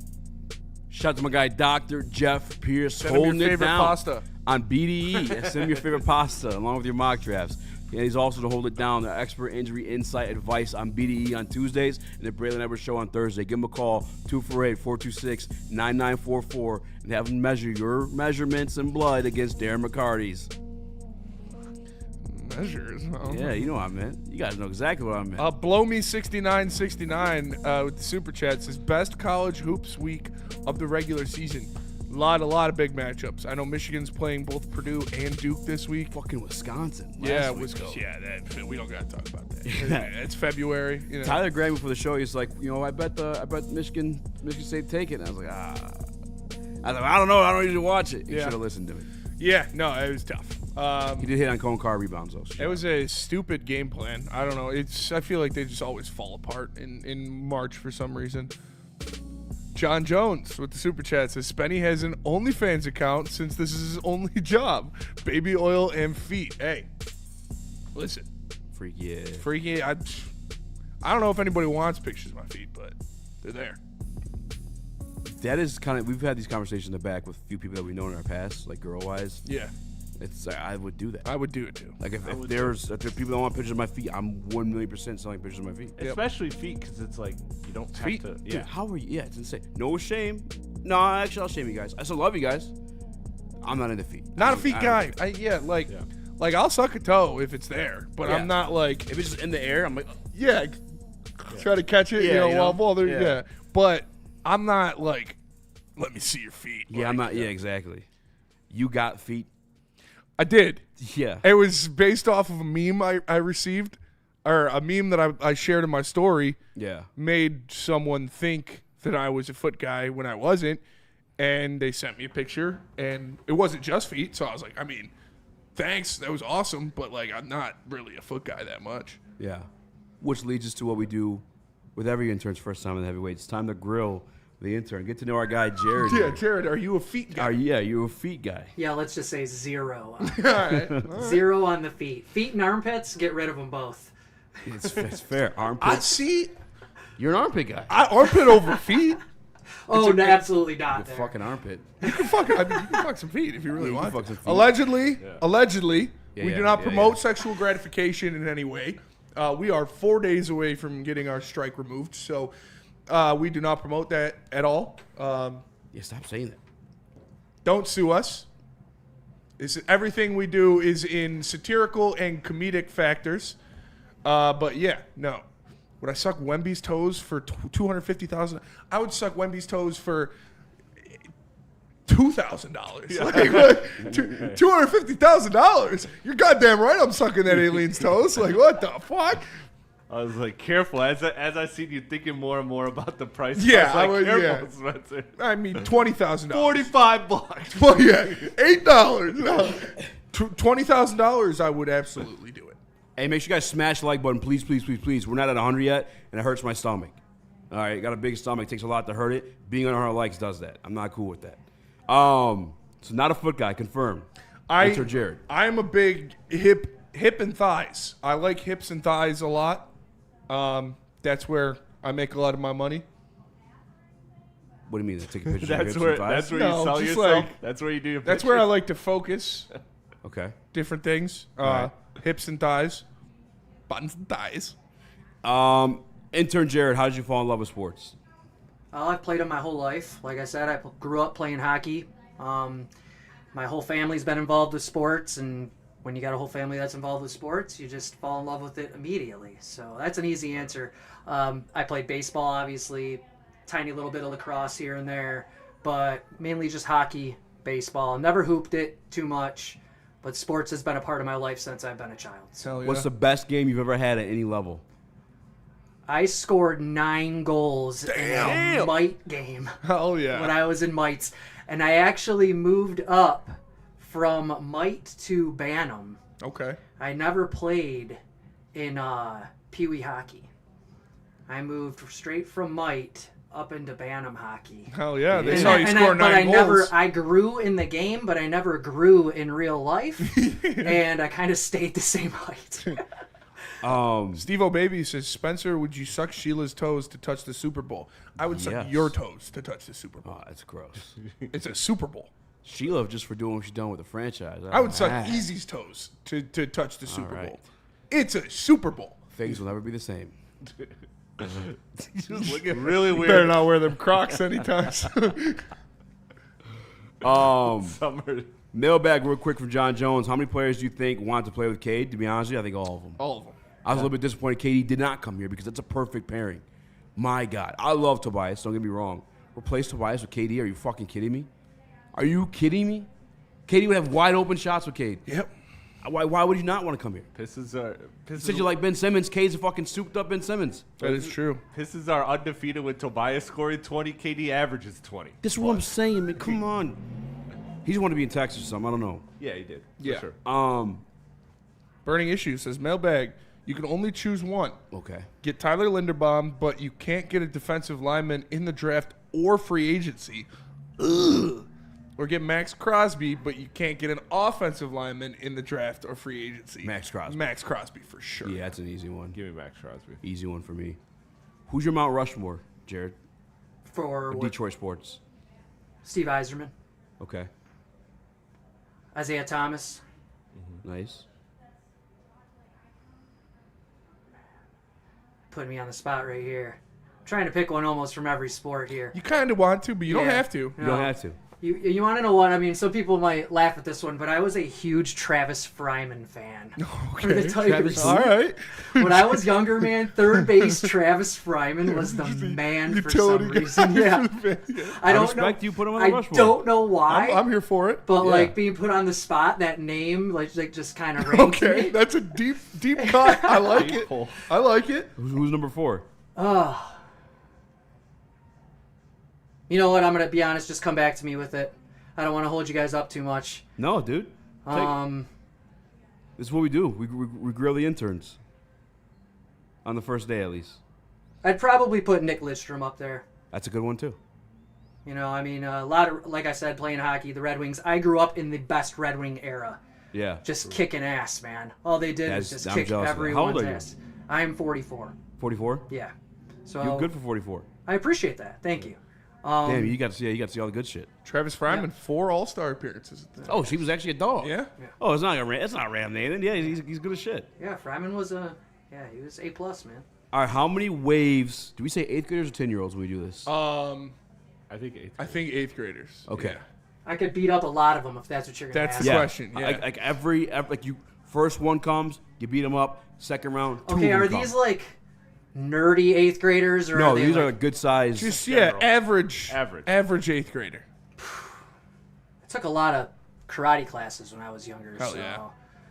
Shout out to my guy, Dr. Jeff Pierce, Send him your holding it favorite down pasta. on BDE. Send me your favorite pasta along with your mock drafts. And he's also to hold it down, the expert injury insight advice on BDE on Tuesdays and the Braylon Edwards Show on Thursday. Give him a call, 248-426-9944, and have him measure your measurements and blood against Darren McCarty's. Measures? Oh. Yeah, you know what I meant. You guys know exactly what I meant. Blow me 6969 with the super chat says best college hoops week of the regular season. A lot of big matchups. I know Michigan's playing both Purdue and Duke this week. Fucking Wisconsin. We don't gotta talk about that. It's February. You know. Tyler Graham before the show, he's like, I bet Michigan State take it. And I was like, I don't know. I don't usually watch it. You should have listened to me. Yeah, no, it was tough. He did hit on Cone Car rebounds though. It was a stupid game plan. I don't know. I feel like they just always fall apart in March for some reason. John Jones with the super chat says Spenny has an OnlyFans account since this is his only job. Baby oil and feet. Hey, listen. Freaky. I don't know if anybody wants pictures of my feet, but they're there. That is kind of, we've had these conversations in the back with a few people that we know in our past, like girl-wise. Yeah. It's I would do that. I would do it too. Like if there are people that want pictures of my feet, I'm 1,000,000% selling pictures of my feet. Especially feet, because it's like you don't have to. Dude, how are you? Yeah, it's insane. No shame. No, actually, I'll shame you guys. I still love you guys. I'm not into feet. Not a feet guy. Like I'll suck a toe if it's there, but I'm not like if it's just in the air. I'm like, try to catch it. While they're yeah. But I'm not like, let me see your feet. Yeah, I'm not. Yeah, exactly. You got feet. I did. Yeah. It was based off of a meme I received, or a meme that I shared in my story. Yeah. Made someone think that I was a foot guy when I wasn't, and they sent me a picture, and it wasn't just feet, so I was like, thanks, that was awesome, but like I'm not really a foot guy that much. Yeah. Which leads us to what we do with every intern's first time in the heavyweight. It's time to grill the intern. Get to know our guy, Jared. Yeah, Jared, are you a feet guy? You're a feet guy. Yeah, let's just say 0. All right. 0 on the feet. Feet and armpits, get rid of them both. It's fair. Armpits. You're an armpit guy. Armpit over feet? Oh, no, absolutely not. You're fucking armpit. You can fuck some feet if you really want. Fuck some feet. Allegedly, we do not promote sexual gratification in any way. We are 4 days away from getting our strike removed, so we do not promote that at all. Stop saying that. Don't sue us. Everything we do is in satirical and comedic factors. But yeah, no. Would I suck Wemby's toes for $250,000? I would suck Wemby's toes for $2,000. Yeah. Like, $250,000. You're goddamn right. I'm sucking that alien's toes. Like, what the fuck? I was like, careful. As I seen you thinking more and more about the price. Yeah, I was like, careful, Spencer. I mean, $20,000. $45. Well, yeah, $8. No. $20,000. I would absolutely do it. Hey, make sure you guys smash the like button, please, please, please, please. We're not at 100 yet, and it hurts my stomach. All right, got a big stomach. It takes a lot to hurt it. Being on 100 likes does that. I'm not cool with that. So not a foot guy, confirmed. Enter Jared. I'm a big hip and thighs. I like hips and thighs a lot. That's where I make a lot of my money. What do you mean? Take a picture that's of hips where and thighs? that's where you sell yourself. That's where you do your pictures. That's where I like to focus. Okay. Different things. Right. Hips and thighs. Buttons and thighs. Intern Jared, how did you fall in love with sports? I've played them my whole life. Like I said, I grew up playing hockey. My whole family's been involved with sports, and when you got a whole family that's involved with sports, you just fall in love with it immediately. So that's an easy answer. I played baseball, obviously, tiny little bit of lacrosse here and there, but mainly just hockey, baseball. Never hooped it too much, but sports has been a part of my life since I've been a child. So What's the best game you've ever had at any level? I scored 9 goals in a mite game. Oh, yeah. When I was in mites. And I actually moved up from mite to Bantam. Okay. I never played in Pee Wee hockey. I moved straight from mite up into Bantam hockey. Hell yeah. They saw you score 9 goals. I grew in the game, but I never grew in real life. And I kind of stayed the same height. Steve O'Baby says, Spencer, would you suck Sheila's toes to touch the Super Bowl? I would suck your toes to touch the Super Bowl. Oh, that's gross. It's a Super Bowl. Sheila just for doing what she's done with the franchise. I would suck Easy's toes to touch the Super right. Bowl. It's a Super Bowl. Things will never be the same. Just looking really weird. Better not wear them Crocs anytime soon. Summer. Mailbag real quick from John Jones. How many players do you think want to play with Cade? To be honest with you, I think all of them. All of them. I was a little bit disappointed KD did not come here because that's a perfect pairing. My God. I love Tobias. Don't get me wrong. Replace Tobias with KD? Are you fucking kidding me? Are you kidding me? KD would have wide open shots with Cade. Yep. Why would you not want to come here? Pistons Said you like Ben Simmons. Cade's a fucking souped up Ben Simmons. That is true. Pistons are undefeated with Tobias scoring 20. KD averages 20. This is what I'm saying, man. Come on. He just wanted to be in Texas or something. I don't know. Yeah, he did. Yeah. For sure. Burning Issue says, mailbag, you can only choose one. Okay. Get Tyler Linderbaum, but you can't get a defensive lineman in the draft or free agency. Ugh. Or get Max Crosby, but you can't get an offensive lineman in the draft or free agency. Max Crosby. Max Crosby for sure. Yeah, that's an easy one. Give me Max Crosby. Easy one for me. Who's your Mount Rushmore, Jared? For what? Detroit sports. Steve Eiserman, Okay. Isaiah Thomas. Nice. Putting me on the spot right here. I'm trying to pick one almost from every sport here. You kind of want to, but you don't Yeah. have to. You don't have to. You want to know what? I mean, some people might laugh at this one, but I was a huge Travis Fryman fan. For the Tigers. All right. When I was younger, man, third base Travis Fryman was the man for some utility guy reason. Yeah. I don't know. respect you put him on the I Rushmore. don't know why. I'm here for it. But Yeah. like being put on the spot, that name like just kind of rang to Okay, me. that's a deep cut. I like it. pull. I like it. Who's number 4? You know what? I'm gonna be honest. Just come back to me with it. I don't want to hold you guys up too much. No, dude. This is what we do. We grill the interns. On the first day, at least. I'd probably put Nick Lidstrom up there. That's a good one, too. You know, I mean, a lot of, like I said, playing hockey, the Red Wings. I grew up in the best Red Wing era. Yeah. Just kicking ass, man. All they did was just I'm kick jealous of that. How old everyone's are you? ass. I am 44. 44? Yeah. So You're good for 44. I appreciate that. Thank you. Damn, you got to see all the good shit. Travis Fryman, 4 All-Star appearances. Oh, she was actually a dog. Yeah. Oh, it's not Ram Nathan. Yeah, he's good as shit. Yeah, Fryman was he was A+, man. All right, how many waves? Do we say 8th graders or 10-year-olds when we do this? I think 8th. I think 8th graders. Okay. Yeah. I could beat up a lot of them if that's what you're going to That's ask. the question. Yeah. Like every like you first one comes, you beat them up. Second round, 2 Okay, of are them these come. like nerdy 8th graders? Or No, are they these like, are good size. Just General. average 8th grader. I took a lot of karate classes when I was younger. Hell so, yeah.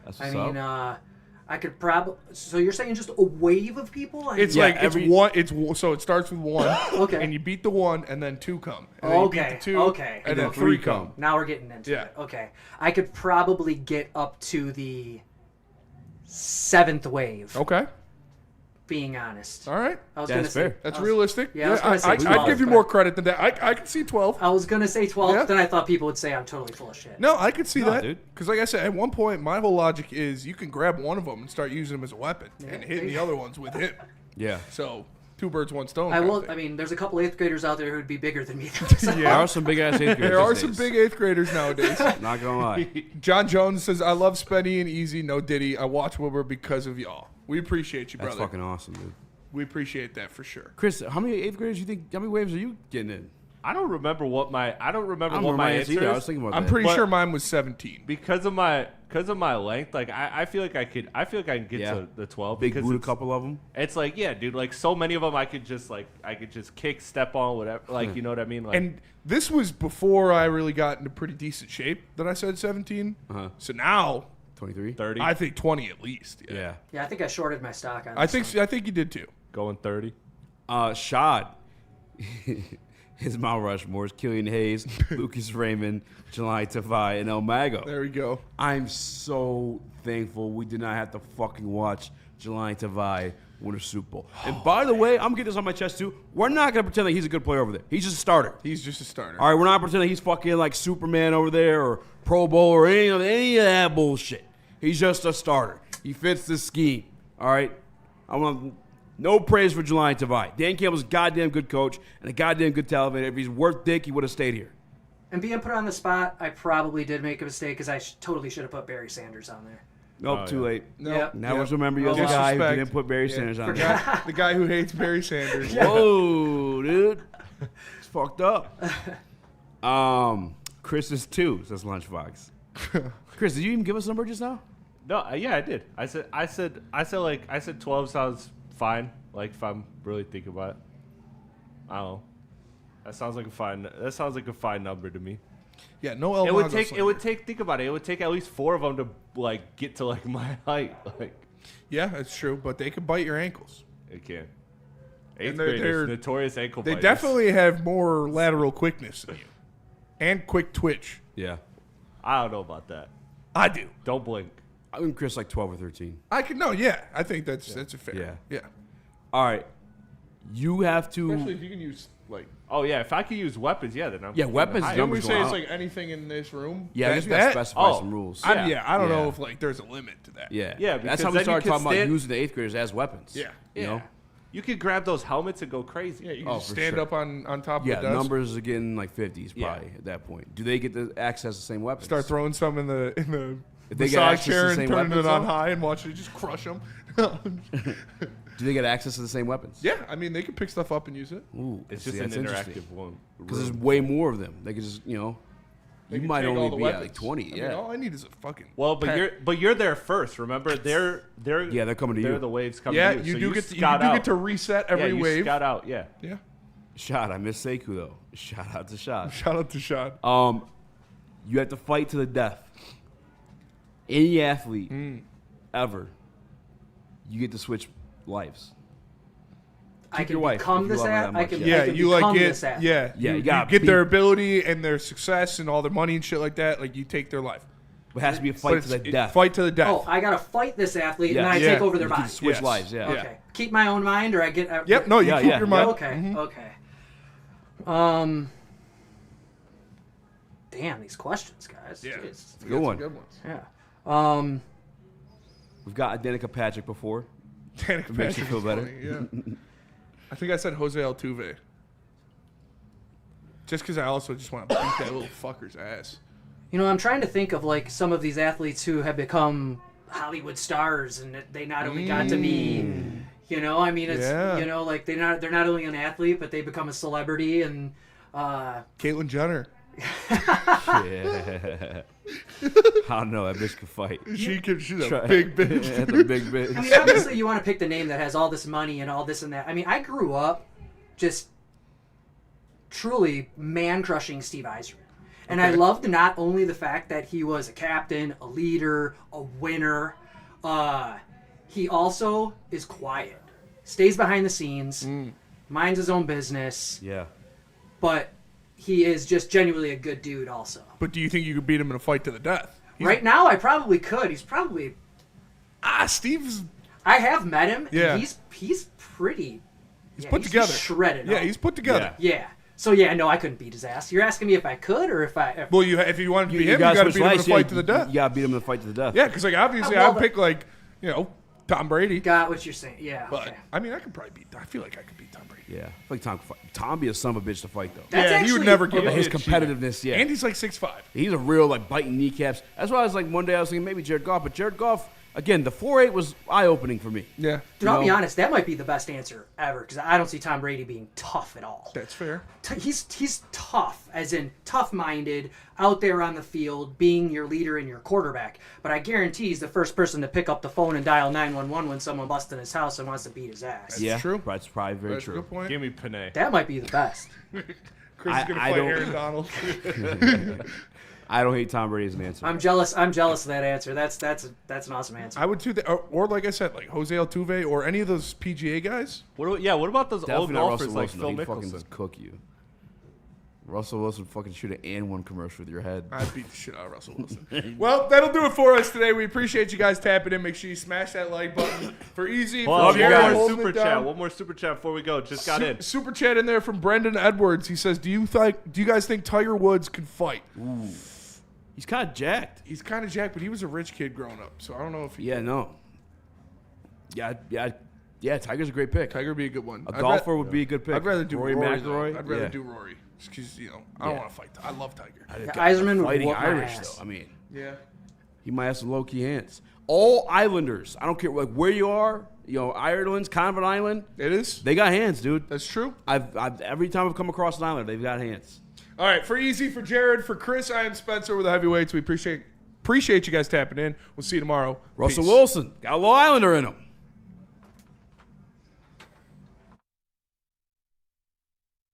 That's I what's mean, up. I could probably. So you're saying just a wave of people? It's Yeah, like every- so it starts with 1. Okay. And you beat the 1, and then 2 come. And then you beat Okay. the 2, Okay. And then 3 come. Now we're getting into Yeah. it. Okay. I could probably get up to the 7th wave. Okay. Being honest. All right. I was That's gonna say fair. That's realistic. Yeah, I was gonna say I'd 12, give you but- more credit than that. I could see 12. I was gonna say 12, Yeah. then I thought people would say I'm totally full of shit. No, I could see No, that. dude. Because like I said, at one point, my whole logic is you can grab one of them and start using them as a weapon and hitting the other ones with him. Yeah. So 2 birds, 1 stone. I kind of will. thing. I mean, there's a couple 8th graders out there who'd be bigger than me. There are some big ass 8th graders. There are these some days. big 8th graders nowadays. Not gonna lie. John Jones says, I love Spenny and Easy, no Diddy. I watch Woodward because of y'all. We appreciate you, That's brother. fucking awesome, dude. We appreciate that for sure. Chris, how many 8th graders you think? How many waves are you getting in? I don't remember what my I don't what remember my my answer either. I is. was thinking about I'm that. pretty But- sure mine was 17. because of my length. Like I feel like I can get Yeah. to the 12 Big because boot, a it's, couple of them. it's like yeah, dude. Like so many of them, I could just kick, step on, whatever. Like you know what I mean? Like And this was before I really got into pretty decent shape that I said 17. Uh-huh. So now 23. 30, I think 20 at least. Yeah. Yeah, I think I shorted my stock on. I this think you did too. going 30. Shad. His Mount Rushmore is Killian Hayes, Lucas Raymond, July Tavai, and El Mago. There we go. I'm so thankful we did not have to fucking watch July Tavai win a Super Bowl. And by the way, I'm getting this on my chest too. We're not going to pretend that he's a good player over there. He's just a starter. He's just a starter. All right, we're not pretending he's fucking like Superman over there or Pro Bowl or any of that bullshit. He's just a starter. He fits the scheme. All right? I want no praise for Jelani Tavai. Dan Campbell's a goddamn good coach and a goddamn good televator. If he's worth dick, he would have stayed here. And being put on the spot, I probably did make a mistake because I totally should have put Barry Sanders on there. Nope, too late. Nope. Now let's remember you as a guy who didn't put Barry Sanders on there. The guy who hates Barry Sanders. Whoa, dude. It's fucked up. Chris is 2, says Lunchbox. Chris, did you even give us a number just now? No, yeah, I did. I said 12 sounds fine. Like if I'm really thinking about it. I don't know. That sounds like a fine number to me. Yeah, no El It would Mongo take think about it. It would take at least 4 of them to like get to like my height. Like Yeah, that's true, but they can bite your ankles. it can. And 8th they're graders, notorious ankle They biters. definitely have more lateral quickness than you. And quick twitch. Yeah. I don't know about that. I do. Don't blink. I think Chris like 12 or 13. I think that's a fair. Yeah. All right. You have to. Especially if you can use like. Oh yeah, if I could use weapons, yeah, then I'm. Yeah, weapons high. Don't we numbers say go it's out. like anything in this room? Yeah, I guess we got to specify some rules. I don't know if like there's a limit to that. Yeah. Yeah, That's because how we then you started can talking about stand- using the 8th graders as weapons. Yeah. You know? You could grab those helmets and go crazy. Yeah, you Oh, can just for stand sure. up on top Yeah, of the desk. numbers are getting like 50s Yeah. probably at that point. Do they get to access the same weapons? Start throwing some in the If they get massage access to chair the and same turning it weapons, on though? high and watch it just crush them. Do they get access to the same weapons? Yeah, I mean they can pick stuff up and use it. Ooh, It's just that's an interesting. interactive one. Because there's way more of them. They could just, They you can might take all only the be at like weapons. 20. I Yeah. mean, all I need is a fucking. Well, pack. but you're there first. Remember, they're Yeah, they're coming to you. They're the waves coming Yeah, to you. you So do get to, you scout do out. get to reset every yeah, you wave. Scout out, yeah. Yeah. Shot. I miss Sekou though. Shout out to Shot. Shout out to Shot. You have to fight to the death. Any athlete ever, you get to switch lives. I your can wife become if you this love her that at. I much. can. Yeah, I can you like become get this at. yeah, Yeah, you you gotta get their beat- ability and their success and all their money and shit like that. Like you take their life. It has to be a But fight it's- to the it- death. Fight to the death. Oh, I gotta fight this athlete Yeah. and then I Yeah. take over their You can body. switch Yes. lives. Yeah. Yeah. Okay. Keep my own mind, or I get. Yep. No, you Yeah, keep yeah. your mind. Okay. Okay. Damn, these questions, guys. Yeah. Jeez. Good one. Good ones. Yeah. We've got Danica Patrick before. Danica It makes you Patrick's feel better. funny, yeah. I think I said Jose Altuve. Just because I also just want to beat that little fucker's ass. You know, I'm trying to think of like some of these athletes who have become Hollywood stars, and they not only got to be, you know, I mean, it's Yeah. you know, like they're not only an athlete, but they become a celebrity, and Caitlyn Jenner. Yeah. I don't know. That bitch could fight. She's a Try- big bitch. That's a big bitch. I mean, obviously, you want to pick the name that has all this money and all this and that. I mean, I grew up just truly man-crushing Steve Yzerman. And I loved not only the fact that he was a captain, a leader, a winner, he also is quiet. Stays behind the scenes, minds his own business, Yeah. but he is just genuinely a good dude also. But do you think you could beat him in a fight to the death? Right now, I probably could. He's probably... Steve's... I have met him. Yeah. And he's pretty... He's put together. Shredded. Yeah, up. he's put together. Yeah. So yeah, no, I couldn't beat his ass. You're asking me if I could or if I. Well, if you wanted to beat him, you gotta got to switch beat him in a lives, fight to the death. You gotta beat him in a fight to the death. Yeah, because like obviously I I'd love pick like Tom Brady. Got what you're saying. Yeah. But Okay. I mean, I could probably beat. I feel like I could beat Tom Brady. Yeah. I feel like Tom could fight. Tom be a son of a bitch to fight though. That's Yeah, he would never give But up. his competitiveness, yeah. And he's like 6'5". He's a real like biting kneecaps. That's why I was like one day I was thinking maybe Jared Goff, but Jared Goff again the 4.8 was eye opening for me. Yeah. Dude, I'll be honest. That might be the best answer ever because I don't see Tom Brady being tough at all. That's fair. He's tough, as in tough-minded, out there on the field, being your leader and your quarterback. But I guarantee he's the first person to pick up the phone and dial 911 when someone busts in his house and wants to beat his ass. Yeah, true. That's probably very That's a true. good point. Give me Panay. That might be the best. Chris is gonna I fight don't- Aaron Donald. I don't hate Tom Brady as an answer. I'm jealous of that answer. That's an awesome answer. I would too. Or like I said, like Jose Altuve or any of those PGA guys. What about those Definitely old not golfers Russell like Wilson. Phil He'd fucking Mickelson? cook you. Russell Wilson fucking shoot an and one commercial with your head. I'd beat the shit out of Russell Wilson. Well, that'll do it for us today. We appreciate you guys tapping in. Make sure you smash that like button for Easy. Well, for Jerry holding super it down. chat. One more super chat before we go. Just got in. Super chat in there from Brendan Edwards. He says, "Do you guys think Tiger Woods could fight?" Ooh. He's kind of jacked. He's kind of jacked, but he was a rich kid growing up, so I don't know if he. Yeah, no. Yeah. Tiger's a great pick. Tiger would be a good one. A golfer would be a good pick. I'd rather do Rory Rory. McIlroy. I'd rather Yeah. do Rory. Just because, I don't want to fight. I love Tiger. Yzerman fighting would whoop my Irish ass. though. I mean, Yeah. he might have some low key hands. All Islanders, I don't care like where you are. Ireland's kind of an island. It is. They got hands, dude. That's true. I've every time I've come across an island, they've got hands. All right, for Easy, for Jared, for Chris, I am Spencer with the Heavyweights. We appreciate you guys tapping in. We'll see you tomorrow. Russell Peace. Wilson got a Long Islander in him.